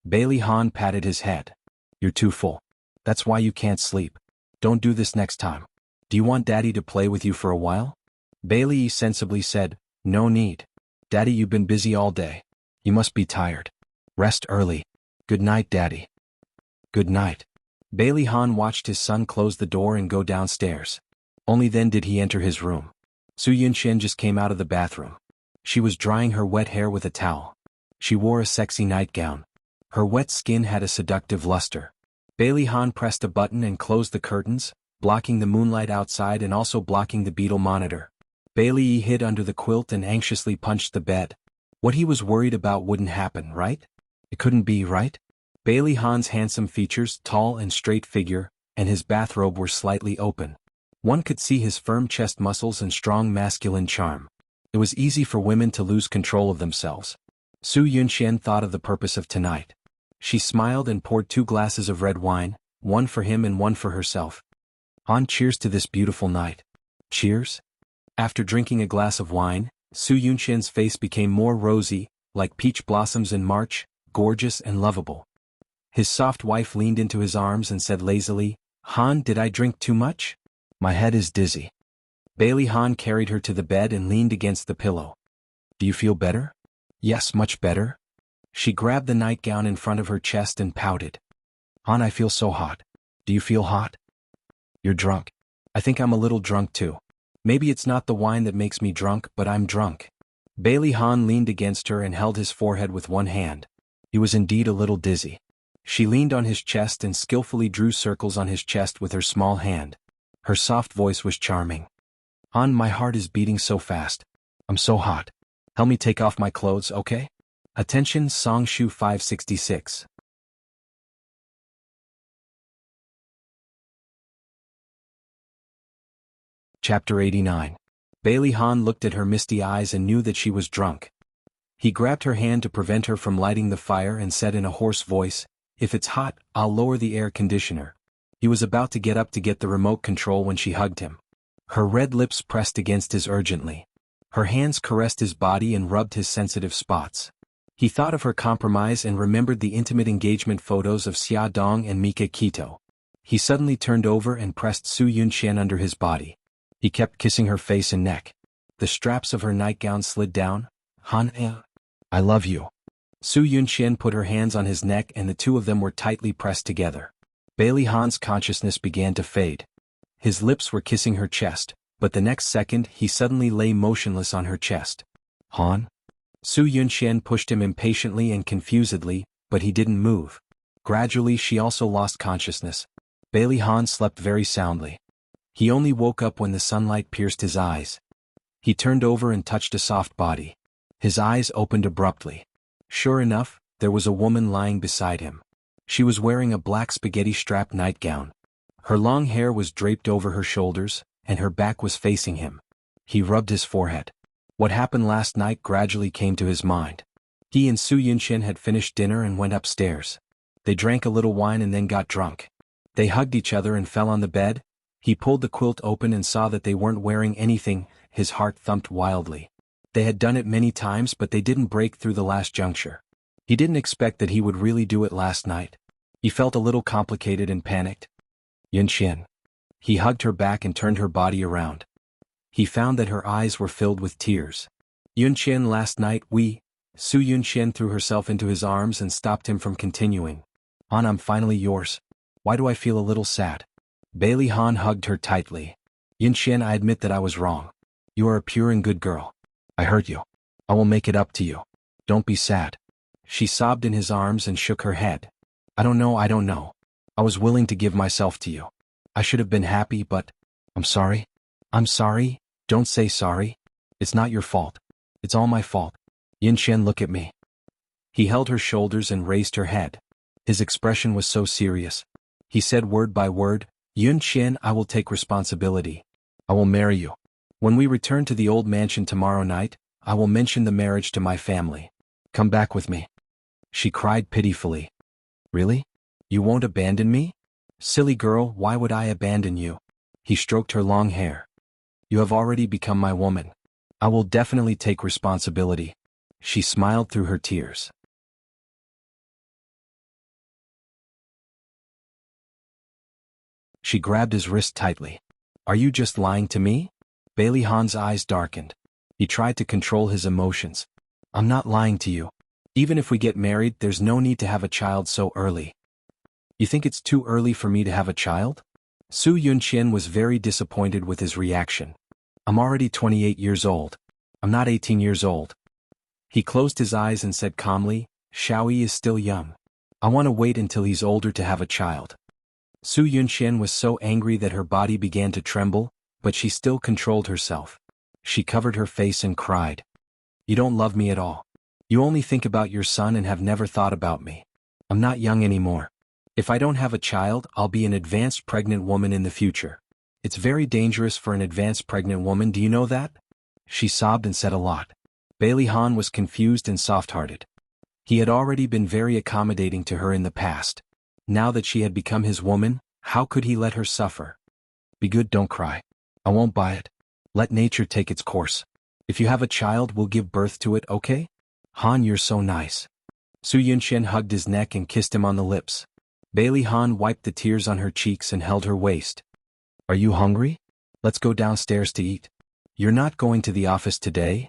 Bailey Han patted his head. You're too full. That's why you can't sleep. Don't do this next time. Do you want Daddy to play with you for a while? Bailey sensibly said, No need. Daddy, you've been busy all day. You must be tired. Rest early. Good night, Daddy. Good night. Bailey Han watched his son close the door and go downstairs. Only then did he enter his room. Su Yunxian just came out of the bathroom. She was drying her wet hair with a towel. She wore a sexy nightgown. Her wet skin had a seductive luster. Bailey Han pressed a button and closed the curtains, blocking the moonlight outside and also blocking the beetle monitor. Bailey hid under the quilt and anxiously punched the bed. What he was worried about wouldn't happen, right? It couldn't be, right? Bailey Han's handsome features, tall and straight figure, and his bathrobe were slightly open. One could see his firm chest muscles and strong masculine charm. It was easy for women to lose control of themselves. Su Yunxian thought of the purpose of tonight. She smiled and poured 2 glasses of red wine, one for him and one for herself. Han, cheers to this beautiful night. Cheers? After drinking a glass of wine, Su Yunxian's face became more rosy, like peach blossoms in March, gorgeous and lovable. His soft wife leaned into his arms and said lazily, Han, did I drink too much? My head is dizzy. Bailey Han carried her to the bed and leaned against the pillow. Do you feel better? Yes, much better. She grabbed the nightgown in front of her chest and pouted. Han, I feel so hot. Do you feel hot? You're drunk. I think I'm a little drunk too. Maybe it's not the wine that makes me drunk, but I'm drunk. Bailey Han leaned against her and held his forehead with one hand. He was indeed a little dizzy. She leaned on his chest and skillfully drew circles on his chest with her small hand. Her soft voice was charming. Han, my heart is beating so fast. I'm so hot. Help me take off my clothes, okay? Attention, Song Shu 566. Chapter 89. Bailey Han looked at her misty eyes and knew that she was drunk. He grabbed her hand to prevent her from lighting the fire and said in a hoarse voice, If it's hot, I'll lower the air conditioner. He was about to get up to get the remote control when she hugged him. Her red lips pressed against his urgently. Her hands caressed his body and rubbed his sensitive spots. He thought of her compromise and remembered the intimate engagement photos of Xia Dong and Mika Kito. He suddenly turned over and pressed Su Yunxian under his body. He kept kissing her face and neck. The straps of her nightgown slid down. Han, I love you. Su Yunxian put her hands on his neck and the two of them were tightly pressed together. Bailey Han's consciousness began to fade. His lips were kissing her chest, but the next second he suddenly lay motionless on her chest. Han? Su Yunxian pushed him impatiently and confusedly, but he didn't move. Gradually she also lost consciousness. Bailey Han slept very soundly. He only woke up when the sunlight pierced his eyes. He turned over and touched a soft body. His eyes opened abruptly. Sure enough, there was a woman lying beside him. She was wearing a black spaghetti-strap nightgown. Her long hair was draped over her shoulders, and her back was facing him. He rubbed his forehead. What happened last night gradually came to his mind. He and Su Yunxian had finished dinner and went upstairs. They drank a little wine and then got drunk. They hugged each other and fell on the bed. He pulled the quilt open and saw that they weren't wearing anything. His heart thumped wildly. They had done it many times but they didn't break through the last juncture. He didn't expect that he would really do it last night. He felt a little complicated and panicked. Yunxian. He hugged her back and turned her body around. He found that her eyes were filled with tears. Yunxian, last night Su Yunxian threw herself into his arms and stopped him from continuing. Han, I'm finally yours. Why do I feel a little sad? Bailey Han hugged her tightly. Yunxian, I admit that I was wrong. You are a pure and good girl. I hurt you. I will make it up to you. Don't be sad. She sobbed in his arms and shook her head. I don't know. I was willing to give myself to you. I should have been happy, but I'm sorry. I'm sorry. Don't say sorry. It's not your fault. It's all my fault. Yunxian, look at me. He held her shoulders and raised her head. His expression was so serious. He said word by word, Yunxian, I will take responsibility. I will marry you. When we return to the old mansion tomorrow night, I will mention the marriage to my family. Come back with me. She cried pitifully. Really? You won't abandon me? Silly girl, why would I abandon you? He stroked her long hair. You have already become my woman. I will definitely take responsibility. She smiled through her tears. She grabbed his wrist tightly. Are you just lying to me? Bailey Han's eyes darkened. He tried to control his emotions. I'm not lying to you. Even if we get married, there's no need to have a child so early. You think it's too early for me to have a child? Su Yunxian was very disappointed with his reaction. I'm already 28 years old. I'm not 18 years old. He closed his eyes and said calmly, Xiaoyi is still young. I want to wait until he's older to have a child. Su Yunxian was so angry that her body began to tremble, but she still controlled herself. She covered her face and cried. You don't love me at all. You only think about your son and have never thought about me. I'm not young anymore. If I don't have a child, I'll be an advanced pregnant woman in the future. It's very dangerous for an advanced pregnant woman, do you know that? She sobbed and said a lot. Bailey Han was confused and soft-hearted. He had already been very accommodating to her in the past. Now that she had become his woman, how could he let her suffer? Be good, don't cry. I won't buy it. Let nature take its course. If you have a child, we'll give birth to it, okay? Han, you're so nice. Su Yunxian hugged his neck and kissed him on the lips. Bailey Han wiped the tears on her cheeks and held her waist. Are you hungry? Let's go downstairs to eat. You're not going to the office today?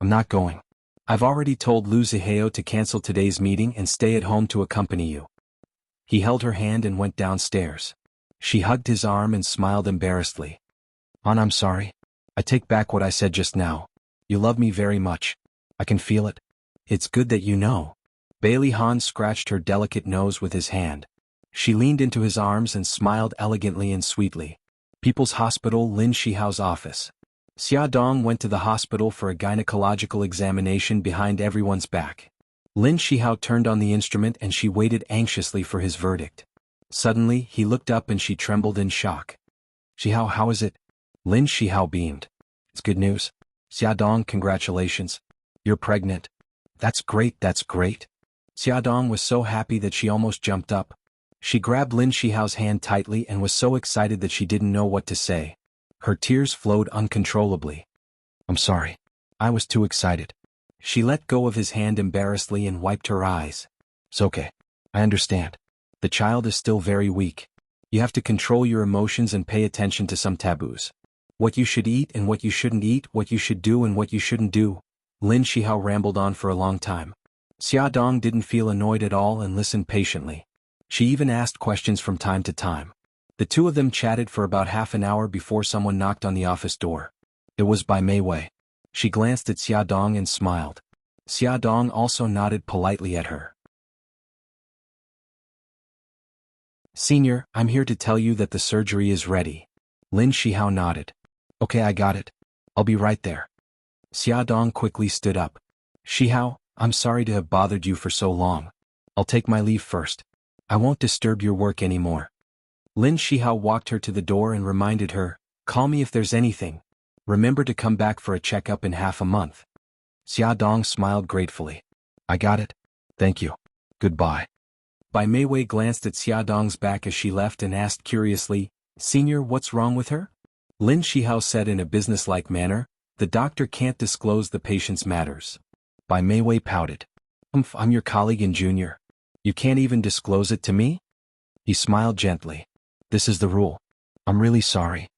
I'm not going. I've already told Lu Zihao to cancel today's meeting and stay at home to accompany you. He held her hand and went downstairs. She hugged his arm and smiled embarrassedly. Han, I'm sorry. I take back what I said just now. You love me very much. I can feel it. It's good that you know. Bailey Han scratched her delicate nose with his hand. She leaned into his arms and smiled elegantly and sweetly. People's Hospital, Lin Shihao's office. Xia Dong went to the hospital for a gynecological examination behind everyone's back. Lin Shihao turned on the instrument and she waited anxiously for his verdict. Suddenly, he looked up and she trembled in shock. Shihao, how is it? Lin Shihao beamed. It's good news. Xia Dong, congratulations. You're pregnant. That's great, that's great. Xia Dong was so happy that she almost jumped up. She grabbed Lin Shihao's hand tightly and was so excited that she didn't know what to say. Her tears flowed uncontrollably. I'm sorry. I was too excited. She let go of his hand embarrassedly and wiped her eyes. It's okay. I understand. The child is still very weak. You have to control your emotions and pay attention to some taboos. What you should eat and what you shouldn't eat, what you should do and what you shouldn't do. Lin Shihao rambled on for a long time. Xia Dong didn't feel annoyed at all and listened patiently. She even asked questions from time to time. The two of them chatted for about half an hour before someone knocked on the office door. It was by Mei Wei. She glanced at Xia Dong and smiled. Xia Dong also nodded politely at her. Senior, I'm here to tell you that the surgery is ready. Lin Shihao nodded. Okay, I got it. I'll be right there. Xia Dong quickly stood up. Shihao, I'm sorry to have bothered you for so long. I'll take my leave first. I won't disturb your work anymore. Lin Shihao walked her to the door and reminded her, call me if there's anything. Remember to come back for a checkup in half a month. Xia Dong smiled gratefully. I got it. Thank you. Goodbye. Bai Mei Wei glanced at Xia Dong's back as she left and asked curiously, Senior, what's wrong with her? Lin Shihao said in a businesslike manner, the doctor can't disclose the patient's matters. Bai Mei Wei pouted. I'm your colleague and junior. You can't even disclose it to me? He smiled gently. This is the rule. I'm really sorry.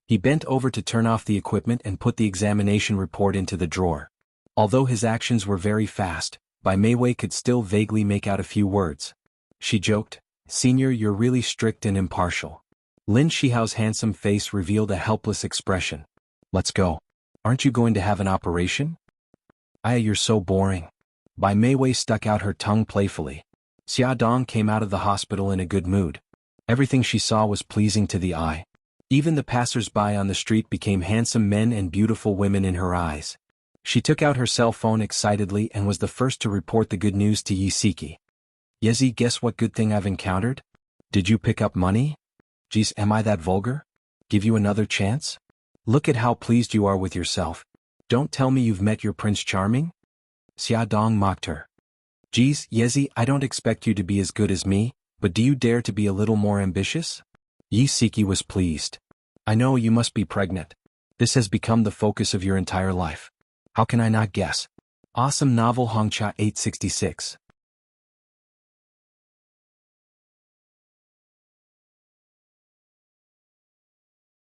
He bent over to turn off the equipment and put the examination report into the drawer. Although his actions were very fast, Bai Mei Wei could still vaguely make out a few words. She joked, Senior, you're really strict and impartial. Lin Shihao's handsome face revealed a helpless expression. Let's go. Aren't you going to have an operation? You're so boring. Bai Mei Wei stuck out her tongue playfully. Xia Dong came out of the hospital in a good mood. Everything she saw was pleasing to the eye. Even the passers-by on the street became handsome men and beautiful women in her eyes. She took out her cell phone excitedly and was the first to report the good news to Yi Siki. Yezi, guess what good thing I've encountered? Did you pick up money? Geez, am I that vulgar? Give you another chance? Look at how pleased you are with yourself. Don't tell me you've met your Prince Charming? Xia Dong mocked her. Geez, Yezi, I don't expect you to be as good as me, but do you dare to be a little more ambitious? Yi Siki was pleased. I know you must be pregnant. This has become the focus of your entire life. How can I not guess? Awesome novel Hongcha 866.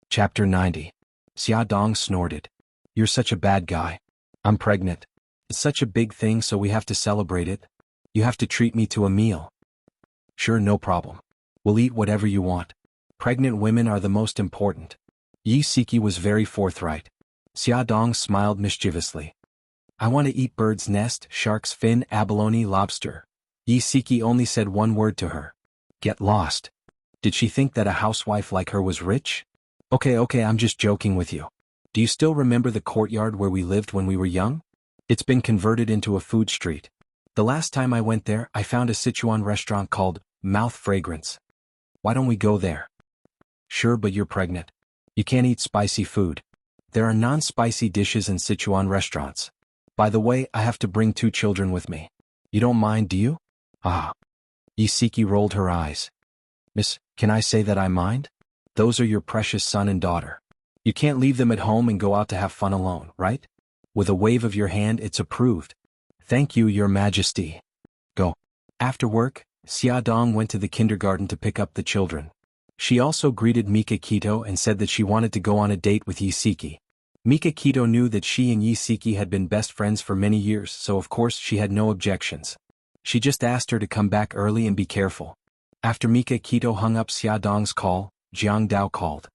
Chapter 90. Xia Dong snorted. You're such a bad guy. I'm pregnant. It's such a big thing, so we have to celebrate it. You have to treat me to a meal. Sure, no problem. We'll eat whatever you want. Pregnant women are the most important. Yi Siki was very forthright. Xia Dong smiled mischievously. I want to eat bird's nest, shark's fin, abalone, lobster. Yi Siki only said one word to her. Get lost. Did she think that a housewife like her was rich? Okay, I'm just joking with you. Do you still remember the courtyard where we lived when we were young? It's been converted into a food street. The last time I went there, I found a Sichuan restaurant called Mouth Fragrance. Why don't we go there? Sure, but you're pregnant. You can't eat spicy food. There are non-spicy dishes in Sichuan restaurants. By the way, I have to bring 2 children with me. You don't mind, do you? Ah. Yi Siki rolled her eyes. Miss, can I say that I mind? Those are your precious son and daughter. You can't leave them at home and go out to have fun alone, right? With a wave of your hand, it's approved. Thank you, Your Majesty. Go. After work, Xia Dong went to the kindergarten to pick up the children. She also greeted Mika Kito and said that she wanted to go on a date with Yi Siki. Mika Kito knew that she and Yi Siki had been best friends for many years, so of course she had no objections. She just asked her to come back early and be careful. After Mika Kito hung up Xia Dong's call, Jianghu called.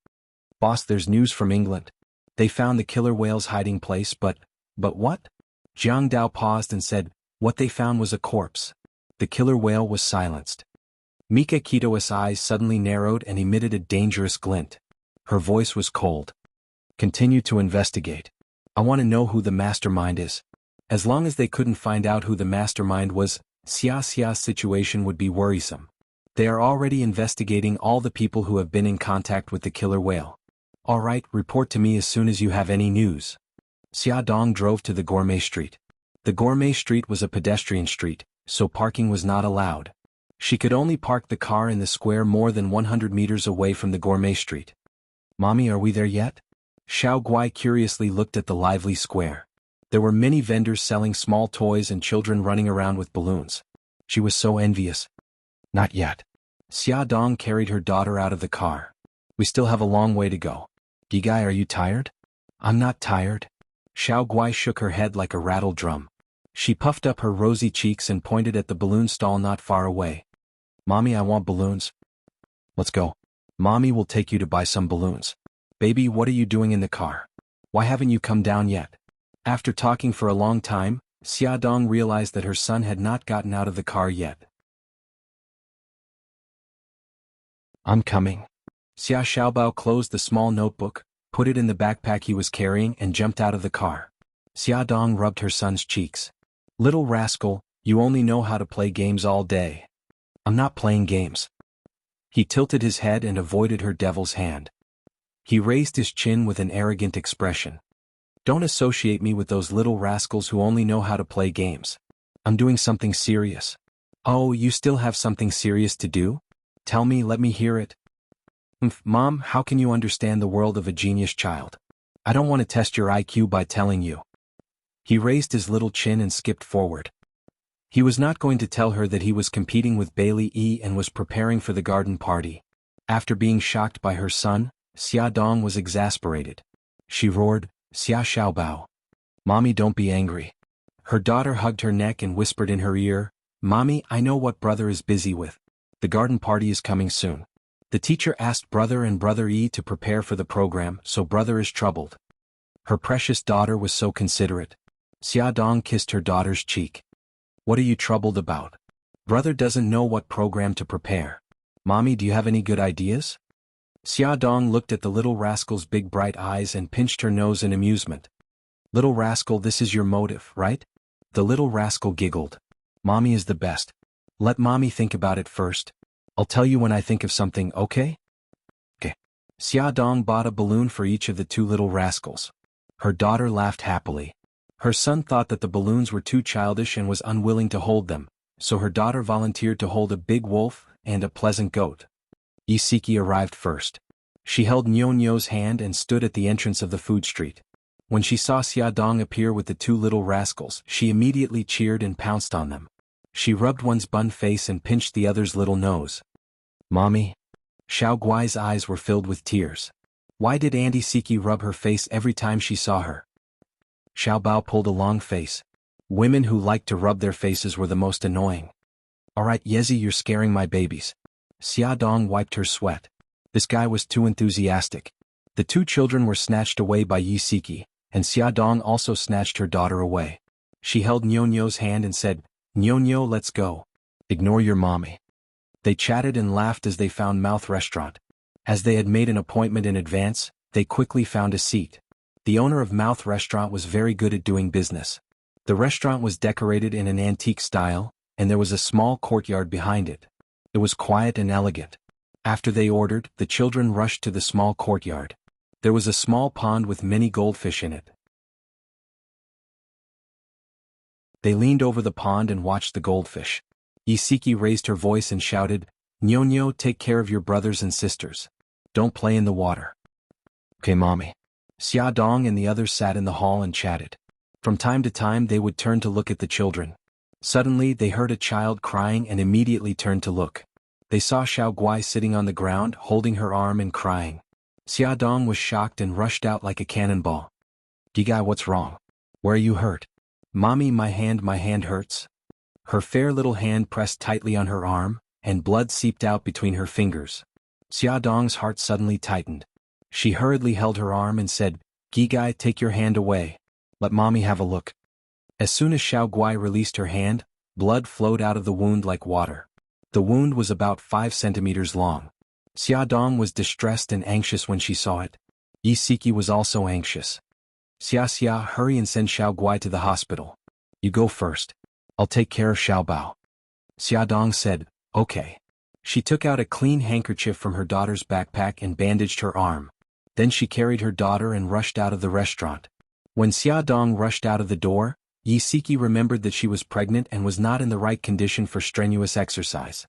Boss, there's news from England. They found the killer whale's hiding place, but what? Jianghu paused and said, what they found was a corpse. The killer whale was silenced. Mika Kito's eyes suddenly narrowed and emitted a dangerous glint. Her voice was cold. Continue to investigate. I want to know who the mastermind is. As long as they couldn't find out who the mastermind was, Xia's situation would be worrisome. They are already investigating all the people who have been in contact with the killer whale. All right, report to me as soon as you have any news. Xia Dong drove to the Gourmet Street. The Gourmet Street was a pedestrian street, so parking was not allowed. She could only park the car in the square more than 100 meters away from the gourmet street. Mommy, are we there yet? Xiao Guai curiously looked at the lively square. There were many vendors selling small toys and children running around with balloons. She was so envious. Not yet. Xia Dong carried her daughter out of the car. We still have a long way to go. Gigai, are you tired? I'm not tired. Xiao Guai shook her head like a rattled drum. She puffed up her rosy cheeks and pointed at the balloon stall not far away. Mommy, I want balloons. Let's go. Mommy will take you to buy some balloons. Baby, what are you doing in the car? Why haven't you come down yet? After talking for a long time, Xia Dong realized that her son had not gotten out of the car yet. I'm coming. Xia Xiaobao closed the small notebook, put it in the backpack he was carrying and jumped out of the car. Xia Dong rubbed her son's cheeks. Little rascal, you only know how to play games all day. I'm not playing games. He tilted his head and avoided her devil's hand. He raised his chin with an arrogant expression. Don't associate me with those little rascals who only know how to play games. I'm doing something serious. Oh, you still have something serious to do? Tell me, let me hear it. Mom, how can you understand the world of a genius child? I don't want to test your IQ by telling you. He raised his little chin and skipped forward. He was not going to tell her that he was competing with Bailey E and was preparing for the garden party. After being shocked by her son, Xia Dong was exasperated. She roared, Xia Xiaobao. Mommy, don't be angry. Her daughter hugged her neck and whispered in her ear, Mommy, I know what brother is busy with. The garden party is coming soon. The teacher asked brother and brother E to prepare for the program, so brother is troubled. Her precious daughter was so considerate. Xia Dong kissed her daughter's cheek. What are you troubled about? Brother doesn't know what program to prepare. Mommy, do you have any good ideas? Xia Dong looked at the little rascal's big bright eyes and pinched her nose in amusement. Little rascal, this is your motive, right? The little rascal giggled. Mommy is the best. Let Mommy think about it first. I'll tell you when I think of something, okay? Okay. Xia Dong bought a balloon for each of the two little rascals. Her daughter laughed happily. Her son thought that the balloons were too childish and was unwilling to hold them, so her daughter volunteered to hold a big wolf and a pleasant goat. Isiki arrived first. She held Nyo-Nyo's hand and stood at the entrance of the food street. When she saw Xia Dong appear with the two little rascals, she immediately cheered and pounced on them. She rubbed one's bun face and pinched the other's little nose. Mommy? Xiao Guai's eyes were filled with tears. Why did Auntie Siki rub her face every time she saw her? Xiao Bao pulled a long face. Women who liked to rub their faces were the most annoying. Alright Yezi, you're scaring my babies. Xia Dong wiped her sweat. This guy was too enthusiastic. The two children were snatched away by Yi Siki, and Xia Dong also snatched her daughter away. She held Nyo-Nyo's hand and said, Nyo-Nyo, let's go. Ignore your mommy. They chatted and laughed as they found Mouth Restaurant. As they had made an appointment in advance, they quickly found a seat. The owner of Mouth Restaurant was very good at doing business. The restaurant was decorated in an antique style, and there was a small courtyard behind it. It was quiet and elegant. After they ordered, the children rushed to the small courtyard. There was a small pond with many goldfish in it. They leaned over the pond and watched the goldfish. Isiki raised her voice and shouted, Nyo-Nyo, take care of your brothers and sisters. Don't play in the water. Okay, Mommy. Xia Dong and the others sat in the hall and chatted. From time to time they would turn to look at the children. Suddenly they heard a child crying and immediately turned to look. They saw Xiao Guai sitting on the ground holding her arm and crying. Xia Dong was shocked and rushed out like a cannonball. Gigai, what's wrong? Where are you hurt? Mommy, my hand hurts. Her fair little hand pressed tightly on her arm, and blood seeped out between her fingers. Xia Dong's heart suddenly tightened. She hurriedly held her arm and said, Gigai, take your hand away. Let Mommy have a look. As soon as Xiao Guai released her hand, blood flowed out of the wound like water. The wound was about 5 centimeters long. Xia Dong was distressed and anxious when she saw it. Isiki was also anxious. Xia, hurry and send Xiao Guai to the hospital. You go first. I'll take care of Xiao Bao. Xia Dong said, okay. She took out a clean handkerchief from her daughter's backpack and bandaged her arm. Then she carried her daughter and rushed out of the restaurant. When Xia Dong rushed out of the door, Yi Siki remembered that she was pregnant and was not in the right condition for strenuous exercise.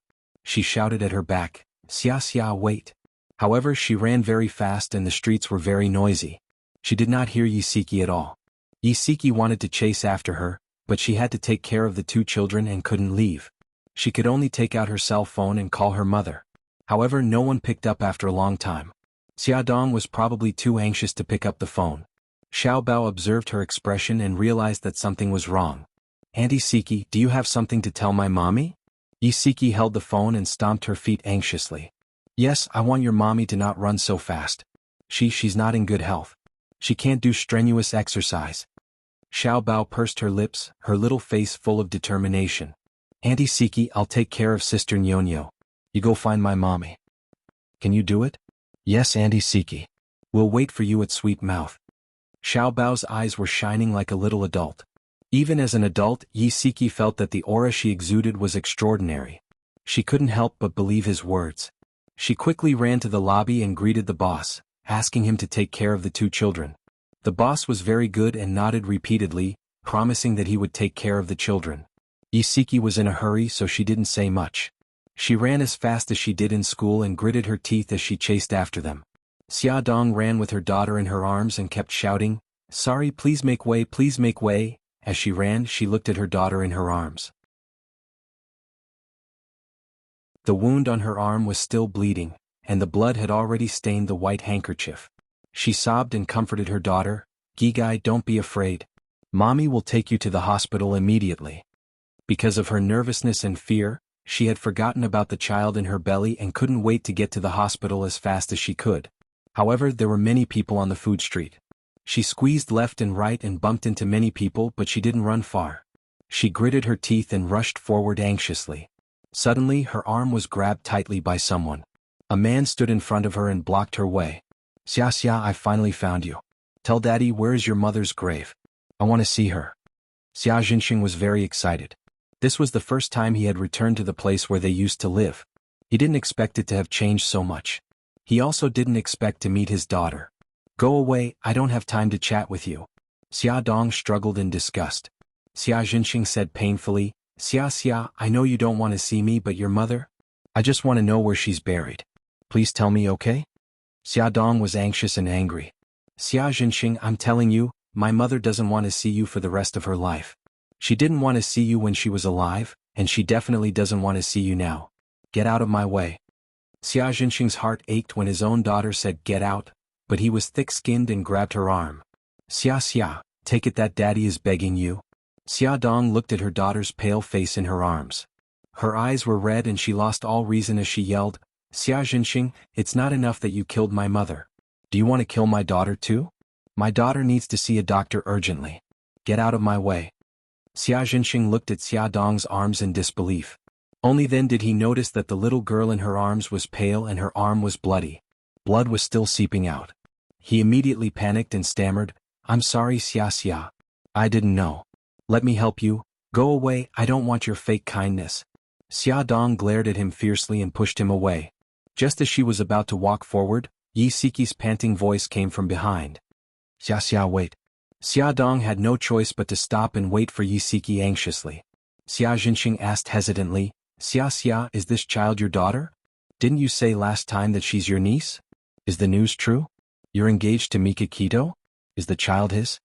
She shouted at her back, "Xia Xia, wait." However, she ran very fast and the streets were very noisy. She did not hear Yisiki at all. Yisiki wanted to chase after her, but she had to take care of the two children and couldn't leave. She could only take out her cell phone and call her mother. However, no one picked up after a long time. Xiaodong was probably too anxious to pick up the phone. Xiao Bao observed her expression and realized that something was wrong. "Auntie Siki, do you have something to tell my mommy?" Yisiki held the phone and stomped her feet anxiously. "Yes, I want your mommy to not run so fast. She's not in good health. She can't do strenuous exercise." Xiao Bao pursed her lips, her little face full of determination. "Auntie Siki, I'll take care of Sister Nyonyo. You go find my mommy. Can you do it?" "Yes, Auntie Siki. We'll wait for you at Sweet Mouth." Xiao Bao's eyes were shining like a little adult. Even as an adult, Yisiki felt that the aura she exuded was extraordinary. She couldn't help but believe his words. She quickly ran to the lobby and greeted the boss, asking him to take care of the two children. The boss was very good and nodded repeatedly, promising that he would take care of the children. Yisiki was in a hurry, so she didn't say much. She ran as fast as she did in school and gritted her teeth as she chased after them. Xiaodong ran with her daughter in her arms and kept shouting, "Sorry, please make way, please make way." As she ran, she looked at her daughter in her arms. The wound on her arm was still bleeding, and the blood had already stained the white handkerchief. She sobbed and comforted her daughter, "Gigai, don't be afraid. Mommy will take you to the hospital immediately." Because of her nervousness and fear, she had forgotten about the child in her belly and couldn't wait to get to the hospital as fast as she could. However, there were many people on the food street. She squeezed left and right and bumped into many people, but she didn't run far. She gritted her teeth and rushed forward anxiously. Suddenly, her arm was grabbed tightly by someone. A man stood in front of her and blocked her way. "Xia Xia, I finally found you. Tell Daddy, where is your mother's grave? I want to see her." Xia Jinxing was very excited. This was the first time he had returned to the place where they used to live. He didn't expect it to have changed so much. He also didn't expect to meet his daughter. "Go away, I don't have time to chat with you." Xia Dong struggled in disgust. Xia Jinxing said painfully, "Xia Xia, I know you don't want to see me, but your mother? I just want to know where she's buried. Please tell me, okay?" Xia Dong was anxious and angry. "Xia Jinxing, I'm telling you, my mother doesn't want to see you for the rest of her life. She didn't want to see you when she was alive, and she definitely doesn't want to see you now. Get out of my way." Xia Jinxing's heart ached when his own daughter said "get out," but he was thick-skinned and grabbed her arm. "Xia Xia, take it that Daddy is begging you." Xia Dong looked at her daughter's pale face in her arms. Her eyes were red and she lost all reason as she yelled, "Xia Jinxing, it's not enough that you killed my mother. Do you want to kill my daughter too? My daughter needs to see a doctor urgently. Get out of my way." Xia Jinxing looked at Xia Dong's arms in disbelief. Only then did he notice that the little girl in her arms was pale and her arm was bloody. Blood was still seeping out. He immediately panicked and stammered, "I'm sorry, Xia Xia. I didn't know. Let me help you. Go away, I don't want your fake kindness." Xia Dong glared at him fiercely and pushed him away. Just as she was about to walk forward, Yi Siki's panting voice came from behind. "Xia Xia, wait." Xia Dong had no choice but to stop and wait for Yi Siki anxiously. Xia Jinxing asked hesitantly, "Xia Xia, is this child your daughter? Didn't you say last time that she's your niece? Is the news true? You're engaged to Mika Kito? Is the child his?"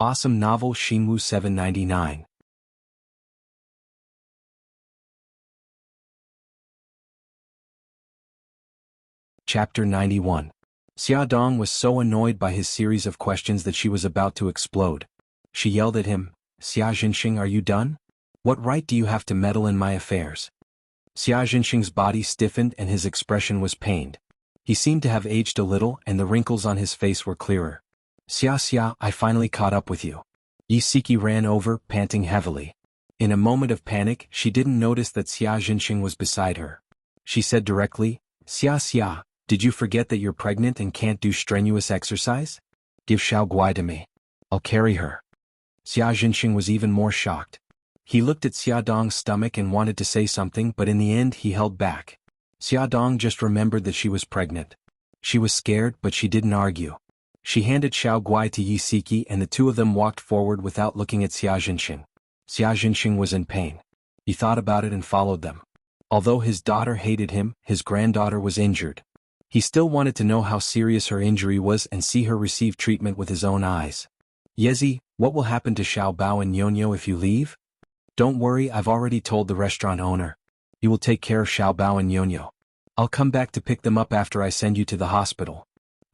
Awesome novel Xingwu 799. Chapter 91. Xia Dong was so annoyed by his series of questions that she was about to explode. She yelled at him, "Xia Jinxing, are you done? What right do you have to meddle in my affairs?" Xia Jinxing's body stiffened and his expression was pained. He seemed to have aged a little and the wrinkles on his face were clearer. "Xia Xia, I finally caught up with you." Yi Siki ran over, panting heavily. In a moment of panic, she didn't notice that Xia Jinxing was beside her. She said directly, "Xia Xia, did you forget that you're pregnant and can't do strenuous exercise? Give Xiao Guai to me. I'll carry her." Xia Jinxing was even more shocked. He looked at Xia Dong's stomach and wanted to say something, but in the end he held back. Xia Dong just remembered that she was pregnant. She was scared, but she didn't argue. She handed Xiao Guai to Yi Siki and the two of them walked forward without looking at Xia Jinxing. Xia Jinxing was in pain. He thought about it and followed them. Although his daughter hated him, his granddaughter was injured. He still wanted to know how serious her injury was and see her receive treatment with his own eyes. Yezi, what will happen to Xiao Bao and Nyonyo if you leave? Don't worry, I've already told the restaurant owner. You will take care of Xiao Bao and Nyonyo. I'll come back to pick them up after I send you to the hospital.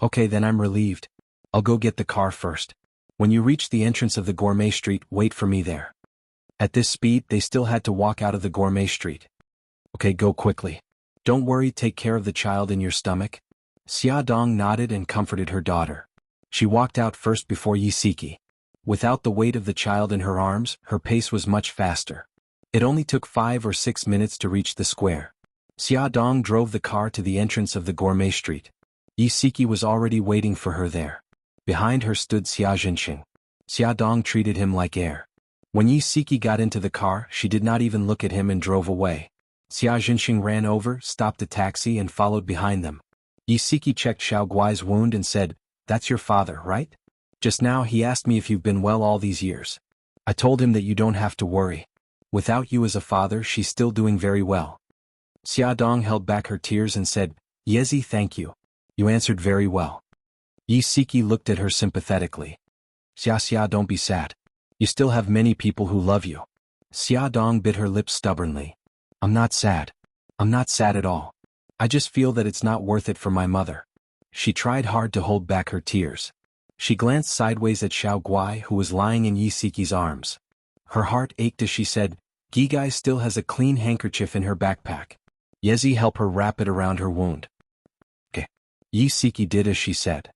Okay, then I'm relieved. I'll go get the car first. When you reach the entrance of the gourmet street, wait for me there. At this speed, they still had to walk out of the gourmet street. Okay, go quickly. Don't worry, take care of the child in your stomach. Xia Dong nodded and comforted her daughter. She walked out first before Yisiki. Without the weight of the child in her arms, her pace was much faster. It only took 5 or 6 minutes to reach the square. Xia Dong drove the car to the entrance of the gourmet street. Yisiki was already waiting for her there. Behind her stood Xia Jinxing. Xia Dong treated him like air. When Yisiki got into the car, she did not even look at him and drove away. Xia Jinxing ran over, stopped a taxi and followed behind them. Yisiki checked Xiao Guai's wound and said, "That's your father, right? Just now he asked me if you've been well all these years. I told him that you don't have to worry. Without you as a father, she's still doing very well." Xia Dong held back her tears and said, "Yezi, thank you. You answered very well." Yisiki looked at her sympathetically. Xia, don't be sad. You still have many people who love you." Xia Dong bit her lips stubbornly. "I'm not sad. I'm not sad at all. I just feel that it's not worth it for my mother." She tried hard to hold back her tears. She glanced sideways at Xiao Guai, who was lying in Yisiki's arms. Her heart ached as she said, "Gigai still has a clean handkerchief in her backpack. Yezi, help her wrap it around her wound." Okay. Yisiki did as she said.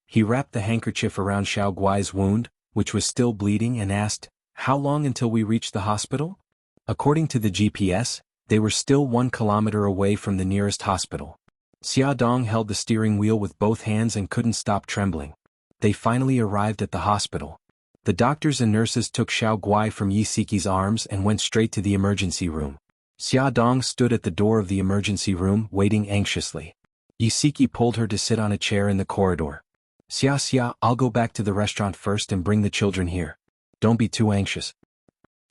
He wrapped the handkerchief around Xiao Guai's wound, which was still bleeding, and asked, "How long until we reach the hospital?" According to the GPS, they were still 1 kilometer away from the nearest hospital. Xia Dong held the steering wheel with both hands and couldn't stop trembling. They finally arrived at the hospital. The doctors and nurses took Xiao Guai from Yisiki's arms and went straight to the emergency room. Xia Dong stood at the door of the emergency room, waiting anxiously. Yisiki pulled her to sit on a chair in the corridor. Xia, I'll go back to the restaurant first and bring the children here. Don't be too anxious."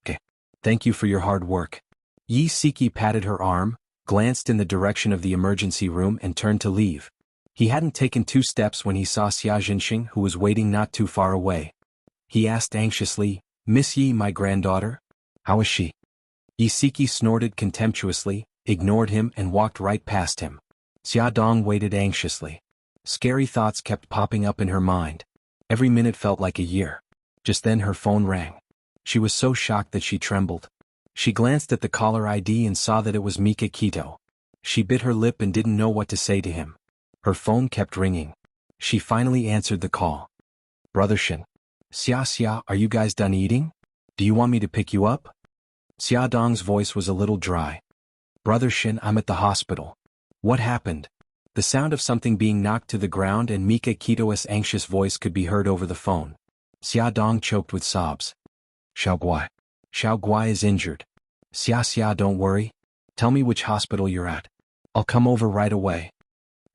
Okay. Thank you for your hard work. Yisiki patted her arm, glanced in the direction of the emergency room and turned to leave. He hadn't taken 2 steps when he saw Xia Jinxing, who was waiting not too far away. He asked anxiously, "Miss Yi, my granddaughter? How is she?" Yisiki snorted contemptuously, ignored him and walked right past him. Xia Dong waited anxiously. Scary thoughts kept popping up in her mind. Every minute felt like a year. Just then her phone rang. She was so shocked that she trembled. She glanced at the caller ID and saw that it was Mika Kito. She bit her lip and didn't know what to say to him. Her phone kept ringing. She finally answered the call. "Brother Shin. Xia, are you guys done eating? Do you want me to pick you up?" Xia Dong's voice was a little dry. "Brother Shin, I'm at the hospital." "What happened?" The sound of something being knocked to the ground and Mika Kito's anxious voice could be heard over the phone. Xia Dong choked with sobs. Xiao Guai is injured." Xia, don't worry. Tell me which hospital you're at. I'll come over right away."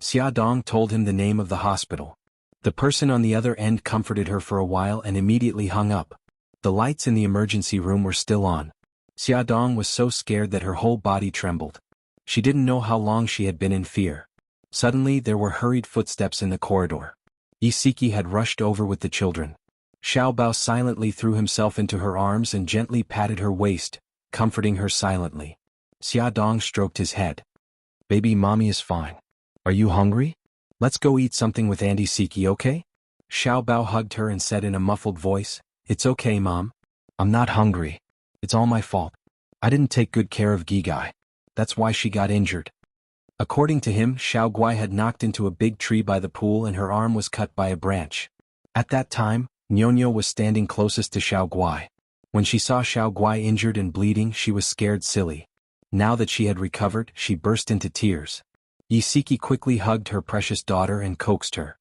Xia Dong told him the name of the hospital. The person on the other end comforted her for a while and immediately hung up. The lights in the emergency room were still on. Xia Dong was so scared that her whole body trembled. She didn't know how long she had been in fear. Suddenly there were hurried footsteps in the corridor. Yisiki had rushed over with the children. Xiao Bao silently threw himself into her arms and gently patted her waist, comforting her silently. Xia Dong stroked his head. "Baby, mommy is fine. Are you hungry? Let's go eat something with Auntie Siki, okay?" Xiao Bao hugged her and said in a muffled voice, "It's okay, Mom. I'm not hungry. It's all my fault. I didn't take good care of Gigai. That's why she got injured." According to him, Xiao Guai had knocked into a big tree by the pool and her arm was cut by a branch. At that time, Nyonyo was standing closest to Xiao Guai. When she saw Xiao Guai injured and bleeding, she was scared silly. Now that she had recovered, she burst into tears. Yisiki quickly hugged her precious daughter and coaxed her.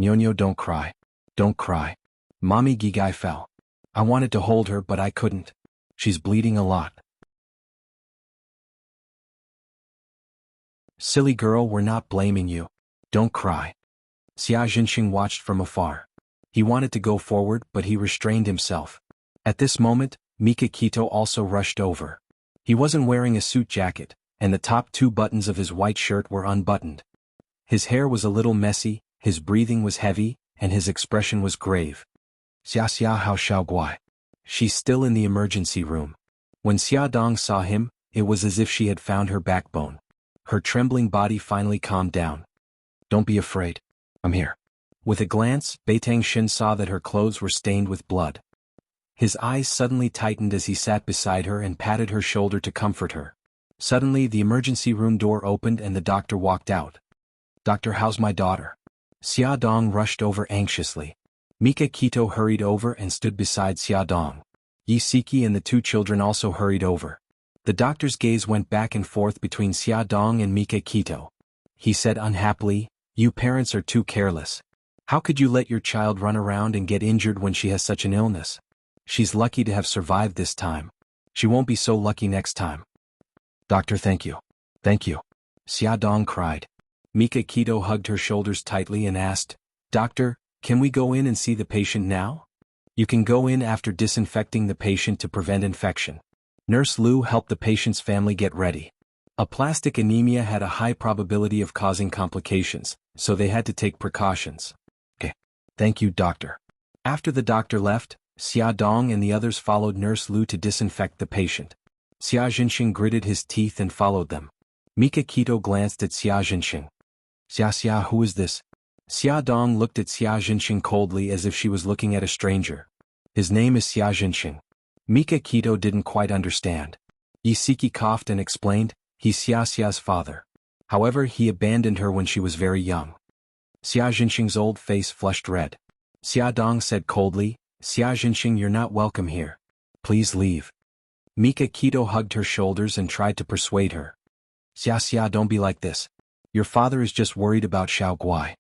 "Nyonyo, don't cry. Don't cry. Mommy Gigai fell. I wanted to hold her but I couldn't. She's bleeding a lot." "Silly girl, we're not blaming you. Don't cry." Xia Jinxing watched from afar. He wanted to go forward but he restrained himself. At this moment, Mikakito also rushed over. He wasn't wearing a suit jacket, and the top 2 buttons of his white shirt were unbuttoned. His hair was a little messy, his breathing was heavy, and his expression was grave. Xia Hao Xiao Guai. She's still in the emergency room. When Xia Dong saw him, it was as if she had found her backbone. Her trembling body finally calmed down. Don't be afraid. I'm here. With a glance, Beitang Shin saw that her clothes were stained with blood. His eyes suddenly tightened as he sat beside her and patted her shoulder to comfort her. Suddenly, the emergency room door opened and the doctor walked out. Doctor, how's my daughter? Xia Dong rushed over anxiously. Mikakito hurried over and stood beside Xia Dong. Yi Siki and the 2 children also hurried over. The doctor's gaze went back and forth between Xia Dong and Mikakito. He said unhappily, "You parents are too careless. How could you let your child run around and get injured when she has such an illness? She's lucky to have survived this time. She won't be so lucky next time." "Doctor, thank you. Thank you." Xia Dong cried. Mikakito hugged her shoulders tightly and asked, "Doctor, can we go in and see the patient now?" "You can go in after disinfecting the patient to prevent infection." Nurse Liu helped the patient's family get ready. Aplastic anemia had a high probability of causing complications, so they had to take precautions. "Okay. Thank you, doctor." After the doctor left, Xia Dong and the others followed Nurse Liu to disinfect the patient. Xia Jinxing gritted his teeth and followed them. Mikakito glanced at Xia Jinxing. Xia, who is this?" Xia Dong looked at Xia Jinxing coldly as if she was looking at a stranger. "His name is Xia Jinxing." Mikakito didn't quite understand. Yi Siki coughed and explained, "He's Xia's father. However, he abandoned her when she was very young." Xia Jinxing's old face flushed red. Xia Dong said coldly, "Xia Jinxing, you're not welcome here. Please leave." Mikakito hugged her shoulders and tried to persuade her. Xia, don't be like this. Your father is just worried about Xiao Guai."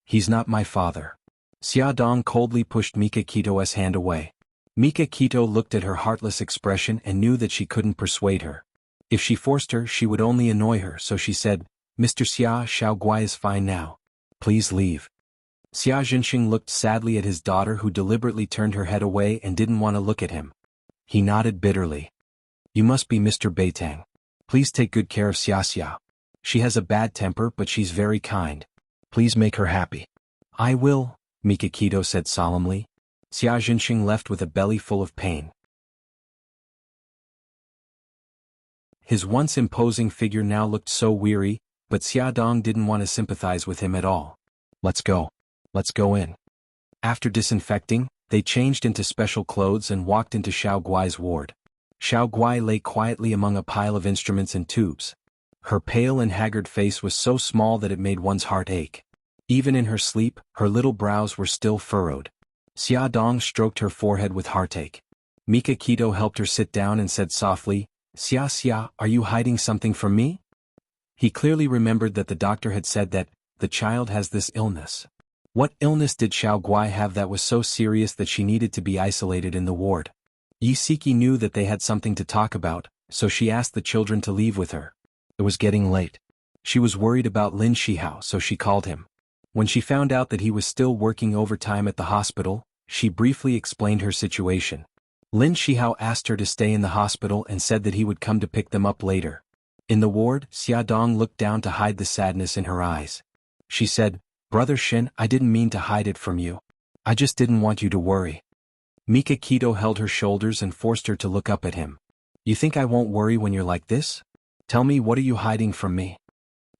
"He's not my father." Xia Dong coldly pushed Mikakito's hand away. Mikakito looked at her heartless expression and knew that she couldn't persuade her. If she forced her, she would only annoy her, so she said, "Mr. Xia, Xiao Guai is fine now. Please leave." Xia Jinxing looked sadly at his daughter, who deliberately turned her head away and didn't want to look at him. He nodded bitterly. "You must be Mr. Beitang. Please take good care of Xia. She has a bad temper, but she's very kind. Please make her happy." "I will," Mikakito said solemnly. Xia Jinxing left with a belly full of pain. His once imposing figure now looked so weary, but Xia Dong didn't want to sympathize with him at all. Let's go in." After disinfecting, they changed into special clothes and walked into Xiao Guai's ward. Xiao Guai lay quietly among a pile of instruments and tubes. Her pale and haggard face was so small that it made one's heart ache. Even in her sleep, her little brows were still furrowed. Xia Dong stroked her forehead with heartache. Mikakito helped her sit down and said softly, Xia, are you hiding something from me?" He clearly remembered that the doctor had said that, the child has this illness. What illness did Xiao Guai have that was so serious that she needed to be isolated in the ward? Yi Siki knew that they had something to talk about, so she asked the children to leave with her. It was getting late. She was worried about Lin Shihao, so she called him. When she found out that he was still working overtime at the hospital, she briefly explained her situation. Lin Shihao asked her to stay in the hospital and said that he would come to pick them up later. In the ward, Xia Dong looked down to hide the sadness in her eyes. She said, "Brother Shin, I didn't mean to hide it from you. I just didn't want you to worry." Mikakito held her shoulders and forced her to look up at him. "You think I won't worry when you're like this? Tell me, what are you hiding from me?"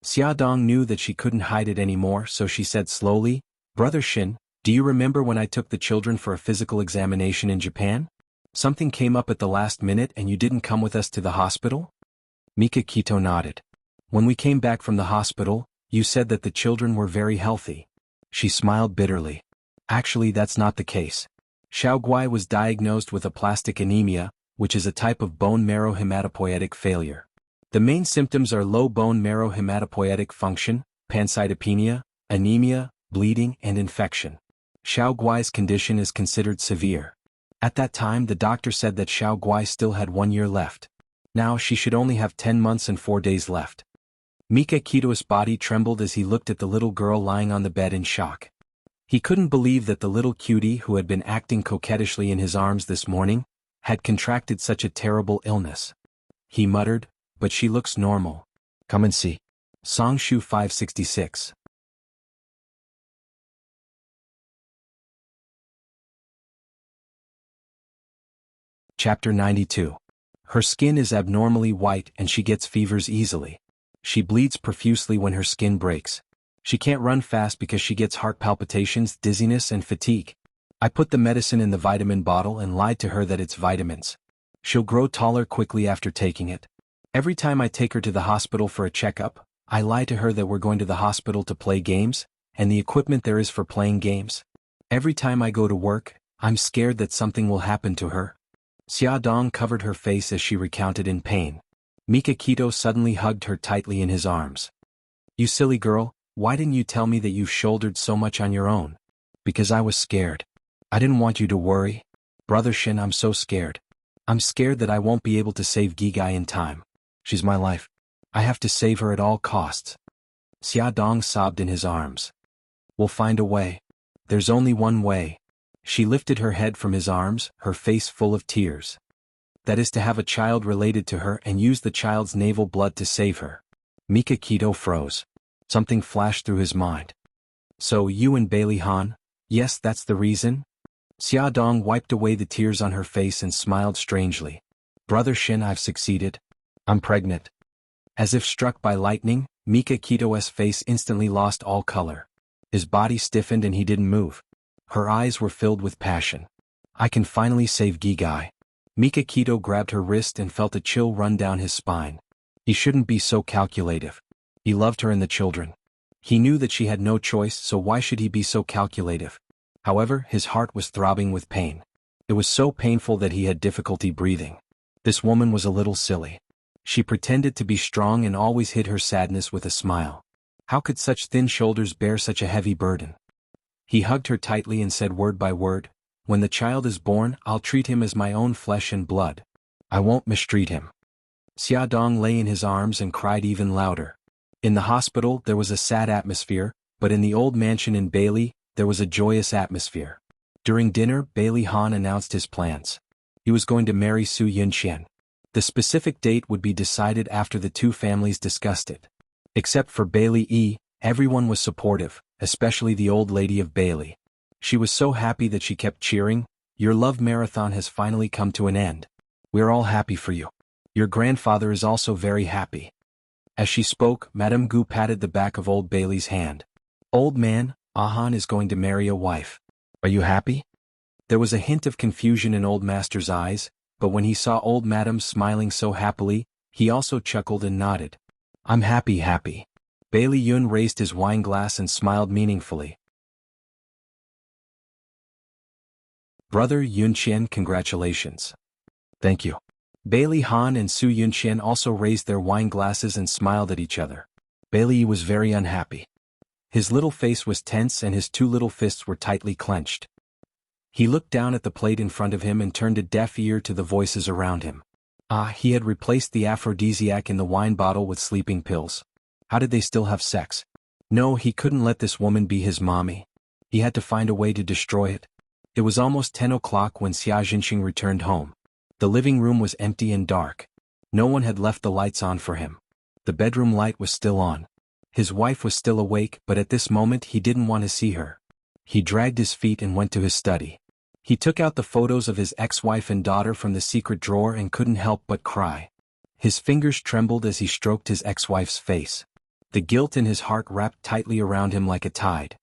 Xia Dong knew that she couldn't hide it anymore, so she said slowly, "Brother Shin, do you remember when I took the children for a physical examination in Japan? Something came up at the last minute and you didn't come with us to the hospital?" Mikakito nodded. "When we came back from the hospital, you said that the children were very healthy." She smiled bitterly. "Actually, that's not the case. Xiao Guai was diagnosed with aplastic anemia, which is a type of bone marrow hematopoietic failure. The main symptoms are low bone marrow hematopoietic function, pancytopenia, anemia, bleeding, and infection. Xiao Guai's condition is considered severe. At that time, the doctor said that Xiao Guai still had 1 year left. Now she should only have 10 months and 4 days left." Mikakito's body trembled as he looked at the little girl lying on the bed in shock. He couldn't believe that the little cutie who had been acting coquettishly in his arms this morning, had contracted such a terrible illness. He muttered, but she looks normal. Come and see. Songshu 566. Chapter 92. Her skin is abnormally white and she gets fevers easily. She bleeds profusely when her skin breaks. She can't run fast because she gets heart palpitations, dizziness and fatigue. I put the medicine in the vitamin bottle and lied to her that it's vitamins. She'll grow taller quickly after taking it. Every time I take her to the hospital for a checkup, I lie to her that we're going to the hospital to play games, and the equipment there is for playing games. Every time I go to work, I'm scared that something will happen to her. Xia Dong covered her face as she recounted in pain. Mika Kito suddenly hugged her tightly in his arms. You silly girl, why didn't you tell me that you've shouldered so much on your own? Because I was scared. I didn't want you to worry. Brother Shin, I'm so scared. I'm scared that I won't be able to save Gigai in time. She's my life. I have to save her at all costs. Xia Dong sobbed in his arms. We'll find a way. There's only one way. She lifted her head from his arms, her face full of tears. That is to have a child related to her and use the child's naval blood to save her. Mika Kito froze. Something flashed through his mind. So you and Bailey Han? Yes, that's the reason? Xia Dong wiped away the tears on her face and smiled strangely. Brother Shin, I've succeeded. I'm pregnant. As if struck by lightning, Mika Kito's face instantly lost all color. His body stiffened and he didn't move. Her eyes were filled with passion. I can finally save Gigai. Mika Kito grabbed her wrist and felt a chill run down his spine. He shouldn't be so calculative. He loved her and the children. He knew that she had no choice, so why should he be so calculative? However, his heart was throbbing with pain. It was so painful that he had difficulty breathing. This woman was a little silly. She pretended to be strong and always hid her sadness with a smile. How could such thin shoulders bear such a heavy burden? He hugged her tightly and said word by word, when the child is born, I'll treat him as my own flesh and blood. I won't mistreat him. Xia Dong lay in his arms and cried even louder. In the hospital, there was a sad atmosphere, but in the old mansion in Bailey, there was a joyous atmosphere. During dinner, Bailey Han announced his plans. He was going to marry Su Yunqian. The specific date would be decided after the two families discussed it. Except for Bailey E, everyone was supportive, especially the old lady of Bailey. She was so happy that she kept cheering, your love marathon has finally come to an end. We're all happy for you. Your grandfather is also very happy. As she spoke, Madame Gu patted the back of old Bailey's hand. Old man, Ahan is going to marry a wife. Are you happy? There was a hint of confusion in old master's eyes, but when he saw old madam smiling so happily, he also chuckled and nodded. I'm happy. Bailey Yun raised his wine glass and smiled meaningfully. Brother Yunqian, congratulations. Thank you. Bailey Han and Su Yunqian also raised their wine glasses and smiled at each other. Bailey was very unhappy. His little face was tense and his two little fists were tightly clenched. He looked down at the plate in front of him and turned a deaf ear to the voices around him. He had replaced the aphrodisiac in the wine bottle with sleeping pills. How did they still have sex? No, he couldn't let this woman be his mommy. He had to find a way to destroy it. It was almost 10 o'clock when Xia Jinxing returned home. The living room was empty and dark. No one had left the lights on for him. The bedroom light was still on. His wife was still awake, but at this moment he didn't want to see her. He dragged his feet and went to his study. He took out the photos of his ex-wife and daughter from the secret drawer and couldn't help but cry. His fingers trembled as he stroked his ex-wife's face. The guilt in his heart wrapped tightly around him like a tide.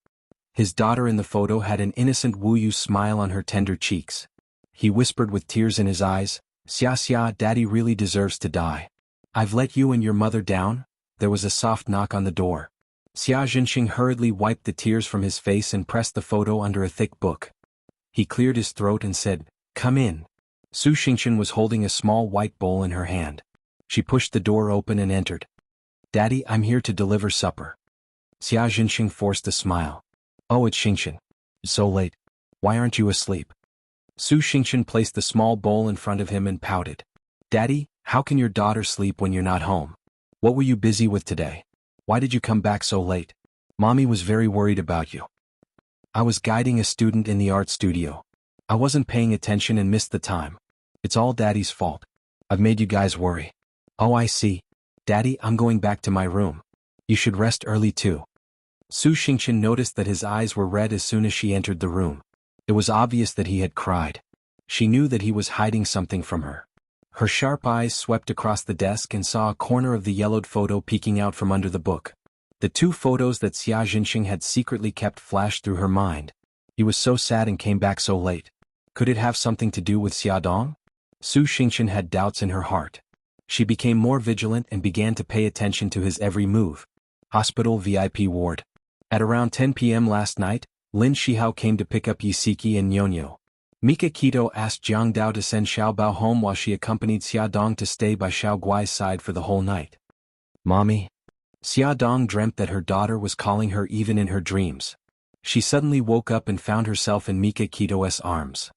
His daughter in the photo had an innocent Wu Yu smile on her tender cheeks. He whispered with tears in his eyes, Xia, Daddy really deserves to die. I've let you and your mother down. There was a soft knock on the door. Xia Jinxing hurriedly wiped the tears from his face and pressed the photo under a thick book. He cleared his throat and said, Come in. Su Xingqian was holding a small white bowl in her hand. She pushed the door open and entered. Daddy, I'm here to deliver supper. Xia Jinxing forced a smile. Oh, it's Xingqian. It's so late. Why aren't you asleep? Su Xingqian placed the small bowl in front of him and pouted. Daddy, how can your daughter sleep when you're not home? What were you busy with today? Why did you come back so late? Mommy was very worried about you. I was guiding a student in the art studio. I wasn't paying attention and missed the time. It's all Daddy's fault. I've made you guys worry. Oh, I see. Daddy, I'm going back to my room. You should rest early too. Su Xingqian noticed that his eyes were red as soon as she entered the room. It was obvious that he had cried. She knew that he was hiding something from her. Her sharp eyes swept across the desk and saw a corner of the yellowed photo peeking out from under the book. The two photos that Xia Jinxing had secretly kept flashed through her mind. He was so sad and came back so late. Could it have something to do with Xia Dong? Su Xingqian had doubts in her heart. She became more vigilant and began to pay attention to his every move. Hospital VIP ward. At around 10 p.m. last night, Lin Shihao came to pick up Yisiki and Nyonyo. Mika Kito asked Jiang Dao to send Xiao Bao home while she accompanied Xia Dong to stay by Xiao Guai's side for the whole night. Mommy. Xia Dong dreamt that her daughter was calling her even in her dreams. She suddenly woke up and found herself in Mika Kito's arms.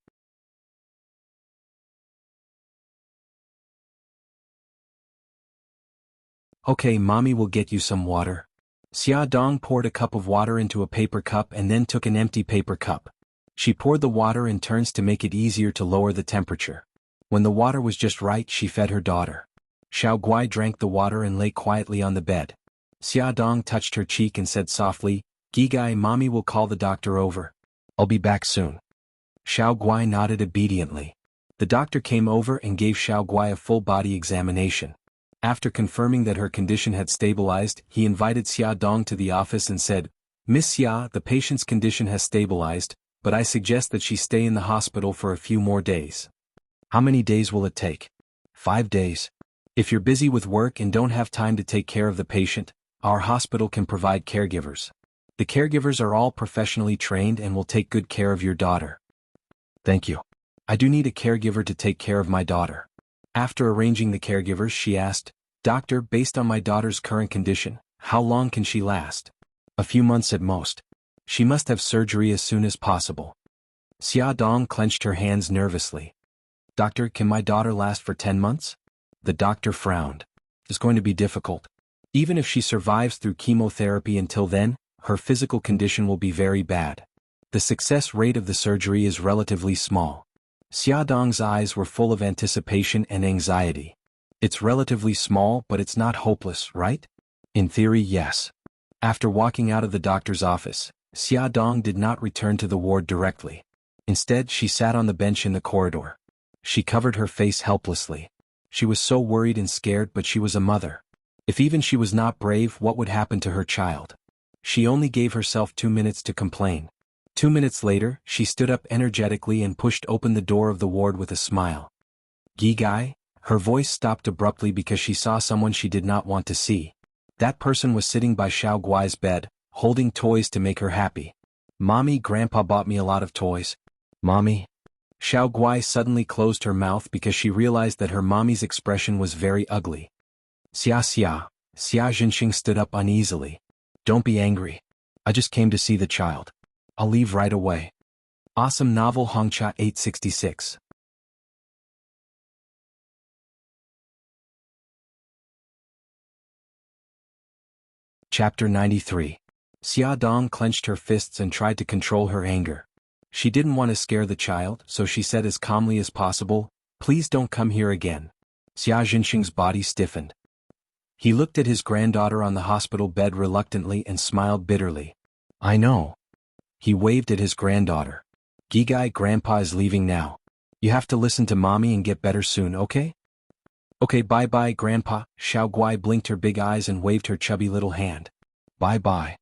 Okay, Mommy will get you some water. Xia Dong poured a cup of water into a paper cup and then took an empty paper cup. She poured the water in turns to make it easier to lower the temperature. When the water was just right, she fed her daughter. Xiao Guai drank the water and lay quietly on the bed. Xia Dong touched her cheek and said softly, Gigai, Mommy will call the doctor over. I'll be back soon. Xiao Guai nodded obediently. The doctor came over and gave Xiao Guai a full body examination. After confirming that her condition had stabilized, he invited Xia Dong to the office and said, Miss Xia, the patient's condition has stabilized, but I suggest that she stay in the hospital for a few more days. How many days will it take? 5 days. If you're busy with work and don't have time to take care of the patient, our hospital can provide caregivers. The caregivers are all professionally trained and will take good care of your daughter. Thank you. I do need a caregiver to take care of my daughter. After arranging the caregivers, she asked, Doctor, based on my daughter's current condition, how long can she last? A few months at most. She must have surgery as soon as possible. Xia Dong clenched her hands nervously. Doctor, can my daughter last for 10 months? The doctor frowned. It's going to be difficult. Even if she survives through chemotherapy until then, her physical condition will be very bad. The success rate of the surgery is relatively small. Xia Dong's eyes were full of anticipation and anxiety. It's relatively small, but it's not hopeless, right? In theory, yes. After walking out of the doctor's office, Xia Dong did not return to the ward directly. Instead, she sat on the bench in the corridor. She covered her face helplessly. She was so worried and scared, but she was a mother. If even she was not brave, what would happen to her child? She only gave herself 2 minutes to complain. 2 minutes later, she stood up energetically and pushed open the door of the ward with a smile. Gigai? Her voice stopped abruptly because she saw someone she did not want to see. That person was sitting by Xiao Guai's bed, holding toys to make her happy. Mommy, Grandpa bought me a lot of toys. Mommy? Xiao Guai suddenly closed her mouth because she realized that her mommy's expression was very ugly. Xia. Xia Jinxing stood up uneasily. Don't be angry. I just came to see the child. I'll leave right away. Awesome novel Hongcha 866. Chapter 93. Xia Dong clenched her fists and tried to control her anger. She didn't want to scare the child, so she said as calmly as possible, Please don't come here again. Xia Jinxing's body stiffened. He looked at his granddaughter on the hospital bed reluctantly and smiled bitterly. I know. He waved at his granddaughter. Gigai, Grandpa is leaving now. You have to listen to Mommy and get better soon, okay? Okay, bye-bye, Grandpa. Xiao Guai blinked her big eyes and waved her chubby little hand. Bye-bye.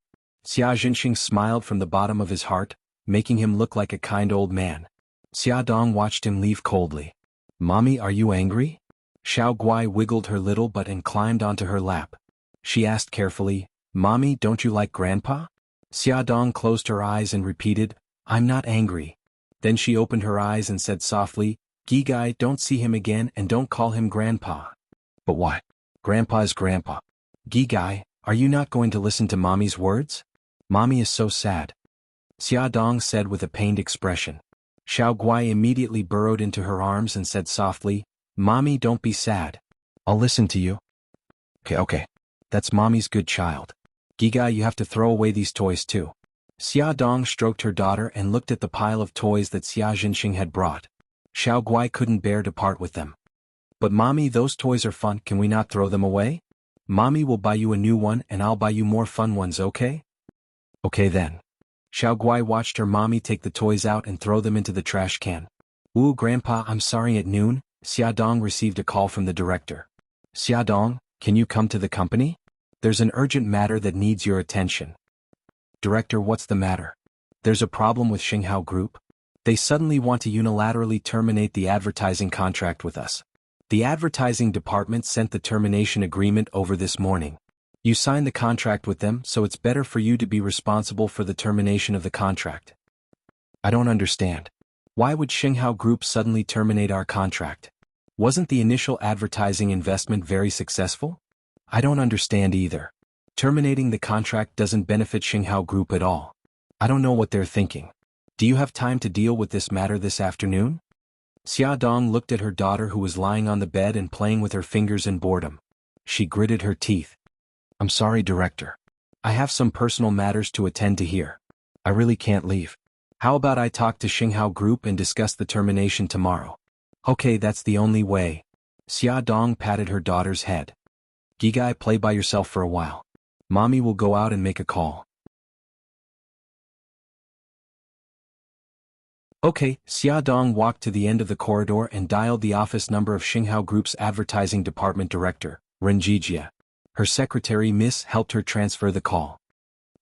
Xia Jinxing smiled from the bottom of his heart, making him look like a kind old man. Xia Dong watched him leave coldly. Mommy, are you angry? Xiao Guai wiggled her little butt and climbed onto her lap. She asked carefully, Mommy, don't you like Grandpa? Xia Dong closed her eyes and repeated, I'm not angry. Then she opened her eyes and said softly, Gigai, don't see him again and don't call him Grandpa. But why? Grandpa is Grandpa. Gigai, are you not going to listen to Mommy's words? Mommy is so sad. Xia Dong said with a pained expression. Xiao Guai immediately burrowed into her arms and said softly, Mommy, don't be sad. I'll listen to you. Okay. That's Mommy's good child. Gigai, you have to throw away these toys too. Xia Dong stroked her daughter and looked at the pile of toys that Xia Jinxing had brought. Xiao Guai couldn't bear to part with them. But mommy, those toys are fun, can we not throw them away? Mommy will buy you a new one and I'll buy you more fun ones, okay? Okay then. Xiao Guai watched her mommy take the toys out and throw them into the trash can. Ooh, Grandpa, I'm sorry. At noon, Xia Dong received a call from the director. Xia Dong, can you come to the company? There's an urgent matter that needs your attention. Director, what's the matter? There's a problem with Xinghao Group. They suddenly want to unilaterally terminate the advertising contract with us. The advertising department sent the termination agreement over this morning. You signed the contract with them, so it's better for you to be responsible for the termination of the contract. I don't understand. Why would Xinghao Group suddenly terminate our contract? Wasn't the initial advertising investment very successful? I don't understand either. Terminating the contract doesn't benefit Xinghao Group at all. I don't know what they're thinking. Do you have time to deal with this matter this afternoon? Xia Dong looked at her daughter who was lying on the bed and playing with her fingers in boredom. She gritted her teeth. I'm sorry, Director. I have some personal matters to attend to here. I really can't leave. How about I talk to Xinghao Group and discuss the termination tomorrow? Okay, that's the only way. Xia Dong patted her daughter's head. Gigai, play by yourself for a while. Mommy will go out and make a call. Okay, Xia Dong walked to the end of the corridor and dialed the office number of Xinghao Group's advertising department director, Renjijia. Her secretary Miss helped her transfer the call.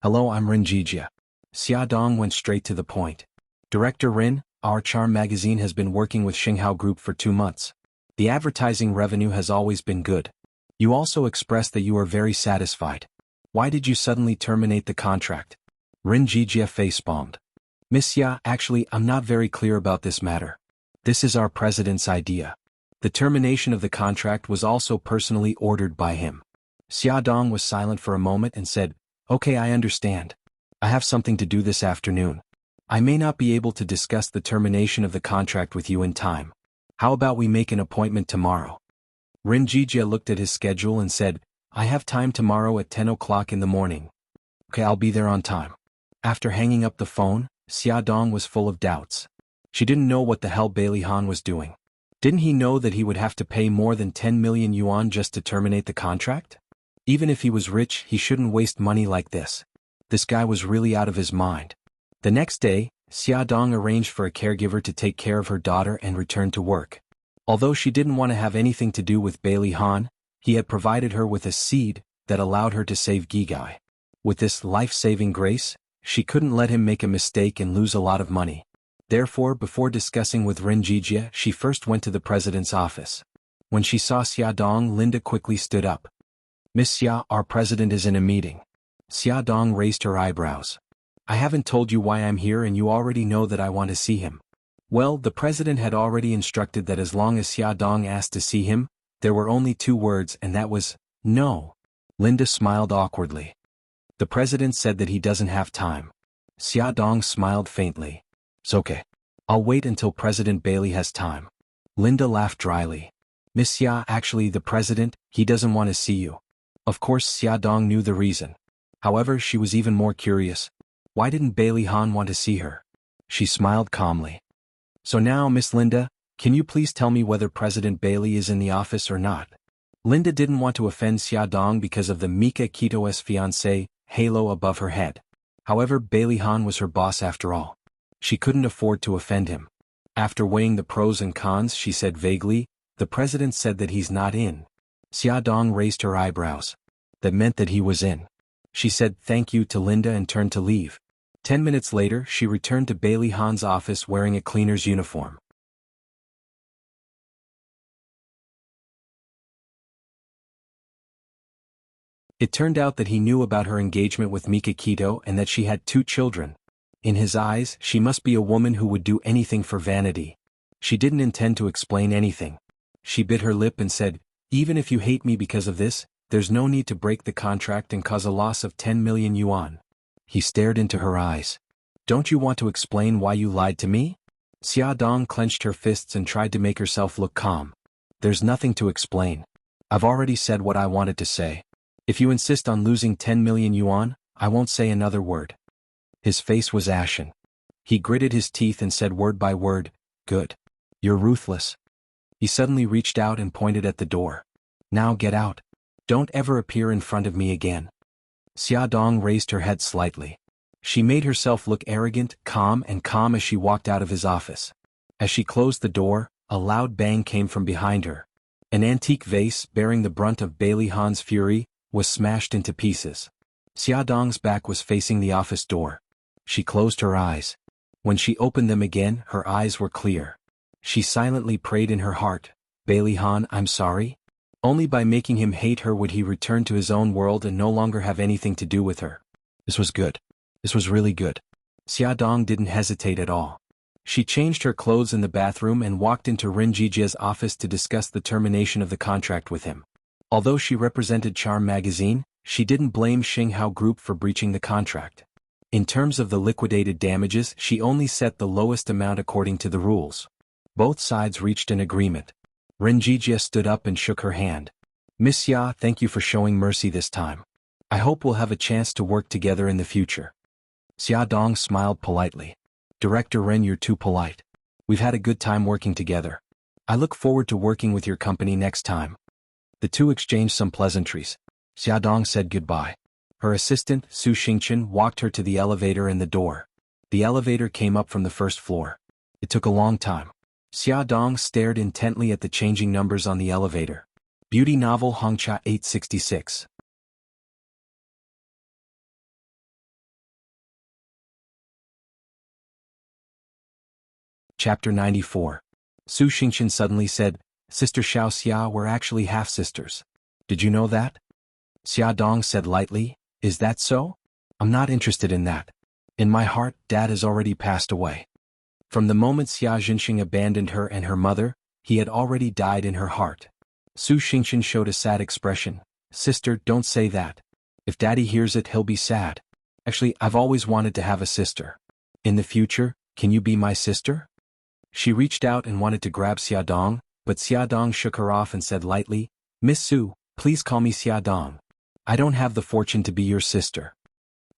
Hello, I'm Renjijia. Xia Dong went straight to the point. Director Rin, our charm magazine has been working with Xinghao Group for 2 months. The advertising revenue has always been good. You also expressed that you are very satisfied. Why did you suddenly terminate the contract? Renjijia facepalmed. Miss Ya, actually, I'm not very clear about this matter. This is our president's idea. The termination of the contract was also personally ordered by him. Xia Dong was silent for a moment and said, Okay, I understand. I have something to do this afternoon. I may not be able to discuss the termination of the contract with you in time. How about we make an appointment tomorrow? Renjijia looked at his schedule and said, I have time tomorrow at 10 o'clock in the morning. Okay, I'll be there on time. After hanging up the phone, Xia Dong was full of doubts. She didn't know what the hell Bailey Han was doing. Didn't he know that he would have to pay more than 10 million yuan just to terminate the contract? Even if he was rich, he shouldn't waste money like this. This guy was really out of his mind. The next day, Xia Dong arranged for a caregiver to take care of her daughter and return to work. Although she didn't want to have anything to do with Bailey Han, he had provided her with a seed that allowed her to save Gigai. With this life-saving grace, she couldn't let him make a mistake and lose a lot of money. Therefore, before discussing with Renjijia, she first went to the president's office. When she saw Xia Dong, Linda quickly stood up. Miss Xia, our president is in a meeting. Xia Dong raised her eyebrows. I haven't told you why I'm here and you already know that I want to see him. Well, the president had already instructed that as long as Xia Dong asked to see him, there were only 2 words and that was, no. Linda smiled awkwardly. The president said that he doesn't have time. Xia Dong smiled faintly. It's okay. I'll wait until President Bailey has time. Linda laughed dryly. Miss Xia, actually the president, he doesn't want to see you. Of course Xia Dong knew the reason. However, she was even more curious. Why didn't Bailey Han want to see her? She smiled calmly. So now, Miss Linda, can you please tell me whether President Bailey is in the office or not? Linda didn't want to offend Xia Dong because of the Mika Kito's fiancé halo above her head. However, Bailey Han was her boss after all. She couldn't afford to offend him. After weighing the pros and cons, she said vaguely, the president said that he's not in. Xia Dong raised her eyebrows. That meant that he was in. She said thank you to Linda and turned to leave. 10 minutes later, she returned to Bailey Han's office wearing a cleaner's uniform. It turned out that he knew about her engagement with Mika Kito and that she had 2 children. In his eyes, she must be a woman who would do anything for vanity. She didn't intend to explain anything. She bit her lip and said, even if you hate me because of this, there's no need to break the contract and cause a loss of 10 million yuan. He stared into her eyes. Don't you want to explain why you lied to me? Xia Dong clenched her fists and tried to make herself look calm. There's nothing to explain. I've already said what I wanted to say. If you insist on losing 10 million yuan, I won't say another word. His face was ashen. He gritted his teeth and said word by word, good. You're ruthless. He suddenly reached out and pointed at the door. Now get out. Don't ever appear in front of me again. Xia Dong raised her head slightly. She made herself look arrogant, calm as she walked out of his office. As she closed the door, a loud bang came from behind her. An antique vase, bearing the brunt of Bailey Han's fury, was smashed into pieces. Xia Dong's back was facing the office door. She closed her eyes. When she opened them again, her eyes were clear. She silently prayed in her heart, Bailey Han, I'm sorry. Only by making him hate her would he return to his own world and no longer have anything to do with her. This was good. This was really good. Xia Dong didn't hesitate at all. She changed her clothes in the bathroom and walked into Ren Jijia's office to discuss the termination of the contract with him. Although she represented Charm Magazine, she didn't blame Xinghao Group for breaching the contract. In terms of the liquidated damages, she only set the lowest amount according to the rules. Both sides reached an agreement. Ren Jijia stood up and shook her hand. Miss Xia, thank you for showing mercy this time. I hope we'll have a chance to work together in the future. Xia Dong smiled politely. Director Ren, you're too polite. We've had a good time working together. I look forward to working with your company next time. The two exchanged some pleasantries. Xia Dong said goodbye. Her assistant, Su Xingchen, walked her to the elevator and the door. The elevator came up from the first floor. It took a long time. Xia Dong stared intently at the changing numbers on the elevator. Beauty novel Hongcha 866. Chapter 94. Su Xingchen suddenly said, Sister Xiao Xia, we're actually half-sisters. Did you know that? Xia Dong said lightly, Is that so? I'm not interested in that. In my heart, Dad has already passed away. From the moment Xia Jinxing abandoned her and her mother, he had already died in her heart. Su Xingchen showed a sad expression. Sister, don't say that. If Daddy hears it, he'll be sad. Actually, I've always wanted to have a sister. In the future, can you be my sister? She reached out and wanted to grab Xia Dong, but Xia Dong shook her off and said lightly, Miss Su, please call me Xia Dong. I don't have the fortune to be your sister.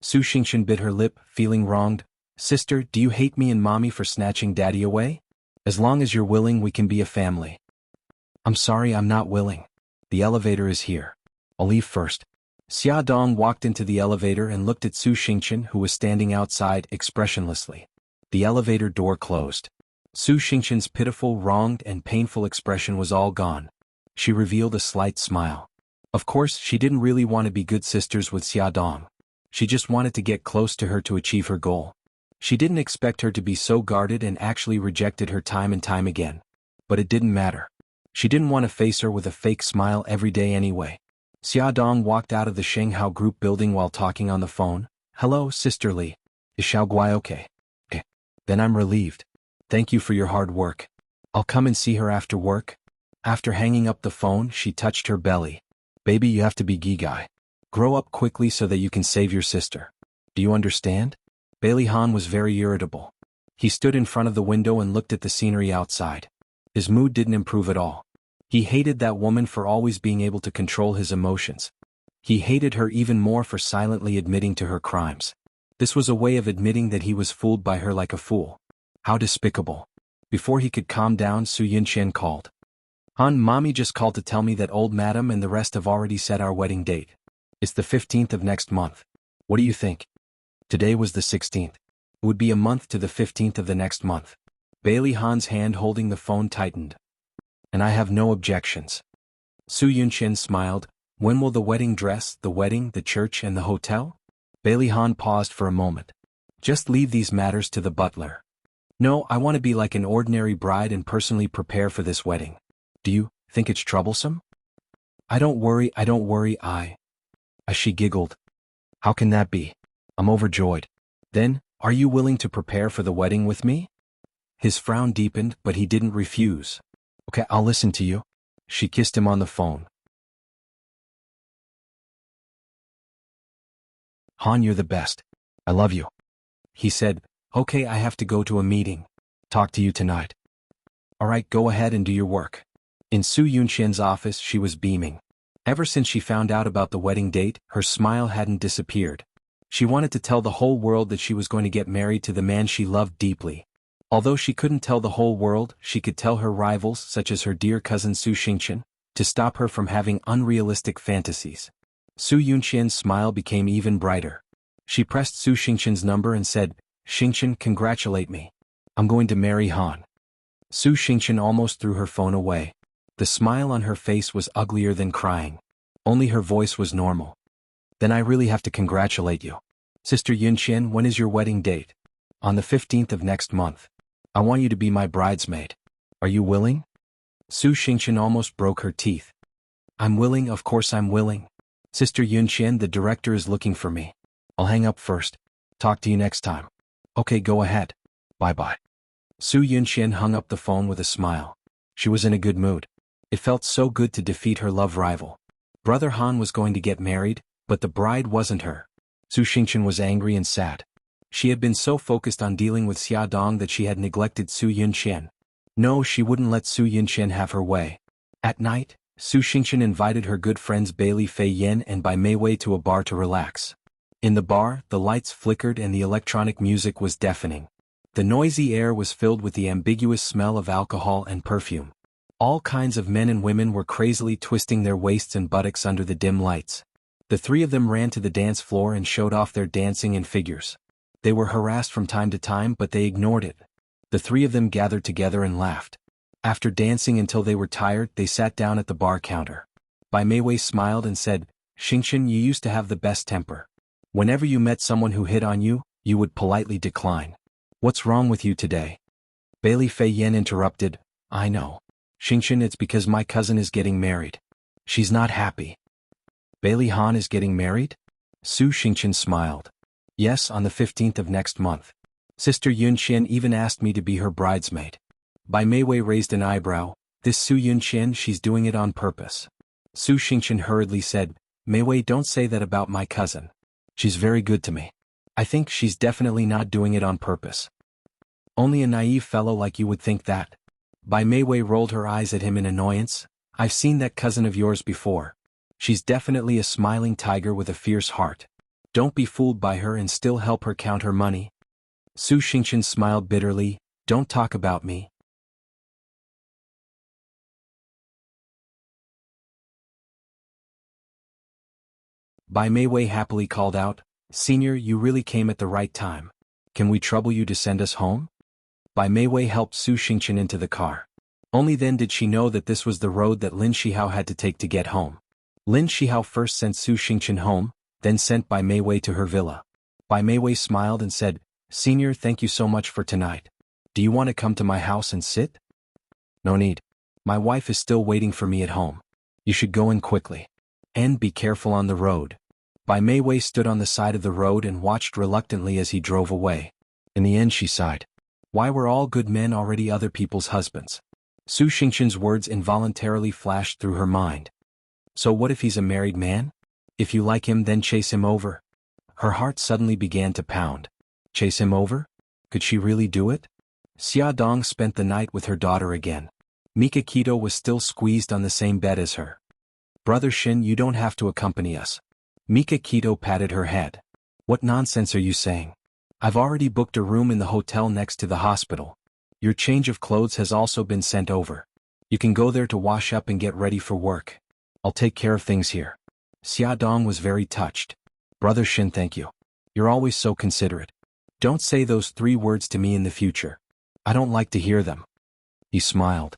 Su Xingchen bit her lip, feeling wronged. Sister, do you hate me and Mommy for snatching Daddy away? As long as you're willing, we can be a family. I'm sorry, I'm not willing. The elevator is here. I'll leave first. Xia Dong walked into the elevator and looked at Su Xingchen, who was standing outside, expressionlessly. The elevator door closed. Su Xingchen's pitiful, wronged, and painful expression was all gone. She revealed a slight smile. Of course, she didn't really want to be good sisters with Xia Dong. She just wanted to get close to her to achieve her goal. She didn't expect her to be so guarded and actually rejected her time and time again. But it didn't matter. She didn't want to face her with a fake smile every day anyway. Xia Dong walked out of the Shanghao Group building while talking on the phone. Hello, Sister Li. Is Xiao Guai okay? Then I'm relieved. Thank you for your hard work. I'll come and see her after work. After hanging up the phone, she touched her belly. Baby, you have to be Gigai. Grow up quickly so that you can save your sister. Do you understand? Bailey Han was very irritable. He stood in front of the window and looked at the scenery outside. His mood didn't improve at all. He hated that woman for always being able to control his emotions. He hated her even more for silently admitting to her crimes. This was a way of admitting that he was fooled by her like a fool. How despicable. Before he could calm down, Su Yunqian called. Han, Mommy just called to tell me that old madam and the rest have already set our wedding date. It's the 15th of next month. What do you think? Today was the 16th. It would be a month to the 15th of the next month. Bailey Han's hand holding the phone tightened. And I have no objections. Su Yunqian smiled. When will the wedding dress, the wedding, the church, and the hotel? Bailey Han paused for a moment. Just leave these matters to the butler. No, I want to be like an ordinary bride and personally prepare for this wedding. Do you think it's troublesome? I don't worry, She giggled. How can that be? I'm overjoyed. Then, are you willing to prepare for the wedding with me? His frown deepened, but he didn't refuse. Okay, I'll listen to you. She kissed him on the phone. Han, you're the best. I love you. He said, Okay, I have to go to a meeting. Talk to you tonight. Alright, go ahead and do your work. In Su Yunqian's office, she was beaming. Ever since she found out about the wedding date, her smile hadn't disappeared. She wanted to tell the whole world that she was going to get married to the man she loved deeply. Although she couldn't tell the whole world, she could tell her rivals, such as her dear cousin Su Xingqian, to stop her from having unrealistic fantasies. Su Yunqian's smile became even brighter. She pressed Su Xingqian's number and said, "Xingqian, congratulate me. I'm going to marry Han." Su Xingqian almost threw her phone away. The smile on her face was uglier than crying. Only her voice was normal. "Then I really have to congratulate you. Sister Yunqian, when is your wedding date?" "On the 15th of next month. I want you to be my bridesmaid. Are you willing?" Su Xingqian almost broke her teeth. "I'm willing, of course I'm willing. Sister Yunqian, the director is looking for me. I'll hang up first. Talk to you next time." "Okay, go ahead. Bye-bye." Su Yunqian hung up the phone with a smile. She was in a good mood. It felt so good to defeat her love rival. Brother Han was going to get married, but the bride wasn't her. Su Xingqian was angry and sad. She had been so focused on dealing with Xia Dong that she had neglected Su Yunqian. No, she wouldn't let Su Yunqian have her way. At night, Su Xingqian invited her good friends Bailey Fei Yin and Bai Meiwei to a bar to relax. In the bar, the lights flickered and the electronic music was deafening. The noisy air was filled with the ambiguous smell of alcohol and perfume. All kinds of men and women were crazily twisting their waists and buttocks under the dim lights. The three of them ran to the dance floor and showed off their dancing and figures. They were harassed from time to time, but they ignored it. The three of them gathered together and laughed. After dancing until they were tired, they sat down at the bar counter. Bai Meiwei smiled and said, "Xingqian, you used to have the best temper. Whenever you met someone who hit on you, you would politely decline. What's wrong with you today?" Bailey Fei Yin interrupted, "I know. Xingqian, it's because my cousin is getting married. She's not happy." "Bailey Han is getting married?" Su Xingqian smiled. "Yes, on the 15th of next month. Sister Yunqian even asked me to be her bridesmaid." Bai Meiwei raised an eyebrow. "This Su Yunqian, she's doing it on purpose." Su Xingqian hurriedly said, "Meiwei, don't say that about my cousin. She's very good to me. I think she's definitely not doing it on purpose." "Only a naive fellow like you would think that." Bai Meiwei rolled her eyes at him in annoyance. "I've seen that cousin of yours before. She's definitely a smiling tiger with a fierce heart. Don't be fooled by her and still help her count her money." Su Xingqian smiled bitterly. "Don't talk about me." Bai Meiwei happily called out, "Senior, you really came at the right time. Can we trouble you to send us home?" Bai Meiwei helped Su Xingqian into the car. Only then did she know that this was the road that Lin Shihao had to take to get home. Lin Shihao first sent Su Xingqian home, then sent Bai Meiwei to her villa. Bai Meiwei smiled and said, "Senior, thank you so much for tonight. Do you want to come to my house and sit?" "No need. My wife is still waiting for me at home. You should go in quickly. And be careful on the road." Bai Meiwei stood on the side of the road and watched reluctantly as he drove away. In the end she sighed. Why were all good men already other people's husbands? Su Xingqian's words involuntarily flashed through her mind. So what if he's a married man? If you like him, then chase him over. Her heart suddenly began to pound. Chase him over? Could she really do it? Xia Dong spent the night with her daughter again. Mika Kito was still squeezed on the same bed as her. "Brother Shin, you don't have to accompany us." Mika Kito patted her head. "What nonsense are you saying? I've already booked a room in the hotel next to the hospital. Your change of clothes has also been sent over. You can go there to wash up and get ready for work. I'll take care of things here." Xia Dong was very touched. "Brother Shin, thank you. You're always so considerate. Don't say those 3 words to me in the future. I don't like to hear them." He smiled.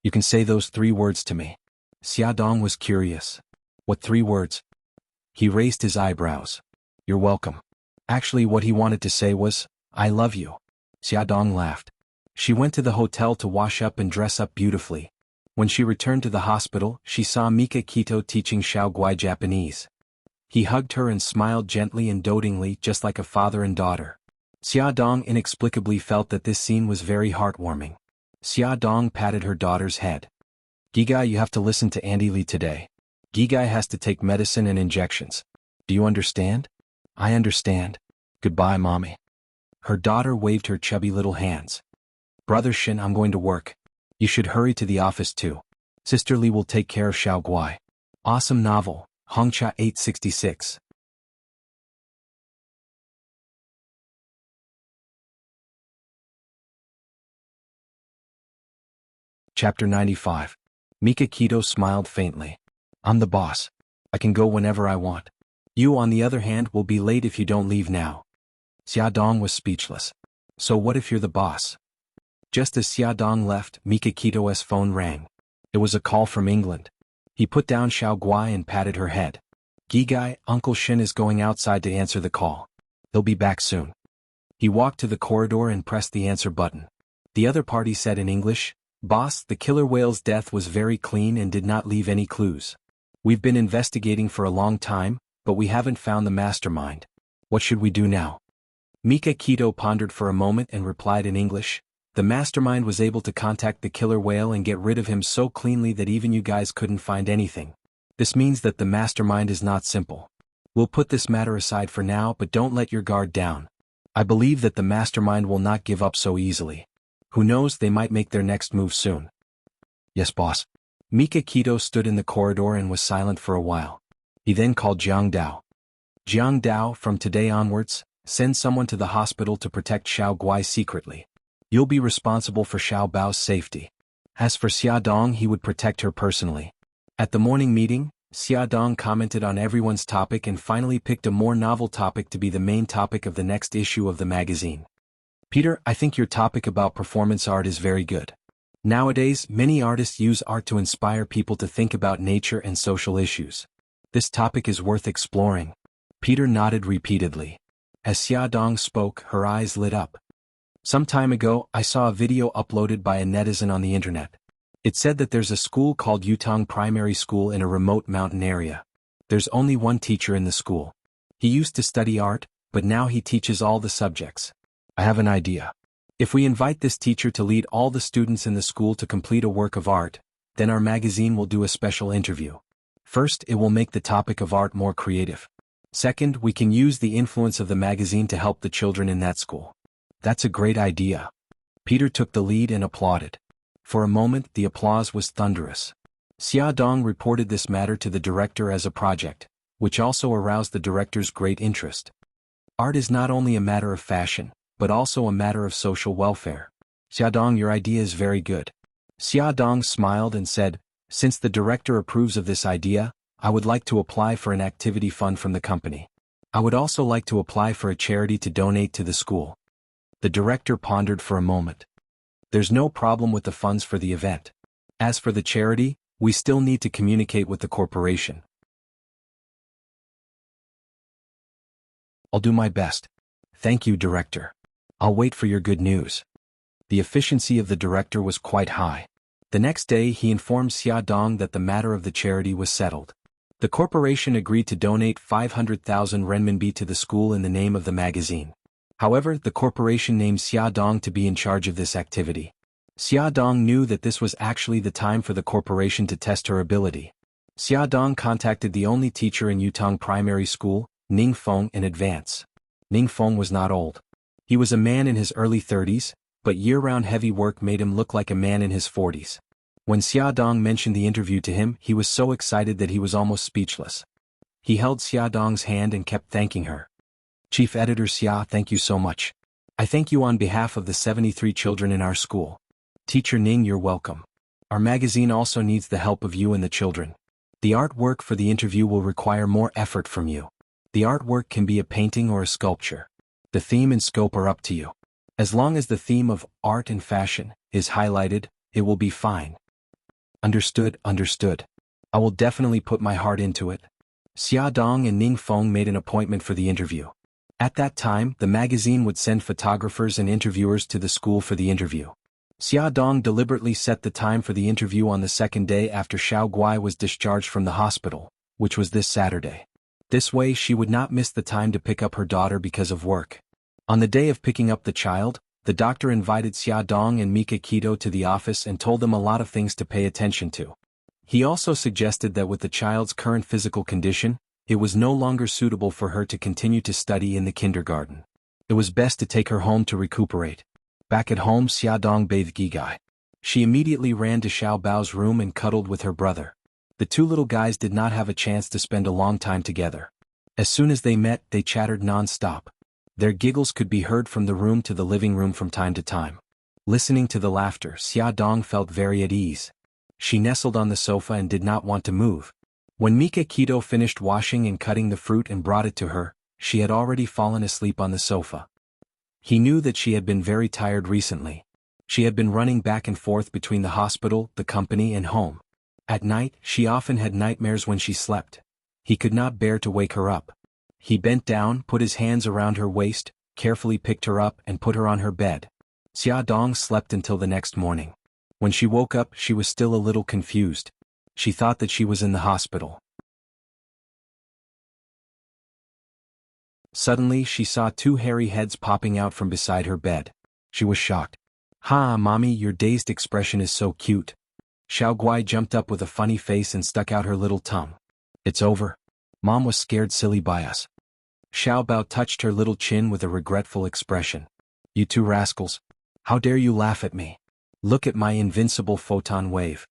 "You can say those 3 words to me." Xia Dong was curious. "What 3 words?" He raised his eyebrows. "You're welcome." Actually, what he wanted to say was, "I love you." Xia Dong laughed. She went to the hotel to wash up and dress up beautifully. When she returned to the hospital, she saw Mika Kito teaching Xiaoguai Japanese. He hugged her and smiled gently and dotingly, just like a father and daughter. Xia Dong inexplicably felt that this scene was very heartwarming. Xia Dong patted her daughter's head. "Gigai, you have to listen to Auntie Li today. Gigai has to take medicine and injections. Do you understand?" "I understand. Goodbye, Mommy." Her daughter waved her chubby little hands. "Brother Shin, I'm going to work. You should hurry to the office too. Sister Li will take care of Xiao Guai." Awesome novel, Hongcha 866. Chapter 95. Mika Keto smiled faintly. I'm the boss. I can go whenever I want. You, on the other hand, will be late if you don't leave now. Xiaodong was speechless. So what if you're the boss? Just as Xiaodong left, Mika Keto's phone rang. It was a call from England. He put down Xiao Guai and patted her head. Gigai, Uncle Shin is going outside to answer the call. He'll be back soon. He walked to the corridor and pressed the answer button. The other party said in English, Boss, the killer whale's death was very clean and did not leave any clues. We've been investigating for a long time, but we haven't found the mastermind. What should we do now? Mika Keto pondered for a moment and replied in English, The mastermind was able to contact the killer whale and get rid of him so cleanly that even you guys couldn't find anything. This means that the mastermind is not simple. We'll put this matter aside for now, but don't let your guard down. I believe that the mastermind will not give up so easily. Who knows, they might make their next move soon. Yes, boss. Mika Keto stood in the corridor and was silent for a while. He then called Jianghu. Jianghu, from today onwards, send someone to the hospital to protect Xiao Guai secretly. You'll be responsible for Xiao Bao's safety. As for Xiaodong, he would protect her personally. At the morning meeting, Xiaodong commented on everyone's topic and finally picked a more novel topic to be the main topic of the next issue of the magazine. Peter, I think your topic about performance art is very good. Nowadays, many artists use art to inspire people to think about nature and social issues. This topic is worth exploring. Peter nodded repeatedly. As Xiaodong spoke, her eyes lit up. Some time ago, I saw a video uploaded by a netizen on the internet. It said that there's a school called Yutong Primary School in a remote mountain area. There's only one teacher in the school. He used to study art, but now he teaches all the subjects. I have an idea. If we invite this teacher to lead all the students in the school to complete a work of art, then our magazine will do a special interview. First, it will make the topic of art more creative. Second, we can use the influence of the magazine to help the children in that school. That's a great idea. Peter took the lead and applauded. For a moment, the applause was thunderous. Xiaodong reported this matter to the director as a project, which also aroused the director's great interest. Art is not only a matter of fashion, but also a matter of social welfare. Xiaodong, your idea is very good. Xiaodong smiled and said, Since the director approves of this idea, I would like to apply for an activity fund from the company. I would also like to apply for a charity to donate to the school. The director pondered for a moment. There's no problem with the funds for the event. As for the charity, we still need to communicate with the corporation. I'll do my best. Thank you, director. I'll wait for your good news. The efficiency of the director was quite high. The next day he informed Xiaodong that the matter of the charity was settled. The corporation agreed to donate 500,000 renminbi to the school in the name of the magazine. However, the corporation named Xiaodong to be in charge of this activity. Xiaodong knew that this was actually the time for the corporation to test her ability. Xiaodong contacted the only teacher in Yutong Primary School, Ning Feng, in advance. Ning Feng was not old. He was a man in his early 30s, but year-round heavy work made him look like a man in his 40s. When Xiaodong mentioned the interview to him, he was so excited that he was almost speechless. He held Xiaodong's hand and kept thanking her. Chief Editor Xia, thank you so much. I thank you on behalf of the 73 children in our school. Teacher Ning, you're welcome. Our magazine also needs the help of you and the children. The artwork for the interview will require more effort from you. The artwork can be a painting or a sculpture. The theme and scope are up to you. As long as the theme of art and fashion is highlighted, it will be fine. Understood, understood. I will definitely put my heart into it. Xiaodong and Ning Feng made an appointment for the interview. At that time, the magazine would send photographers and interviewers to the school for the interview. Xiaodong deliberately set the time for the interview on the second day after Xiao Guai was discharged from the hospital, which was this Saturday. This way she would not miss the time to pick up her daughter because of work. On the day of picking up the child, the doctor invited Xiaodong and Mika Keto to the office and told them a lot of things to pay attention to. He also suggested that with the child's current physical condition, it was no longer suitable for her to continue to study in the kindergarten. It was best to take her home to recuperate. Back at home, Xiaodong bathed Gigai. She immediately ran to Xiao Bao's room and cuddled with her brother. The two little guys did not have a chance to spend a long time together. As soon as they met, they chattered non-stop. Their giggles could be heard from the room to the living room from time to time. Listening to the laughter, Xia Dong felt very at ease. She nestled on the sofa and did not want to move. When Mika Keto finished washing and cutting the fruit and brought it to her, she had already fallen asleep on the sofa. He knew that she had been very tired recently. She had been running back and forth between the hospital, the company, and home. At night, she often had nightmares when she slept. He could not bear to wake her up. He bent down, put his hands around her waist, carefully picked her up and put her on her bed. Xia Dong slept until the next morning. When she woke up, she was still a little confused. She thought that she was in the hospital. Suddenly, she saw two hairy heads popping out from beside her bed. She was shocked. "Ha, mommy, your dazed expression is so cute." Xiao Guai jumped up with a funny face and stuck out her little tongue. "It's over. Mom was scared silly by us." Xiao Bao touched her little chin with a regretful expression. "You two rascals. How dare you laugh at me? Look at my invincible photon wave."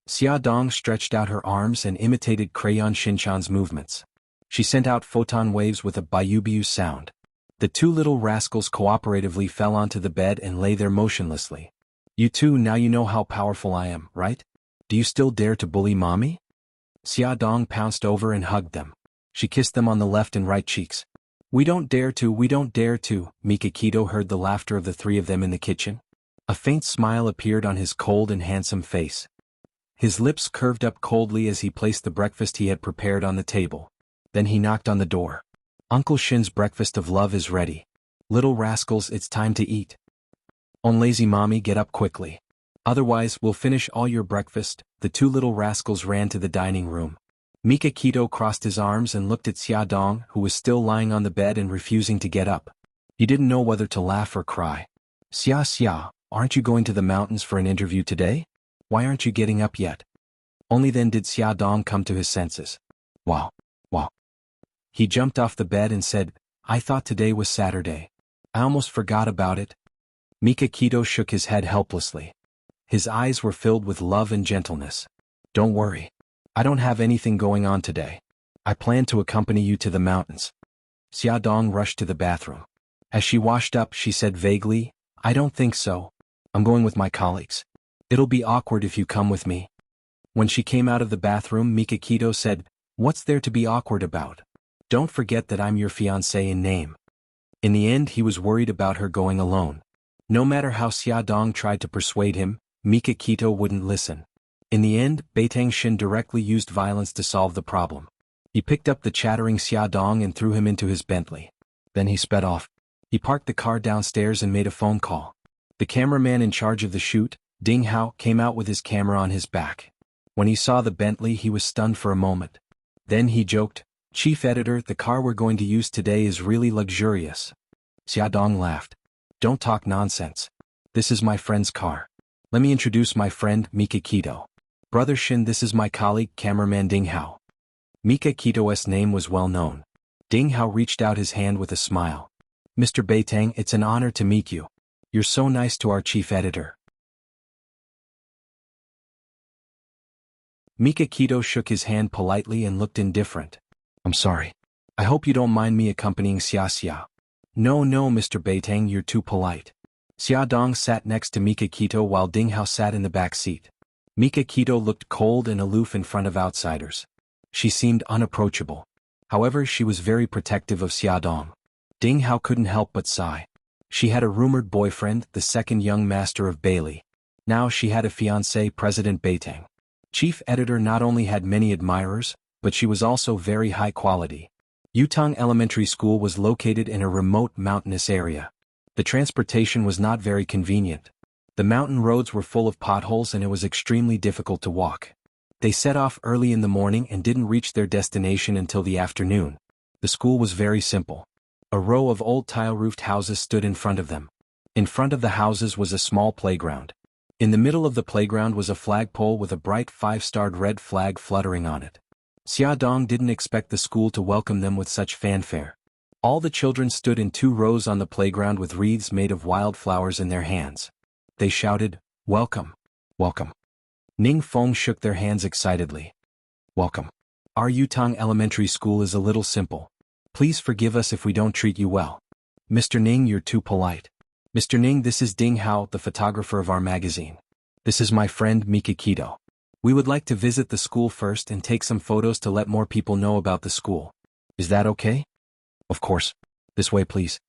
Xia Dong stretched out her arms and imitated Crayon Shinchan's movements. She sent out photon waves with a biu-biu sound. The two little rascals cooperatively fell onto the bed and lay there motionlessly. "You two, now you know how powerful I am, right? Do you still dare to bully mommy?" Xia Dong pounced over and hugged them. She kissed them on the left and right cheeks. We don't dare to, we don't dare to." Mika Keto heard the laughter of the three of them in the kitchen. A faint smile appeared on his cold and handsome face. His lips curved up coldly as he placed the breakfast he had prepared on the table. Then he knocked on the door. "Uncle Shin's breakfast of love is ready. Little rascals, it's time to eat. On lazy mommy, get up quickly. Otherwise, we'll finish all your breakfast." The two little rascals ran to the dining room. Mika Keto crossed his arms and looked at Xia Dong, who was still lying on the bed and refusing to get up. He didn't know whether to laugh or cry. Xia, aren't you going to the mountains for an interview today? Why aren't you getting up yet?" Only then did Xia Dong come to his senses. Wow. He jumped off the bed and said, "I thought today was Saturday. I almost forgot about it." Mika Keto shook his head helplessly. His eyes were filled with love and gentleness. "Don't worry. I don't have anything going on today. I plan to accompany you to the mountains." Xia Dong rushed to the bathroom. As she washed up, she said vaguely, "I don't think so. I'm going with my colleagues. It'll be awkward if you come with me." When she came out of the bathroom, Mika Keto said, "What's there to be awkward about? Don't forget that I'm your fiancé in name." In the end, he was worried about her going alone. No matter how Xia Dong tried to persuade him, Mika Keto wouldn't listen. In the end, Beitang Xin directly used violence to solve the problem. He picked up the chattering Xia Dong and threw him into his Bentley. Then he sped off. He parked the car downstairs and made a phone call. The cameraman in charge of the shoot, Ding Hao, came out with his camera on his back. When he saw the Bentley, he was stunned for a moment. Then he joked, "Chief editor, the car we're going to use today is really luxurious." Xia Dong laughed. "Don't talk nonsense. This is my friend's car. Let me introduce my friend, Mika Keto. Brother Shin, this is my colleague, cameraman Ding Hao." Mika Keto's name was well known. Ding Hao reached out his hand with a smile. "Mr. Beitang, it's an honor to meet you. You're so nice to our chief editor." Mika Keto shook his hand politely and looked indifferent. "I'm sorry. I hope you don't mind me accompanying Xia." No, Mr. Beitang, you're too polite." Xia Dong sat next to Mika Keto while Ding Hao sat in the back seat. Mika Keto looked cold and aloof in front of outsiders. She seemed unapproachable. However, she was very protective of Xia Dong. Ding Hao couldn't help but sigh. She had a rumored boyfriend, the second young master of Bailey. Now she had a fiancé, President Beitang. Chief editor not only had many admirers, but she was also very high quality. Yutong Elementary School was located in a remote mountainous area. The transportation was not very convenient. The mountain roads were full of potholes and it was extremely difficult to walk. They set off early in the morning and didn't reach their destination until the afternoon. The school was very simple. A row of old tile-roofed houses stood in front of them. In front of the houses was a small playground. In the middle of the playground was a flagpole with a bright 5-starred red flag fluttering on it. Xia Dong didn't expect the school to welcome them with such fanfare. All the children stood in 2 rows on the playground with wreaths made of wildflowers in their hands. They shouted, "Welcome! Welcome!" Ning Feng shook their hands excitedly. "Welcome. Our Yutong Elementary School is a little simple. Please forgive us if we don't treat you well. Mr. Ning, you're too polite." Mr. Ning, this is Ding Hao, the photographer of our magazine. This is my friend Mika Kito. We would like to visit the school first and take some photos to let more people know about the school. Is that okay? Of course. This way please.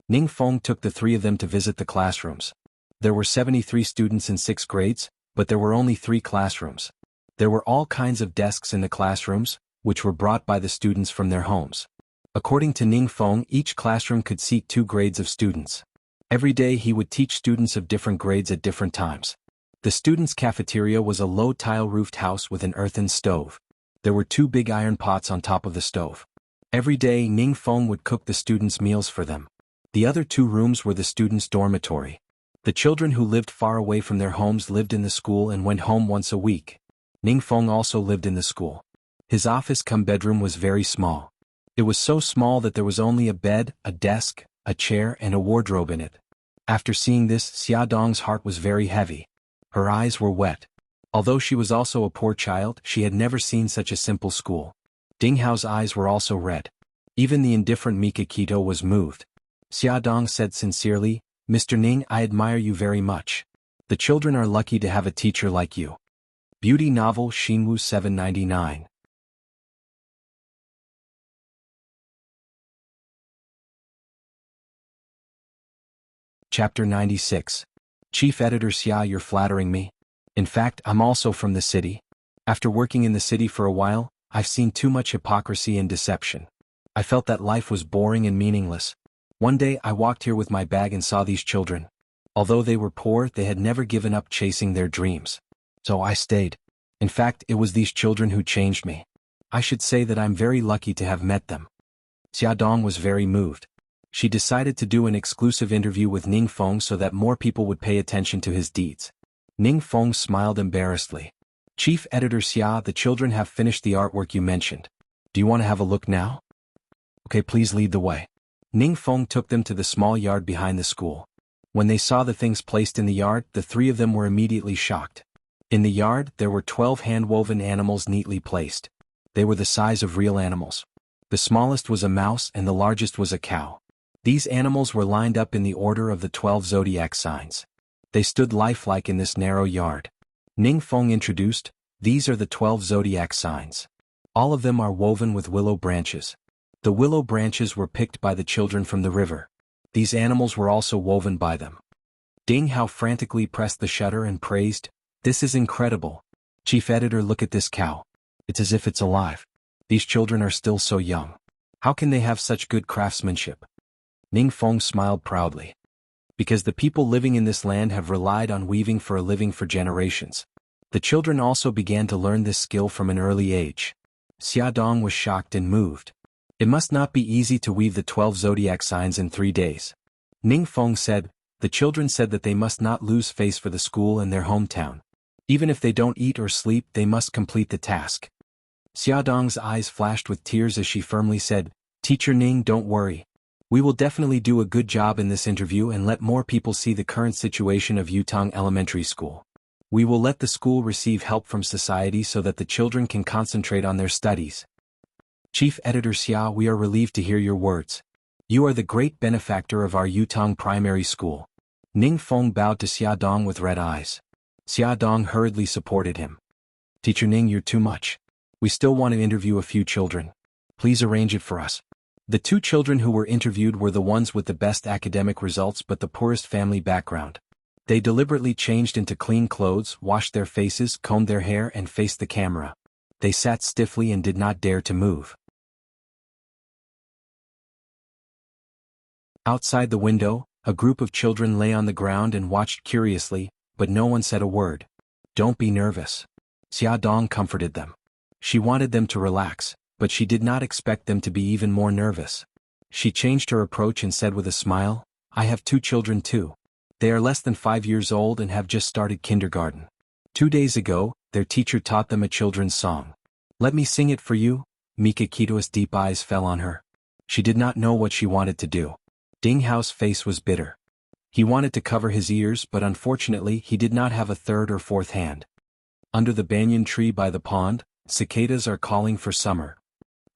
Ning Feng took the three of them to visit the classrooms. There were 73 students in 6 grades, but there were only 3 classrooms. There were all kinds of desks in the classrooms, which were brought by the students from their homes. According to Ning Feng, each classroom could seat 2 grades of students. Every day he would teach students of different grades at different times. The students' cafeteria was a low tile-roofed house with an earthen stove. There were 2 big iron pots on top of the stove. Every day Ning Feng would cook the students' meals for them. The other 2 rooms were the students' dormitory. The children who lived far away from their homes lived in the school and went home once a week. Ning Feng also lived in the school. His office-cum-bedroom was very small. It was so small that there was only a bed, a desk, a chair and a wardrobe in it. After seeing this, Xia Dong's heart was very heavy. Her eyes were wet. Although she was also a poor child, she had never seen such a simple school. Ding Hao's eyes were also red. Even the indifferent Mika Kito was moved. Xia Dong said sincerely, Mr. Ning, I admire you very much. The children are lucky to have a teacher like you. Beauty novel Xinwu 799. Chapter 96. Chief Editor Xia, you're flattering me. In fact, I'm also from the city. After working in the city for a while, I've seen too much hypocrisy and deception. I felt that life was boring and meaningless. One day I walked here with my bag and saw these children. Although they were poor, they had never given up chasing their dreams. So I stayed. In fact, it was these children who changed me. I should say that I'm very lucky to have met them. Xia Dong was very moved. She decided to do an exclusive interview with Ning Feng so that more people would pay attention to his deeds. Ning Feng smiled embarrassedly. Chief Editor Xia, the children have finished the artwork you mentioned. Do you want to have a look now? Okay, please lead the way. Ning Feng took them to the small yard behind the school. When they saw the things placed in the yard, the 3 of them were immediately shocked. In the yard, there were 12 hand-woven animals neatly placed. They were the size of real animals. The smallest was a mouse and the largest was a cow. These animals were lined up in the order of the 12 zodiac signs. They stood lifelike in this narrow yard. Ning Feng introduced, these are the 12 zodiac signs. All of them are woven with willow branches. The willow branches were picked by the children from the river. These animals were also woven by them. Ding Hao frantically pressed the shutter and praised, this is incredible. Chief Editor, look at this cow. It's as if it's alive. These children are still so young. How can they have such good craftsmanship? Ning Feng smiled proudly. Because the people living in this land have relied on weaving for a living for generations. The children also began to learn this skill from an early age. Xia Dong was shocked and moved. It must not be easy to weave the 12 zodiac signs in 3 days. Ning Feng said, the children said that they must not lose face for the school and their hometown. Even if they don't eat or sleep, they must complete the task. Xia Dong's eyes flashed with tears as she firmly said, Teacher Ning, don't worry. We will definitely do a good job in this interview and let more people see the current situation of Yutong Elementary School. We will let the school receive help from society so that the children can concentrate on their studies. Chief Editor Xia, we are relieved to hear your words. You are the great benefactor of our Yutong Primary School. Ning Feng bowed to Xia Dong with red eyes. Xia Dong hurriedly supported him. Teacher Ning, you're too much. We still want to interview a few children. Please arrange it for us. The 2 children who were interviewed were the ones with the best academic results but the poorest family background. They deliberately changed into clean clothes, washed their faces, combed their hair and faced the camera. They sat stiffly and did not dare to move. Outside the window, a group of children lay on the ground and watched curiously, but no one said a word. Don't be nervous. Xia Dong comforted them. She wanted them to relax, but she did not expect them to be even more nervous. She changed her approach and said with a smile, I have 2 children too. They are less than 5 years old and have just started kindergarten. 2 days ago, their teacher taught them a children's song. Let me sing it for you. Mika Kito's deep eyes fell on her. She did not know what she wanted to do. Ding Hao's face was bitter. He wanted to cover his ears, but unfortunately he did not have a 3rd or 4th hand. Under the banyan tree by the pond, cicadas are calling for summer.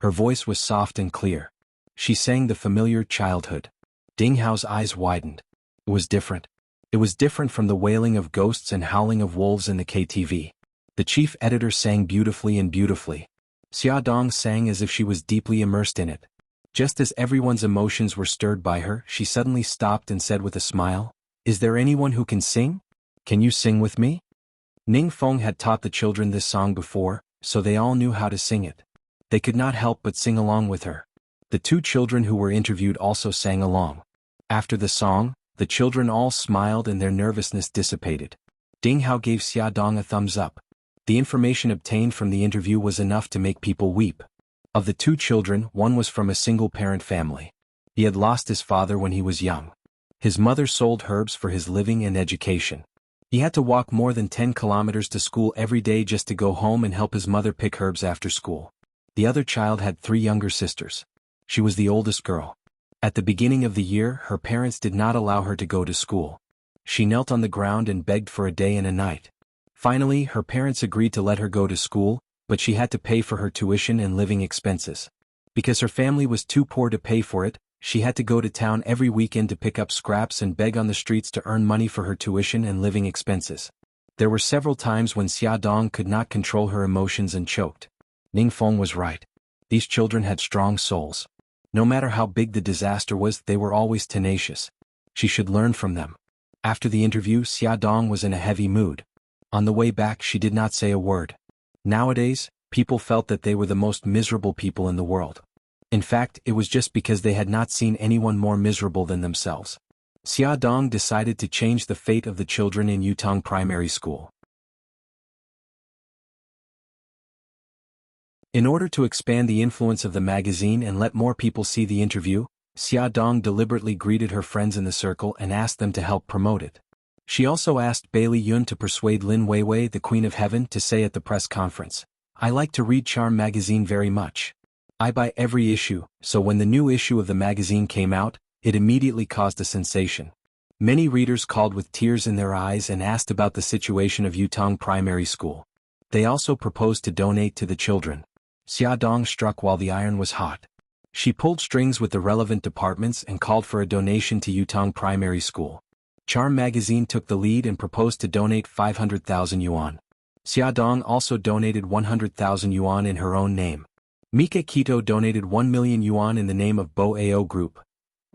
Her voice was soft and clear. She sang the familiar childhood. Ding Hao's eyes widened. It was different. It was different from the wailing of ghosts and howling of wolves in the KTV. The chief editor sang beautifully and beautifully. Xia Dong sang as if she was deeply immersed in it. Just as everyone's emotions were stirred by her, she suddenly stopped and said with a smile, "Is there anyone who can sing? Can you sing with me?" Ning Feng had taught the children this song before, so they all knew how to sing it. They could not help but sing along with her. The two children who were interviewed also sang along. After the song, the children all smiled and their nervousness dissipated. Ding Hao gave Xia Dong a thumbs up. The information obtained from the interview was enough to make people weep. Of the two children, one was from a single-parent family. He had lost his father when he was young. His mother sold herbs for his living and education. He had to walk more than 10 kilometers to school every day just to go home and help his mother pick herbs after school. The other child had 3 younger sisters. She was the oldest girl. At the beginning of the year, her parents did not allow her to go to school. She knelt on the ground and begged for a day and a night. Finally, her parents agreed to let her go to school, but she had to pay for her tuition and living expenses. Because her family was too poor to pay for it, she had to go to town every weekend to pick up scraps and beg on the streets to earn money for her tuition and living expenses. There were several times when Xia Dong could not control her emotions and choked. Ning Feng was right. These children had strong souls. No matter how big the disaster was, they were always tenacious. She should learn from them. After the interview, Xia Dong was in a heavy mood. On the way back, she did not say a word. Nowadays, people felt that they were the most miserable people in the world. In fact, it was just because they had not seen anyone more miserable than themselves. Xia Dong decided to change the fate of the children in Yutong Primary School. In order to expand the influence of the magazine and let more people see the interview, Xia Dong deliberately greeted her friends in the circle and asked them to help promote it. She also asked Bailey Yun to persuade Lin Weiwei, the Queen of Heaven, to say at the press conference, "I like to read Charm magazine very much. I buy every issue," so when the new issue of the magazine came out, it immediately caused a sensation. Many readers called with tears in their eyes and asked about the situation of Yutong Primary School. They also proposed to donate to the children. Xia Dong struck while the iron was hot. She pulled strings with the relevant departments and called for a donation to Yutong Primary School. Charm magazine took the lead and proposed to donate 500,000 yuan. Xia Dong also donated 100,000 yuan in her own name. Mika Kito donated 1 million yuan in the name of Bo Ao Group.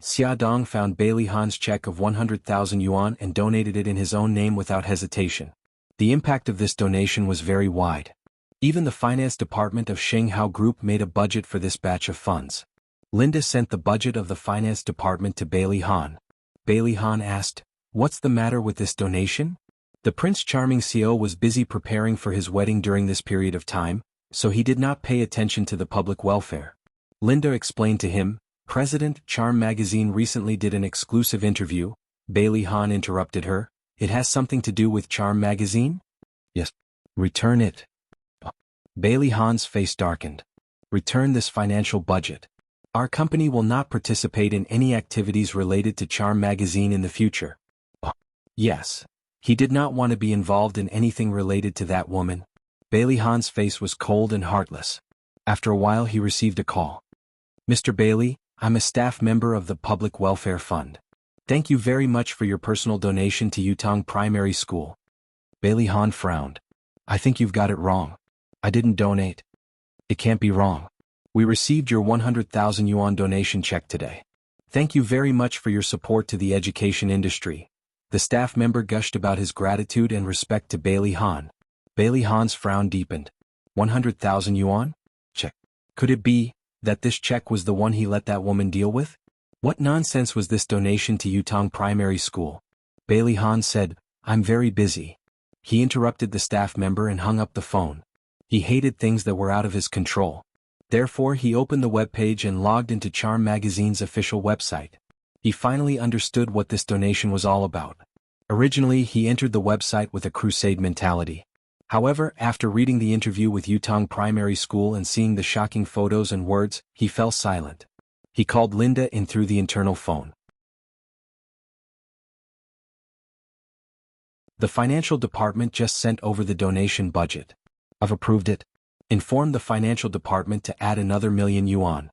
Xia Dong found Bailey Han's check of 100,000 yuan and donated it in his own name without hesitation. The impact of this donation was very wide. Even the finance department of Shanghao Group made a budget for this batch of funds. Linda sent the budget of the finance department to Bailey Han. Bailey Han asked, "What's the matter with this donation?" The Prince Charming CEO was busy preparing for his wedding during this period of time, so he did not pay attention to the public welfare. Linda explained to him, "President, Charm magazine recently did an exclusive interview." Bailey Han interrupted her, "It has something to do with Charm magazine?" "Yes." "Return it." Bailey Han's face darkened. "Return this financial budget. Our company will not participate in any activities related to Charm magazine in the future." Yes. He did not want to be involved in anything related to that woman. Bailey Han's face was cold and heartless. After a while he received a call. "Mr. Bailey, I'm a staff member of the Public Welfare Fund. Thank you very much for your personal donation to Yutong Primary School." Bailey Han frowned. "I think you've got it wrong. I didn't donate." "It can't be wrong. We received your 100,000 yuan donation check today. Thank you very much for your support to the education industry." The staff member gushed about his gratitude and respect to Bailey Han. Bailey Han's frown deepened. 100,000 yuan? Check. Could it be that this check was the one he let that woman deal with? What nonsense was this donation to Yutong Primary School? Bailey Han said, "I'm very busy." He interrupted the staff member and hung up the phone. He hated things that were out of his control. Therefore he opened the webpage and logged into Charm magazine's official website. He finally understood what this donation was all about. Originally he entered the website with a crusade mentality. However, after reading the interview with Yutong Primary School and seeing the shocking photos and words, he fell silent. He called Linda in through the internal phone. "The financial department just sent over the donation budget. I've approved it. Inform the financial department to add another 1,000,000 yuan."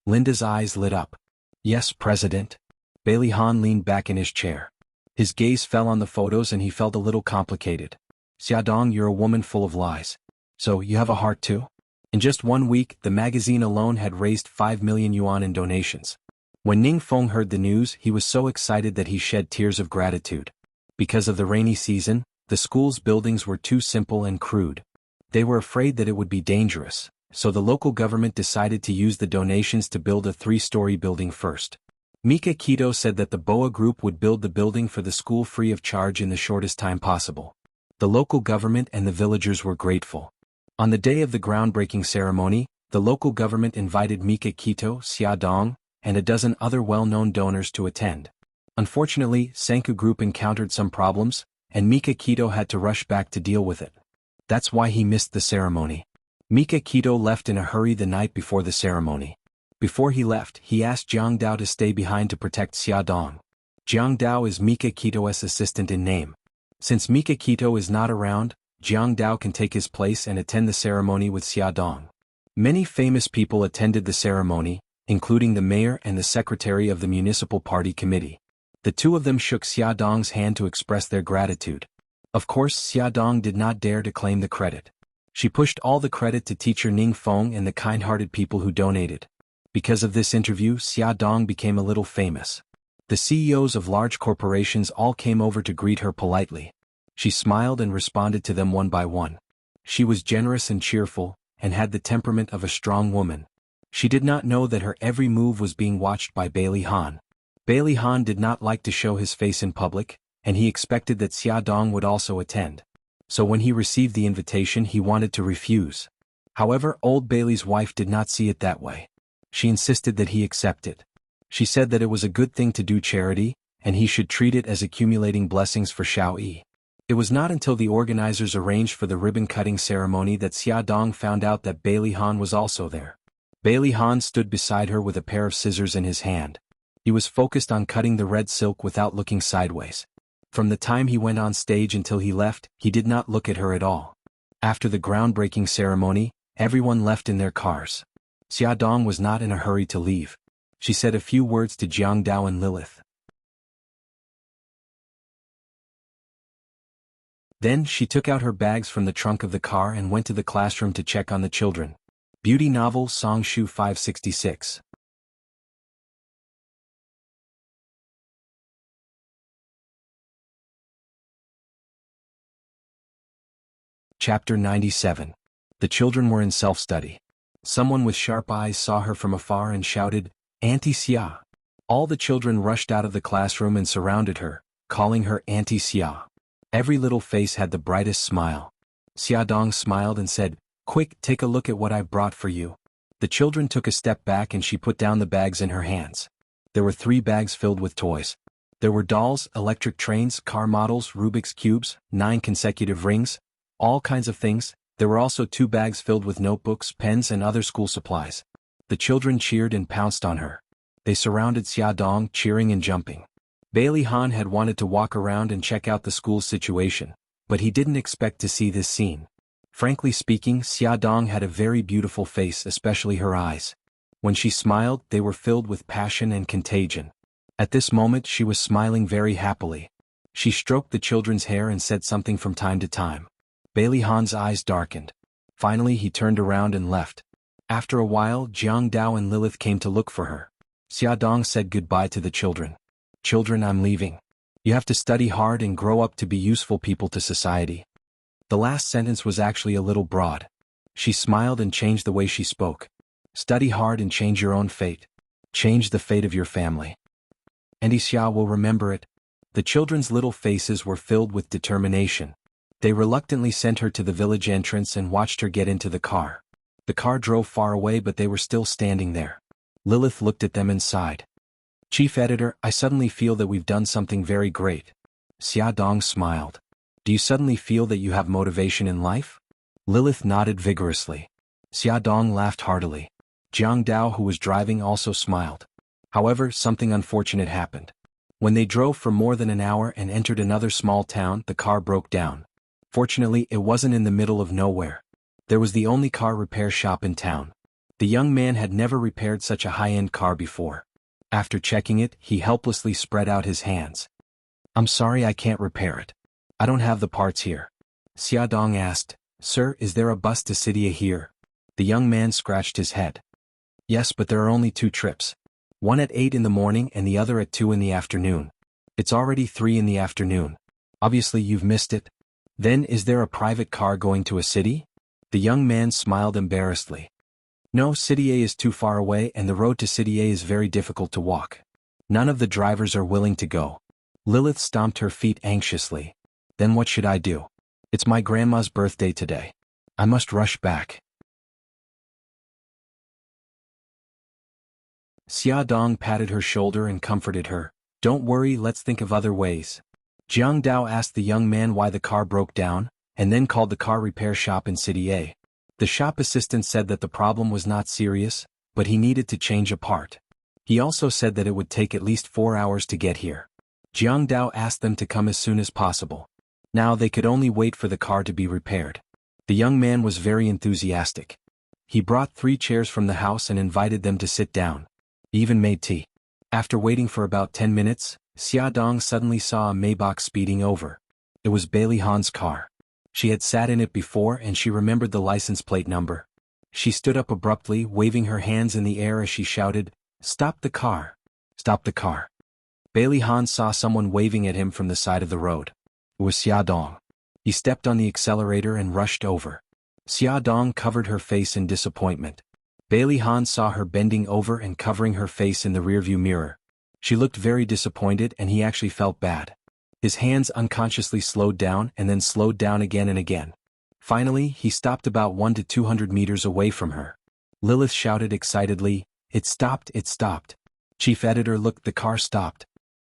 Linda's eyes lit up. "Yes, President." Bailey Han leaned back in his chair. His gaze fell on the photos and he felt a little complicated. Xiaodong, you're a woman full of lies. So, you have a heart too? In just 1 week, the magazine alone had raised 5 million yuan in donations. When Ning Feng heard the news, he was so excited that he shed tears of gratitude. Because of the rainy season, the school's buildings were too simple and crude. They were afraid that it would be dangerous, so the local government decided to use the donations to build a 3-story building first. Mika Kito said that the Boa Group would build the building for the school free of charge in the shortest time possible. The local government and the villagers were grateful. On the day of the groundbreaking ceremony, the local government invited Mika Kito, Xiaodong, and a dozen other well-known donors to attend. Unfortunately, Senku Group encountered some problems, and Mika Kito had to rush back to deal with it. That's why he missed the ceremony. Mika Kito left in a hurry the night before the ceremony. Before he left, he asked Jiang Dao to stay behind to protect Xiaodong. Jiang Dao is Mika Kito's assistant in name. Since Mika Kito is not around, Jiang Dao can take his place and attend the ceremony with Xiaodong. Many famous people attended the ceremony, including the mayor and the secretary of the municipal party committee. The two of them shook Xiaodong's hand to express their gratitude. Of course, Xiaodong did not dare to claim the credit. She pushed all the credit to teacher Ning Feng and the kind-hearted people who donated. Because of this interview, Xiaodong became a little famous. The CEOs of large corporations all came over to greet her politely. She smiled and responded to them one by one. She was generous and cheerful, and had the temperament of a strong woman. She did not know that her every move was being watched by Bailey Han. Bailey Han did not like to show his face in public, and he expected that Xiaodong would also attend. So when he received the invitation, he wanted to refuse. However, old Bailey's wife did not see it that way. She insisted that he accept it. She said that it was a good thing to do charity, and he should treat it as accumulating blessings for Xiao Yi. It was not until the organizers arranged for the ribbon-cutting ceremony that Xiaodong found out that Bailey Han was also there. Bailey Han stood beside her with a pair of scissors in his hand. He was focused on cutting the red silk without looking sideways. From the time he went on stage until he left, he did not look at her at all. After the groundbreaking ceremony, everyone left in their cars. Xiaodong was not in a hurry to leave. She said a few words to Jiang Dao and Lilith. Then she took out her bags from the trunk of the car and went to the classroom to check on the children. Beauty novel Songshu 566. Chapter 97. The children were in self-study. Someone with sharp eyes saw her from afar and shouted, "Auntie Xia." All the children rushed out of the classroom and surrounded her, calling her Auntie Xia. Every little face had the brightest smile. Xiaodong smiled and said, "Quick, take a look at what I've brought for you." The children took a step back and she put down the bags in her hands. There were 3 bags filled with toys. There were dolls, electric trains, car models, Rubik's cubes, 9 consecutive rings, all kinds of things. There were also 2 bags filled with notebooks, pens and other school supplies. The children cheered and pounced on her. They surrounded Xiaodong, cheering and jumping. Bailey Han had wanted to walk around and check out the school's situation, but he didn't expect to see this scene. Frankly speaking, Xiaodong had a very beautiful face, especially her eyes. When she smiled, they were filled with passion and contagion. At this moment she was smiling very happily. She stroked the children's hair and said something from time to time. Bailey Han's eyes darkened. Finally he turned around and left. After a while, Jiang Dao and Lilith came to look for her. Xiaodong said goodbye to the children. "Children, I'm leaving. You have to study hard and grow up to be useful people to society." The last sentence was actually a little broad. She smiled and changed the way she spoke. Study hard and change your own fate. Change the fate of your family. Auntie Xia will remember it. The children's little faces were filled with determination. They reluctantly sent her to the village entrance and watched her get into the car. The car drove far away, but they were still standing there. Lilith looked at them and sighed. "Chief Editor, I suddenly feel that we've done something very great." Xiaodong smiled. "Do you suddenly feel that you have motivation in life?" Lilith nodded vigorously. Xiaodong laughed heartily. Jiang Dao, who was driving, also smiled. However, something unfortunate happened. When they drove for more than an hour and entered another small town, the car broke down. Fortunately, it wasn't in the middle of nowhere. There was the only car repair shop in town. The young man had never repaired such a high-end car before. After checking it, he helplessly spread out his hands. I'm sorry I can't repair it. I don't have the parts here. Xiaodong asked, Sir, is there a bus to Sidia here? The young man scratched his head. Yes, but there are only 2 trips. One at 8 in the morning and the other at 2 in the afternoon. It's already 3 in the afternoon. Obviously you've missed it. Then is there a private car going to a city? The young man smiled embarrassedly. No, Sidia is too far away and the road to Sidia is very difficult to walk. None of the drivers are willing to go. Lilith stomped her feet anxiously. Then what should I do? It's my grandma's birthday today. I must rush back. Xiaodong patted her shoulder and comforted her. Don't worry, let's think of other ways. Jianghu asked the young man why the car broke down, and then called the car repair shop in City A. The shop assistant said that the problem was not serious, but he needed to change a part. He also said that it would take at least 4 hours to get here. Jianghu asked them to come as soon as possible. Now they could only wait for the car to be repaired. The young man was very enthusiastic. He brought 3 chairs from the house and invited them to sit down. He even made tea. After waiting for about 10 minutes, Xiaodong suddenly saw a Maybach speeding over. It was Bailey Han's car. She had sat in it before and she remembered the license plate number. She stood up abruptly, waving her hands in the air as she shouted, Stop the car! Stop the car! Bailey Han saw someone waving at him from the side of the road. It was Xiaodong. He stepped on the accelerator and rushed over. Xiaodong covered her face in disappointment. Bailey Han saw her bending over and covering her face in the rearview mirror. She looked very disappointed and he actually felt bad. His hands unconsciously slowed down and then slowed down again and again. Finally, he stopped about 100 to 200 meters away from her. Lilith shouted excitedly, It stopped, it stopped. Chief editor looked, the car stopped.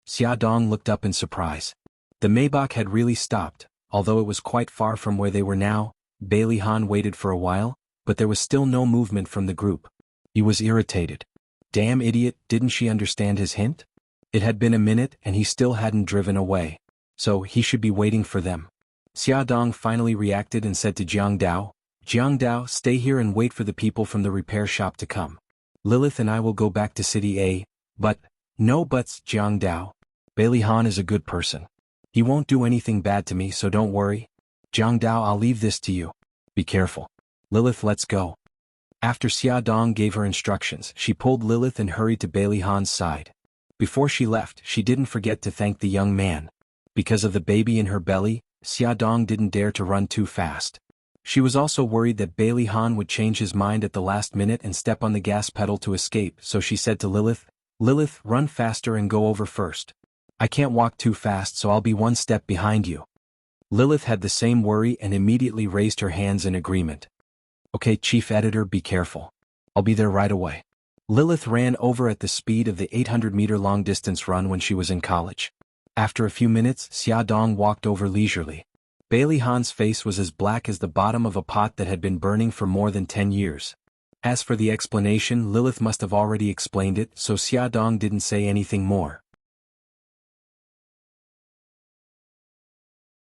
Xiaodong looked up in surprise. The Maybach had really stopped, although it was quite far from where they were now. Bailey Han waited for a while, but there was still no movement from the group. He was irritated. Damn idiot, didn't she understand his hint? It had been a minute and he still hadn't driven away. So he should be waiting for them. Xiaodong finally reacted and said to Jianghu, Jianghu, stay here and wait for the people from the repair shop to come. Lilith and I will go back to City A, but, no buts, Jianghu. Bailey Han is a good person. He won't do anything bad to me, so don't worry. Jianghu, I'll leave this to you. Be careful. Lilith, let's go. After Xiaodong gave her instructions, she pulled Lilith and hurried to Bailey Han's side. Before she left, she didn't forget to thank the young man. Because of the baby in her belly, Xiaodong didn't dare to run too fast. She was also worried that Bailey Han would change his mind at the last minute and step on the gas pedal to escape, so she said to Lilith, Lilith, run faster and go over first. I can't walk too fast, so I'll be 1 step behind you. Lilith had the same worry and immediately raised her hands in agreement. Okay, chief editor, be careful. I'll be there right away. Lilith ran over at the speed of the 800-meter long-distance run when she was in college. After a few minutes, Xiaodong walked over leisurely. Bailey Han's face was as black as the bottom of a pot that had been burning for more than 10 years. As for the explanation, Lilith must have already explained it, so Xiaodong didn't say anything more.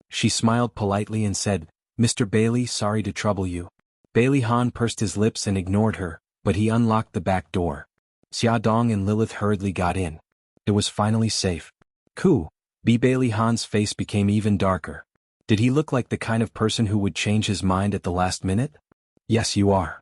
She smiled politely and said, Mr. Bailey, sorry to trouble you. Bailey Han pursed his lips and ignored her, but he unlocked the back door. Xiaodong and Lilith hurriedly got in. It was finally safe. Coo! Bailey Han's face became even darker. Did he look like the kind of person who would change his mind at the last minute? Yes, you are.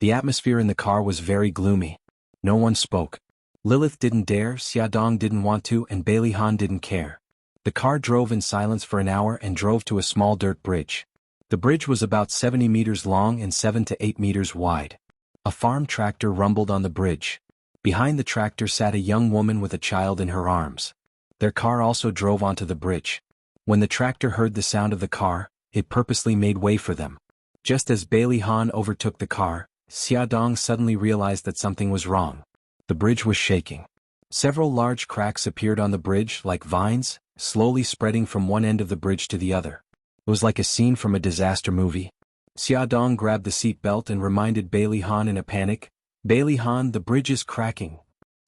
The atmosphere in the car was very gloomy. No one spoke. Lilith didn't dare, Xiaodong didn't want to, and Bailey Han didn't care. The car drove in silence for an hour and drove to a small dirt bridge. The bridge was about 70 meters long and 7 to 8 meters wide. A farm tractor rumbled on the bridge. Behind the tractor sat a young woman with a child in her arms. Their car also drove onto the bridge. When the tractor heard the sound of the car, it purposely made way for them. Just as Bailey Han overtook the car, Xiaodong suddenly realized that something was wrong. The bridge was shaking. Several large cracks appeared on the bridge like vines, slowly spreading from one end of the bridge to the other. It was like a scene from a disaster movie. Xiaodong grabbed the seat belt and reminded Bailey Han in a panic, Bailey Han, the bridge is cracking.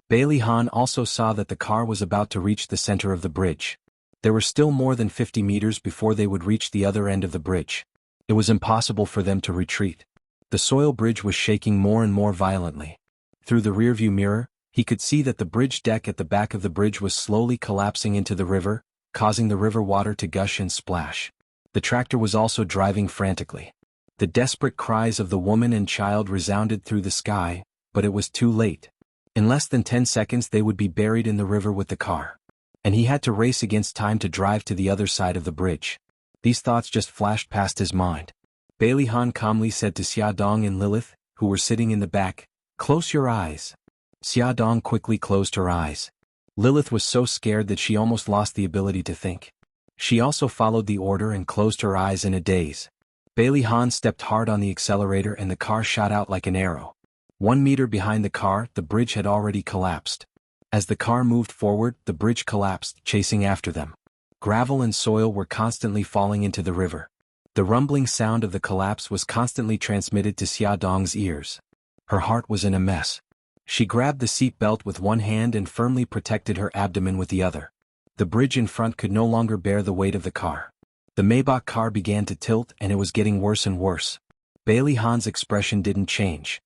Bailey Han also saw that the car was about to reach the center of the bridge. There were still more than 50 meters before they would reach the other end of the bridge. It was impossible for them to retreat. The soil bridge was shaking more and more violently. Through the rearview mirror, he could see that the bridge deck at the back of the bridge was slowly collapsing into the river, causing the river water to gush and splash. The tractor was also driving frantically. The desperate cries of the woman and child resounded through the sky, but it was too late. In less than 10 seconds they would be buried in the river with the car. And he had to race against time to drive to the other side of the bridge. These thoughts just flashed past his mind. Bailey Han calmly said to Xiaodong and Lilith, who were sitting in the back, "Close your eyes." Xiaodong quickly closed her eyes. Lilith was so scared that she almost lost the ability to think. She also followed the order and closed her eyes in a daze. Bailey Han stepped hard on the accelerator and the car shot out like an arrow. 1 meter behind the car, the bridge had already collapsed. As the car moved forward, the bridge collapsed, chasing after them. Gravel and soil were constantly falling into the river. The rumbling sound of the collapse was constantly transmitted to Xiaodong's ears. Her heart was in a mess. She grabbed the seat belt with one hand and firmly protected her abdomen with the other. The bridge in front could no longer bear the weight of the car. The Maybach car began to tilt and it was getting worse and worse. Bailey Han's expression didn't change.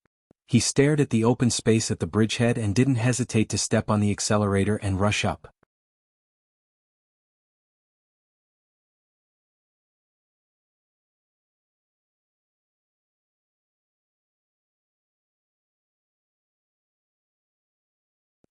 He stared at the open space at the bridgehead and didn't hesitate to step on the accelerator and rush up.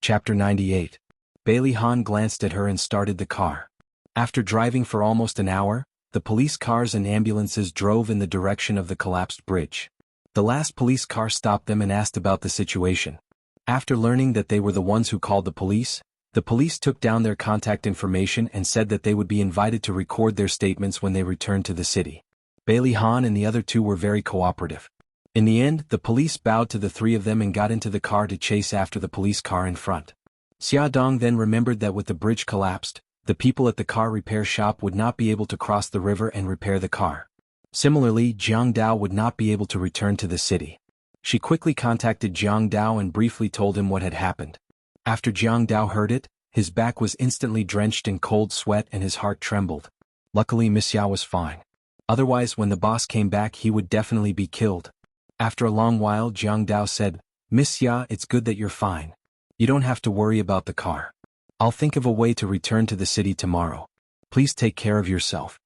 Chapter 98. Bailey Han glanced at her and started the car. After driving for almost an hour, the police cars and ambulances drove in the direction of the collapsed bridge. The last police car stopped them and asked about the situation. After learning that they were the ones who called the police took down their contact information and said that they would be invited to record their statements when they returned to the city. Bailey Han and the other two were very cooperative. In the end, the police bowed to the three of them and got into the car to chase after the police car in front. Xiaodong then remembered that with the bridge collapsed, the people at the car repair shop would not be able to cross the river and repair the car. Similarly, Jianghu would not be able to return to the city. She quickly contacted Jianghu and briefly told him what had happened. After Jianghu heard it, his back was instantly drenched in cold sweat and his heart trembled. Luckily Miss Yao was fine. Otherwise when the boss came back he would definitely be killed. After a long while Jianghu said, "Miss Ya, it's good that you're fine. You don't have to worry about the car. I'll think of a way to return to the city tomorrow. Please take care of yourself."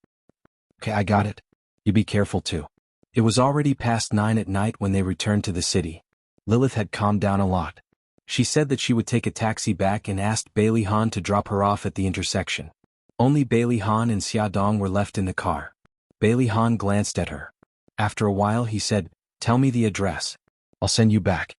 "Okay, I got it. You be careful too." It was already past 9 at night when they returned to the city. Lilith had calmed down a lot. She said that she would take a taxi back and asked Bailey Han to drop her off at the intersection. Only Bailey Han and Xiaodong were left in the car. Bailey Han glanced at her. After a while he said, "Tell me the address. I'll send you back."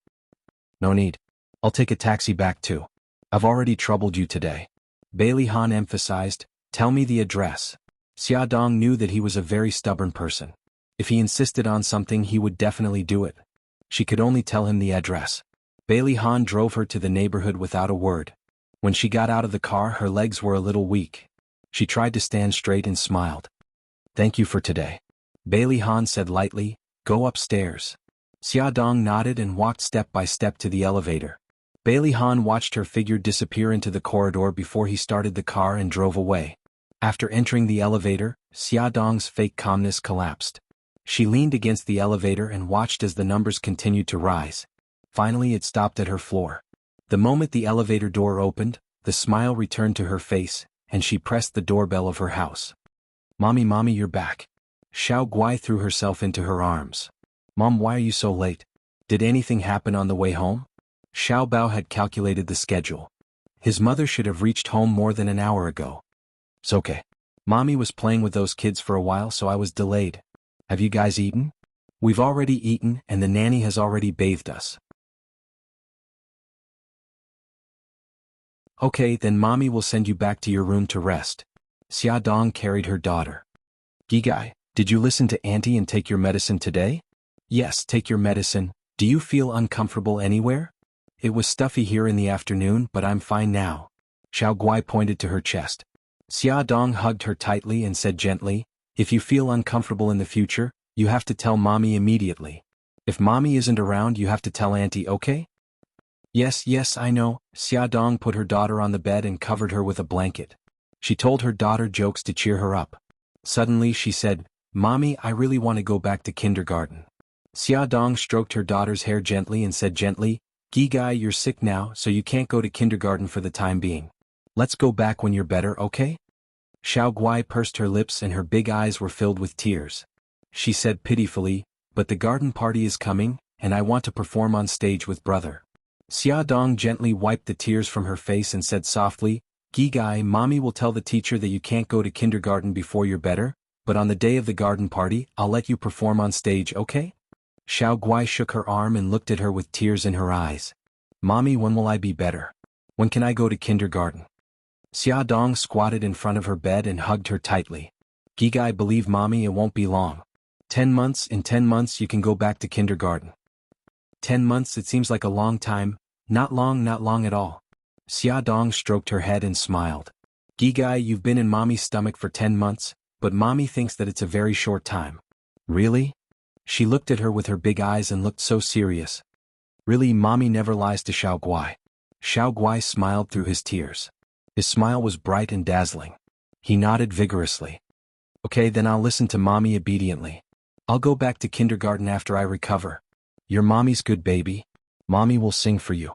"No need. I'll take a taxi back too. I've already troubled you today." Bailey Han emphasized, "Tell me the address." Xiaodong knew that he was a very stubborn person. If he insisted on something he would definitely do it. She could only tell him the address. Bailey Han drove her to the neighborhood without a word. When she got out of the car her legs were a little weak. She tried to stand straight and smiled. "Thank you for today." Bailey Han said lightly, "Go upstairs." Xiaodong nodded and walked step by step to the elevator. Bailey Han watched her figure disappear into the corridor before he started the car and drove away. After entering the elevator, Xiaodong's fake calmness collapsed. She leaned against the elevator and watched as the numbers continued to rise. Finally it stopped at her floor. The moment the elevator door opened, the smile returned to her face, and she pressed the doorbell of her house. Mommy, you're back." Xiao Guai threw herself into her arms. "Mom, why are you so late? Did anything happen on the way home?" Xiao Bao had calculated the schedule. His mother should have reached home more than an hour ago. "It's okay. Mommy was playing with those kids for a while so I was delayed. Have you guys eaten?" "We've already eaten and the nanny has already bathed us." "Okay, then Mommy will send you back to your room to rest." Xiaodong carried her daughter. "Gigai, did you listen to Auntie and take your medicine today?" "Yes, take your medicine. Do you feel uncomfortable anywhere?" "It was stuffy here in the afternoon but I'm fine now." Xiao Guai pointed to her chest. Xiaodong hugged her tightly and said gently, "If you feel uncomfortable in the future, you have to tell Mommy immediately. If Mommy isn't around you have to tell Auntie, okay?" Yes, I know." Xiaodong put her daughter on the bed and covered her with a blanket. She told her daughter jokes to cheer her up. Suddenly she said, "Mommy, I really want to go back to kindergarten." Xiaodong stroked her daughter's hair gently and said gently, "Gigai, you're sick now so you can't go to kindergarten for the time being. Let's go back when you're better, okay?" Xiao Guai pursed her lips and her big eyes were filled with tears. She said pitifully, but the garden party is coming, and I want to perform on stage with brother. Xia Dong gently wiped the tears from her face and said softly, Gigai, mommy will tell the teacher that you can't go to kindergarten before you're better, but on the day of the garden party, I'll let you perform on stage, okay? Xiao Guai shook her arm and looked at her with tears in her eyes. Mommy, when will I be better? When can I go to kindergarten? Xia Dong squatted in front of her bed and hugged her tightly. Gigai, believe mommy, it won't be long. 10 months, in 10 months you can go back to kindergarten. 10 months, it seems like a long time. Not long at all. Xia Dong stroked her head and smiled. Gigai, you've been in mommy's stomach for 10 months, but mommy thinks that it's a very short time. Really? She looked at her with her big eyes and looked so serious. Really, mommy never lies to Xiao Guai. Xiao Guai smiled through his tears. His smile was bright and dazzling. He nodded vigorously. Okay, then I'll listen to mommy obediently. I'll go back to kindergarten after I recover. You're mommy's good baby. Mommy will sing for you.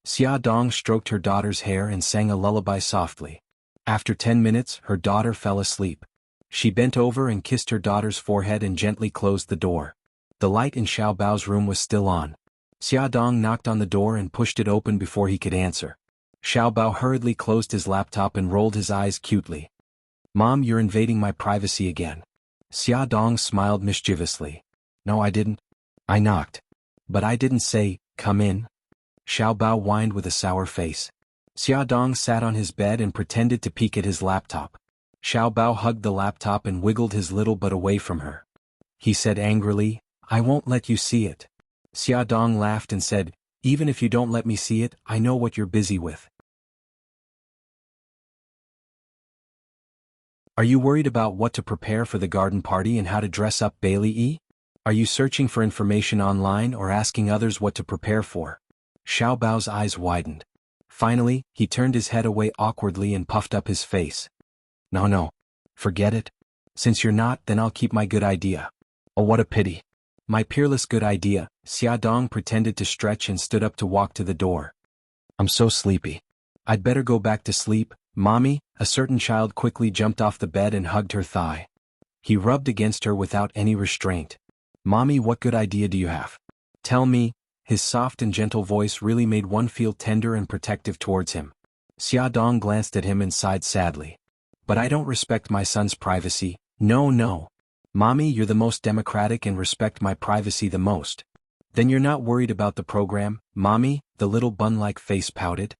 Xia Dong stroked her daughter's hair and sang a lullaby softly. After 10 minutes, her daughter fell asleep. She bent over and kissed her daughter's forehead and gently closed the door. The light in Xiao Bao's room was still on. Xia Dong knocked on the door and pushed it open before he could answer. Xiao Bao hurriedly closed his laptop and rolled his eyes cutely. Mom, you're invading my privacy again. Xia Dong smiled mischievously. No, I didn't. I knocked. But I didn't say, come in. Xiao Bao whined with a sour face. Xia Dong sat on his bed and pretended to peek at his laptop. Xiao Bao hugged the laptop and wiggled his little butt away from her. He said angrily, I won't let you see it. Xia Dong laughed and said, even if you don't let me see it, I know what you're busy with. Are you worried about what to prepare for the garden party and how to dress up Bailey? Are you searching for information online or asking others what to prepare for? Xiao Bao's eyes widened. Finally, he turned his head away awkwardly and puffed up his face. No. Forget it. Since you're not, then I'll keep my good idea. Oh, what a pity. My peerless good idea. Xia Dong pretended to stretch and stood up to walk to the door. I'm so sleepy. I'd better go back to sleep, Mommy. A certain child quickly jumped off the bed and hugged her thigh. He rubbed against her without any restraint. Mommy, what good idea do you have? Tell me. His soft and gentle voice really made one feel tender and protective towards him. Xia Dong glanced at him and sighed sadly. But I don't respect my son's privacy. No. Mommy, you're the most democratic and respect my privacy the most. Then you're not worried about the program, Mommy? The little bun-like face pouted.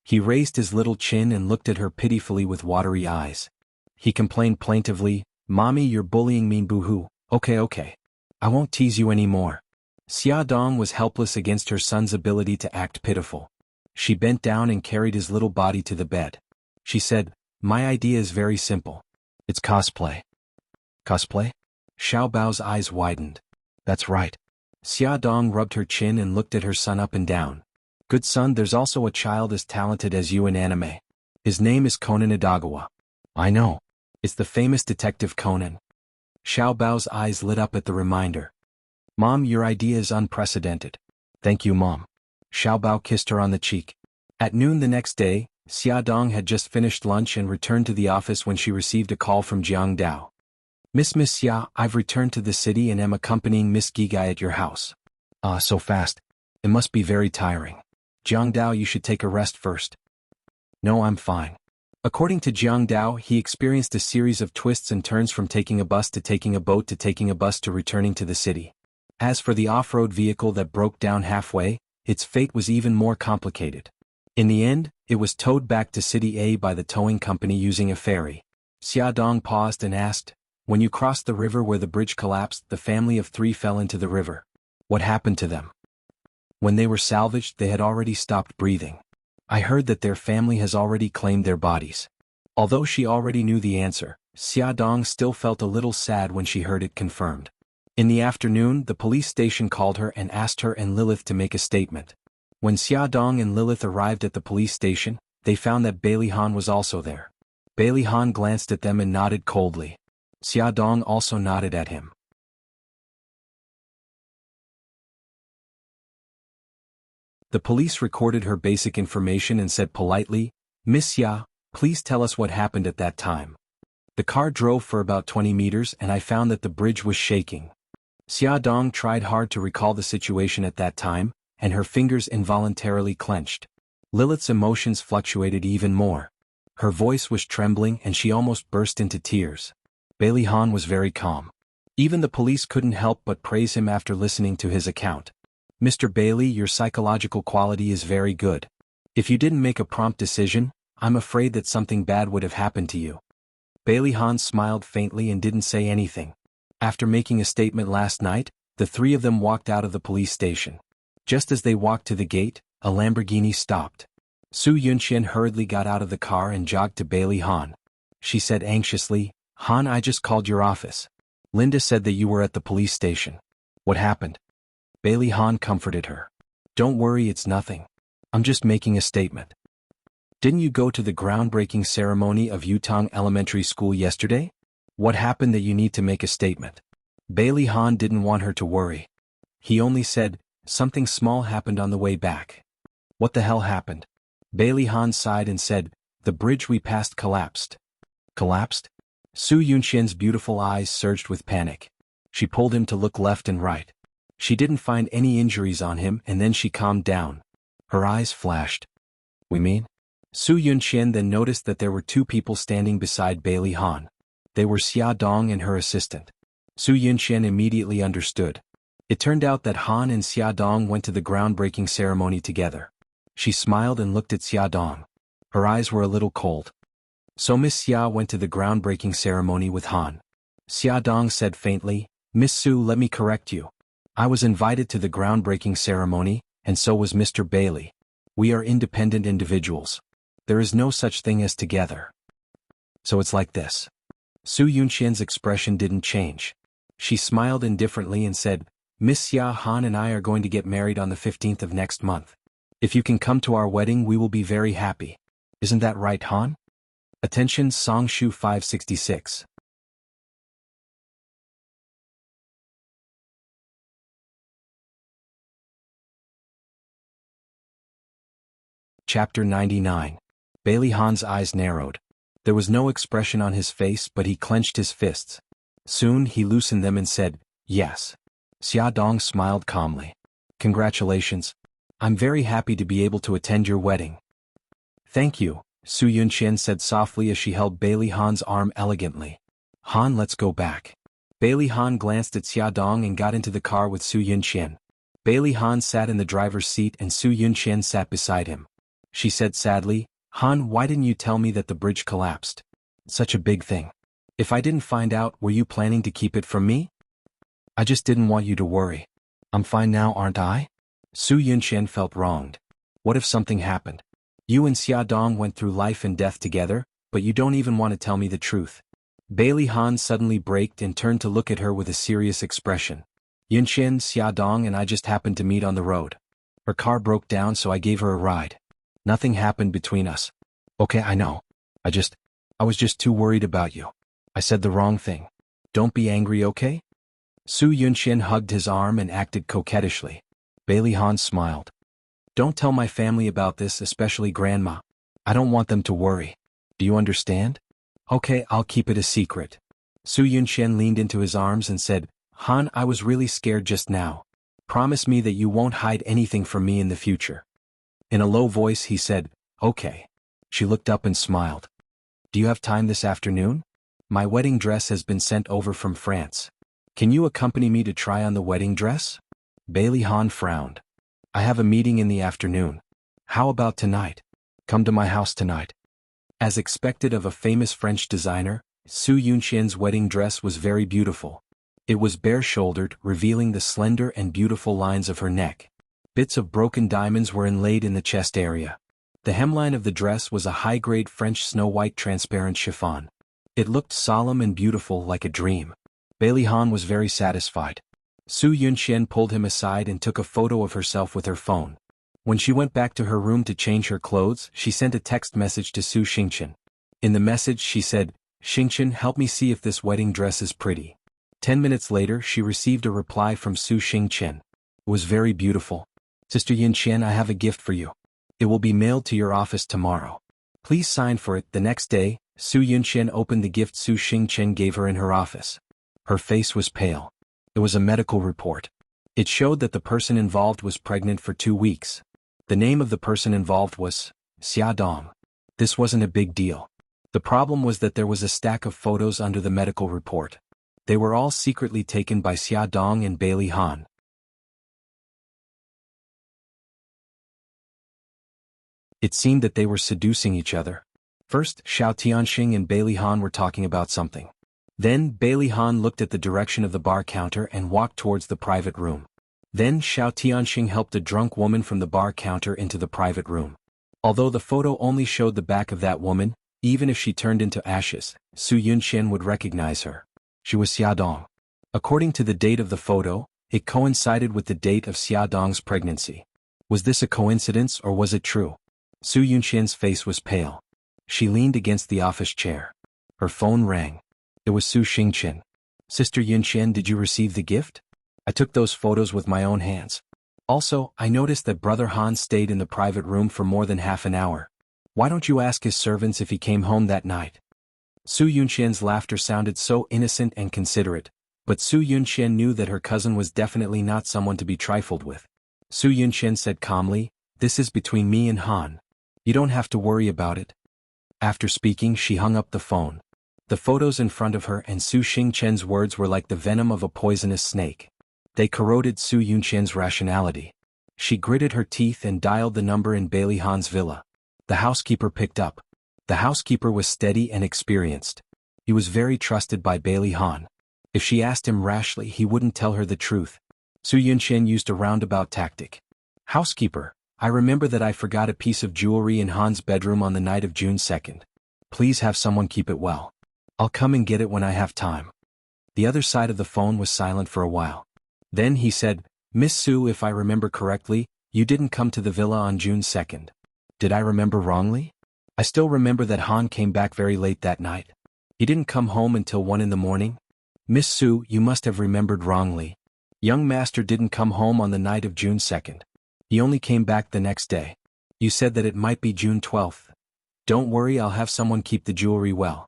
He raised his little chin and looked at her pitifully with watery eyes. He complained plaintively, Mommy, you're bullying me, boo-hoo. Okay. I won't tease you anymore. Xia Dong was helpless against her son's ability to act pitiful. She bent down and carried his little body to the bed. She said, my idea is very simple. It's cosplay. Cosplay? Xiao Bao's eyes widened. That's right. Xia Dong rubbed her chin and looked at her son up and down. Good son, there's also a child as talented as you in anime. His name is Conan Idagawa. I know. It's the famous detective Conan. Xiao Bao's eyes lit up at the reminder. Mom, your idea is unprecedented. Thank you, Mom. Xiao Bao kissed her on the cheek. At noon the next day, Xia Dong had just finished lunch and returned to the office when she received a call from Jianghu. Miss Xia, I've returned to the city and am accompanying Miss Gigai at your house. So fast. It must be very tiring. Jianghu, you should take a rest first. No, I'm fine. According to Jianghu, he experienced a series of twists and turns from taking a bus to taking a boat to taking a bus to returning to the city. As for the off-road vehicle that broke down halfway, its fate was even more complicated. In the end, it was towed back to City A by the towing company using a ferry. Xia Dong paused and asked, when you crossed the river where the bridge collapsed, the family of 3 fell into the river. What happened to them? When they were salvaged, they had already stopped breathing. I heard that their family has already claimed their bodies. Although she already knew the answer, Xia Dong still felt a little sad when she heard it confirmed. In the afternoon, the police station called her and asked her and Lilith to make a statement. When Xia Dong and Lilith arrived at the police station, they found that Bailey Han was also there. Bailey Han glanced at them and nodded coldly. Xia Dong also nodded at him. The police recorded her basic information and said politely, Miss Xia, Please tell us what happened at that time. The car drove for about 20 meters and I found that the bridge was shaking. Xia Dong tried hard to recall the situation at that time, and her fingers involuntarily clenched. Lilith's emotions fluctuated even more. Her voice was trembling and she almost burst into tears. Bailey Han was very calm. Even the police couldn't help but praise him after listening to his account. Mr. Bailey, your psychological quality is very good. If you didn't make a prompt decision, I'm afraid that something bad would have happened to you. Bailey Han smiled faintly and didn't say anything. After making a statement last night, the three of them walked out of the police station. Just as they walked to the gate, a Lamborghini stopped. Su Yunxian hurriedly got out of the car and jogged to Bailey Han. She said anxiously, Han, I just called your office. Linda said that you were at the police station. What happened? Bailey Han comforted her. Don't worry, it's nothing. I'm just making a statement. Didn't you go to the groundbreaking ceremony of Yutong Elementary School yesterday? What happened that you need to make a statement? Bailey Han didn't want her to worry. He only said, something small happened on the way back. What the hell happened? Bailey Han sighed and said, the bridge we passed collapsed. Collapsed? Su Yunxian's beautiful eyes surged with panic. She pulled him to look left and right. She didn't find any injuries on him and then she calmed down. Her eyes flashed. We mean? Su Yunxian then noticed that there were two people standing beside Bailey Han. They were Xia Dong and her assistant. Su Yunxian immediately understood. It turned out that Han and Xia Dong went to the groundbreaking ceremony together. She smiled and looked at Xia Dong. Her eyes were a little cold. So Miss Xia went to the groundbreaking ceremony with Han. Xia Dong said faintly, Miss Su, let me correct you. I was invited to the groundbreaking ceremony, and so was Mr. Bailey. We are independent individuals. There is no such thing as together. So it's like this. Su Yunxian's expression didn't change. She smiled indifferently and said, Miss Xia, Han and I are going to get married on the 15th of next month. If you can come to our wedding, we will be very happy. Isn't that right, Han? Attention, Song Shu 566. Chapter 99. Bailey Han's eyes narrowed. There was no expression on his face, but he clenched his fists. Soon he loosened them and said, yes. Xia Dong smiled calmly. Congratulations. I'm very happy to be able to attend your wedding. Thank you, Su Yunxian said softly as she held Bailey Han's arm elegantly. Han, let's go back. Bailey Han glanced at Xia Dong and got into the car with Su Yunxian. Bailey Han sat in the driver's seat and Su Yunxian sat beside him. She said sadly, Han, why didn't you tell me that the bridge collapsed? Such a big thing. If I didn't find out, were you planning to keep it from me? I just didn't want you to worry. I'm fine now, aren't I? Su Yunxian felt wronged. What if something happened? You and Xia Dong went through life and death together, but you don't even want to tell me the truth. Bailey Han suddenly braked and turned to look at her with a serious expression. Yunxian, Xia Dong and I just happened to meet on the road. Her car broke down, so I gave her a ride. Nothing happened between us. Okay, I know. I was just too worried about you. I said the wrong thing. Don't be angry, okay? Su Yunxian hugged his arm and acted coquettishly. Bailey Han smiled. Don't tell my family about this, especially Grandma. I don't want them to worry. Do you understand? Okay, I'll keep it a secret. Su Yunxian leaned into his arms and said, Han, I was really scared just now. Promise me that you won't hide anything from me in the future. In a low voice he said, okay. She looked up and smiled. Do you have time this afternoon? My wedding dress has been sent over from France. Can you accompany me to try on the wedding dress? Bailey Han frowned. I have a meeting in the afternoon. How about tonight? Come to my house tonight. As expected of a famous French designer, Su Yunxian's wedding dress was very beautiful. It was bare-shouldered, revealing the slender and beautiful lines of her neck. Bits of broken diamonds were inlaid in the chest area. The hemline of the dress was a high-grade French snow-white transparent chiffon. It looked solemn and beautiful like a dream. Bailey Han was very satisfied. Su Yunxian pulled him aside and took a photo of herself with her phone. When she went back to her room to change her clothes, she sent a text message to Su Xingqian. In the message she said, Xingqian, help me see if this wedding dress is pretty. 10 minutes later she received a reply from Su Xingqian. It was very beautiful. Sister Yunxian, I have a gift for you. It will be mailed to your office tomorrow. Please sign for it. The next day, Su Yunqian opened the gift Su Xingchen gave her in her office. Her face was pale. It was a medical report. It showed that the person involved was pregnant for 2 weeks. The name of the person involved was Xia Dong. This wasn't a big deal. The problem was that there was a stack of photos under the medical report. They were all secretly taken by Xia Dong and Bailey Han. It seemed that they were seducing each other. First, Xiao Tianxing and Bailey Han were talking about something. Then, Bailey Han looked at the direction of the bar counter and walked towards the private room. Then, Xiao Tianxing helped a drunk woman from the bar counter into the private room. Although the photo only showed the back of that woman, even if she turned into ashes, Su Yunqian would recognize her. She was Xia Dong. According to the date of the photo, it coincided with the date of Xia Dong's pregnancy. Was this a coincidence or was it true? Su Yunqian's face was pale. She leaned against the office chair. Her phone rang. It was Su Xingchen. Sister Yunqian, did you receive the gift? I took those photos with my own hands. Also, I noticed that Brother Han stayed in the private room for more than half an hour. Why don't you ask his servants if he came home that night? Su Yunqian's laughter sounded so innocent and considerate, but Su Yunqian knew that her cousin was definitely not someone to be trifled with. Su Yunqian said calmly, "This is between me and Han. You don't have to worry about it." After speaking, she hung up the phone. The photos in front of her and Su Xingchen's words were like the venom of a poisonous snake. They corroded Su Yunqian's rationality. She gritted her teeth and dialed the number in Bailey Han's villa. The housekeeper picked up. The housekeeper was steady and experienced. He was very trusted by Bailey Han. If she asked him rashly, he wouldn't tell her the truth. Su Yunqian used a roundabout tactic. "Housekeeper, I remember that I forgot a piece of jewelry in Han's bedroom on the night of June 2nd. Please have someone keep it well. I'll come and get it when I have time." The other side of the phone was silent for a while. Then he said, "Miss Su, if I remember correctly, you didn't come to the villa on June 2nd. Did I remember wrongly? I still remember that Han came back very late that night. He didn't come home until 1 in the morning. Miss Su, you must have remembered wrongly. Young master didn't come home on the night of June 2nd. He only came back the next day. You said that it might be June 12th. Don't worry, I'll have someone keep the jewelry well."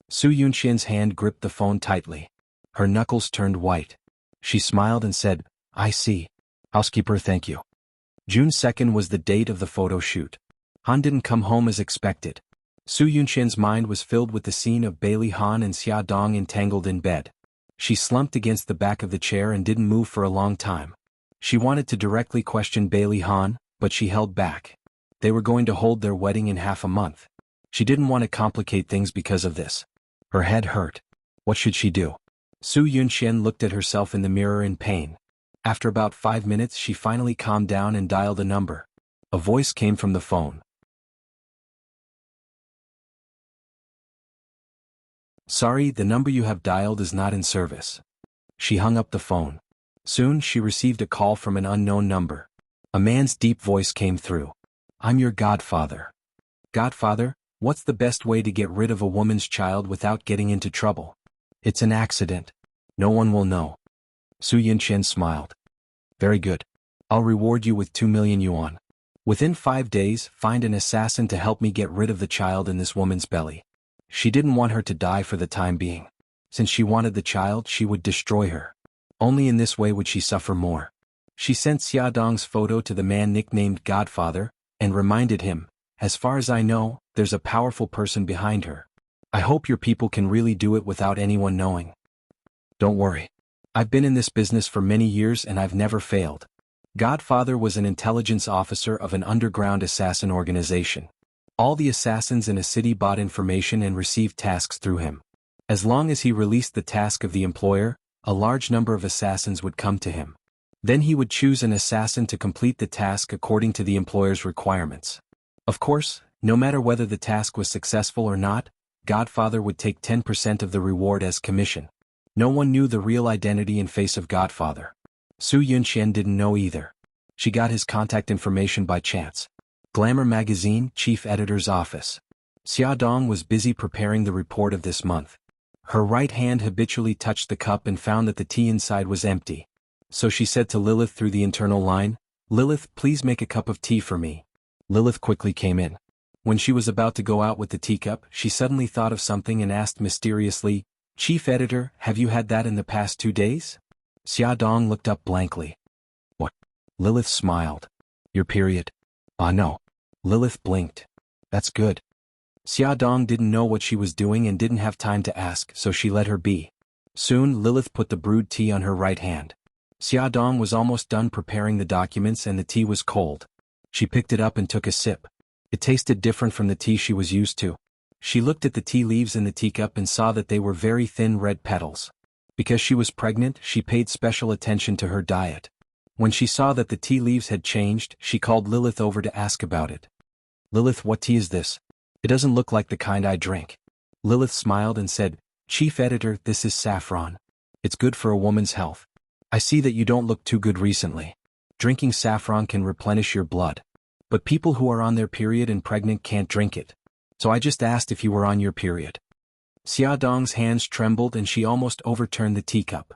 Su Yunqian's hand gripped the phone tightly. Her knuckles turned white. She smiled and said, "I see. Housekeeper, thank you." June 2nd was the date of the photo shoot. Han didn't come home as expected. Su Yunqian's mind was filled with the scene of Bailey Han and Xia Dong entangled in bed. She slumped against the back of the chair and didn't move for a long time. She wanted to directly question Bailey Han, but she held back. They were going to hold their wedding in half a month. She didn't want to complicate things because of this. Her head hurt. What should she do? Su Yunqian looked at herself in the mirror in pain. After about 5 minutes, she finally calmed down and dialed a number. A voice came from the phone. "Sorry, the number you have dialed is not in service." She hung up the phone. Soon she received a call from an unknown number. A man's deep voice came through. "I'm your godfather." "Godfather, what's the best way to get rid of a woman's child without getting into trouble?" "It's an accident. No one will know." Su Yunqian smiled. "Very good. I'll reward you with 2 million yuan. Within 5 days, find an assassin to help me get rid of the child in this woman's belly." She didn't want her to die for the time being. Since she wanted the child, she would destroy her. Only in this way would she suffer more. She sent Xia Dong's photo to the man nicknamed Godfather, and reminded him, "As far as I know, there's a powerful person behind her. I hope your people can really do it without anyone knowing. Don't worry. I've been in this business for many years and I've never failed." Godfather was an intelligence officer of an underground assassin organization. All the assassins in a city bought information and received tasks through him. As long as he released the task of the employer, a large number of assassins would come to him. Then he would choose an assassin to complete the task according to the employer's requirements. Of course, no matter whether the task was successful or not, Godfather would take 10% of the reward as commission. No one knew the real identity and face of Godfather. Su Yunqian didn't know either. She got his contact information by chance. Glamour Magazine, Chief Editor's Office. Xia Dong was busy preparing the report of this month. Her right hand habitually touched the cup and found that the tea inside was empty. So she said to Lilith through the internal line, "Lilith, please make a cup of tea for me." Lilith quickly came in. When she was about to go out with the teacup, she suddenly thought of something and asked mysteriously, "Chief editor, have you had that in the past 2 days?" Xiaodong looked up blankly. "What?" Lilith smiled. "Your period?" "Ah no." Lilith blinked. "That's good." Xiaodong didn't know what she was doing and didn't have time to ask, so she let her be. Soon Lilith put the brewed tea on her right hand. Xiaodong was almost done preparing the documents and the tea was cold. She picked it up and took a sip. It tasted different from the tea she was used to. She looked at the tea leaves in the teacup and saw that they were very thin red petals. Because she was pregnant, she paid special attention to her diet. When she saw that the tea leaves had changed, she called Lilith over to ask about it. "Lilith, what tea is this? It doesn't look like the kind I drink." Lilith smiled and said, "Chief editor, this is saffron. It's good for a woman's health. I see that you don't look too good recently. Drinking saffron can replenish your blood. But people who are on their period and pregnant can't drink it. So I just asked if you were on your period." Xiaodong's hands trembled and she almost overturned the teacup.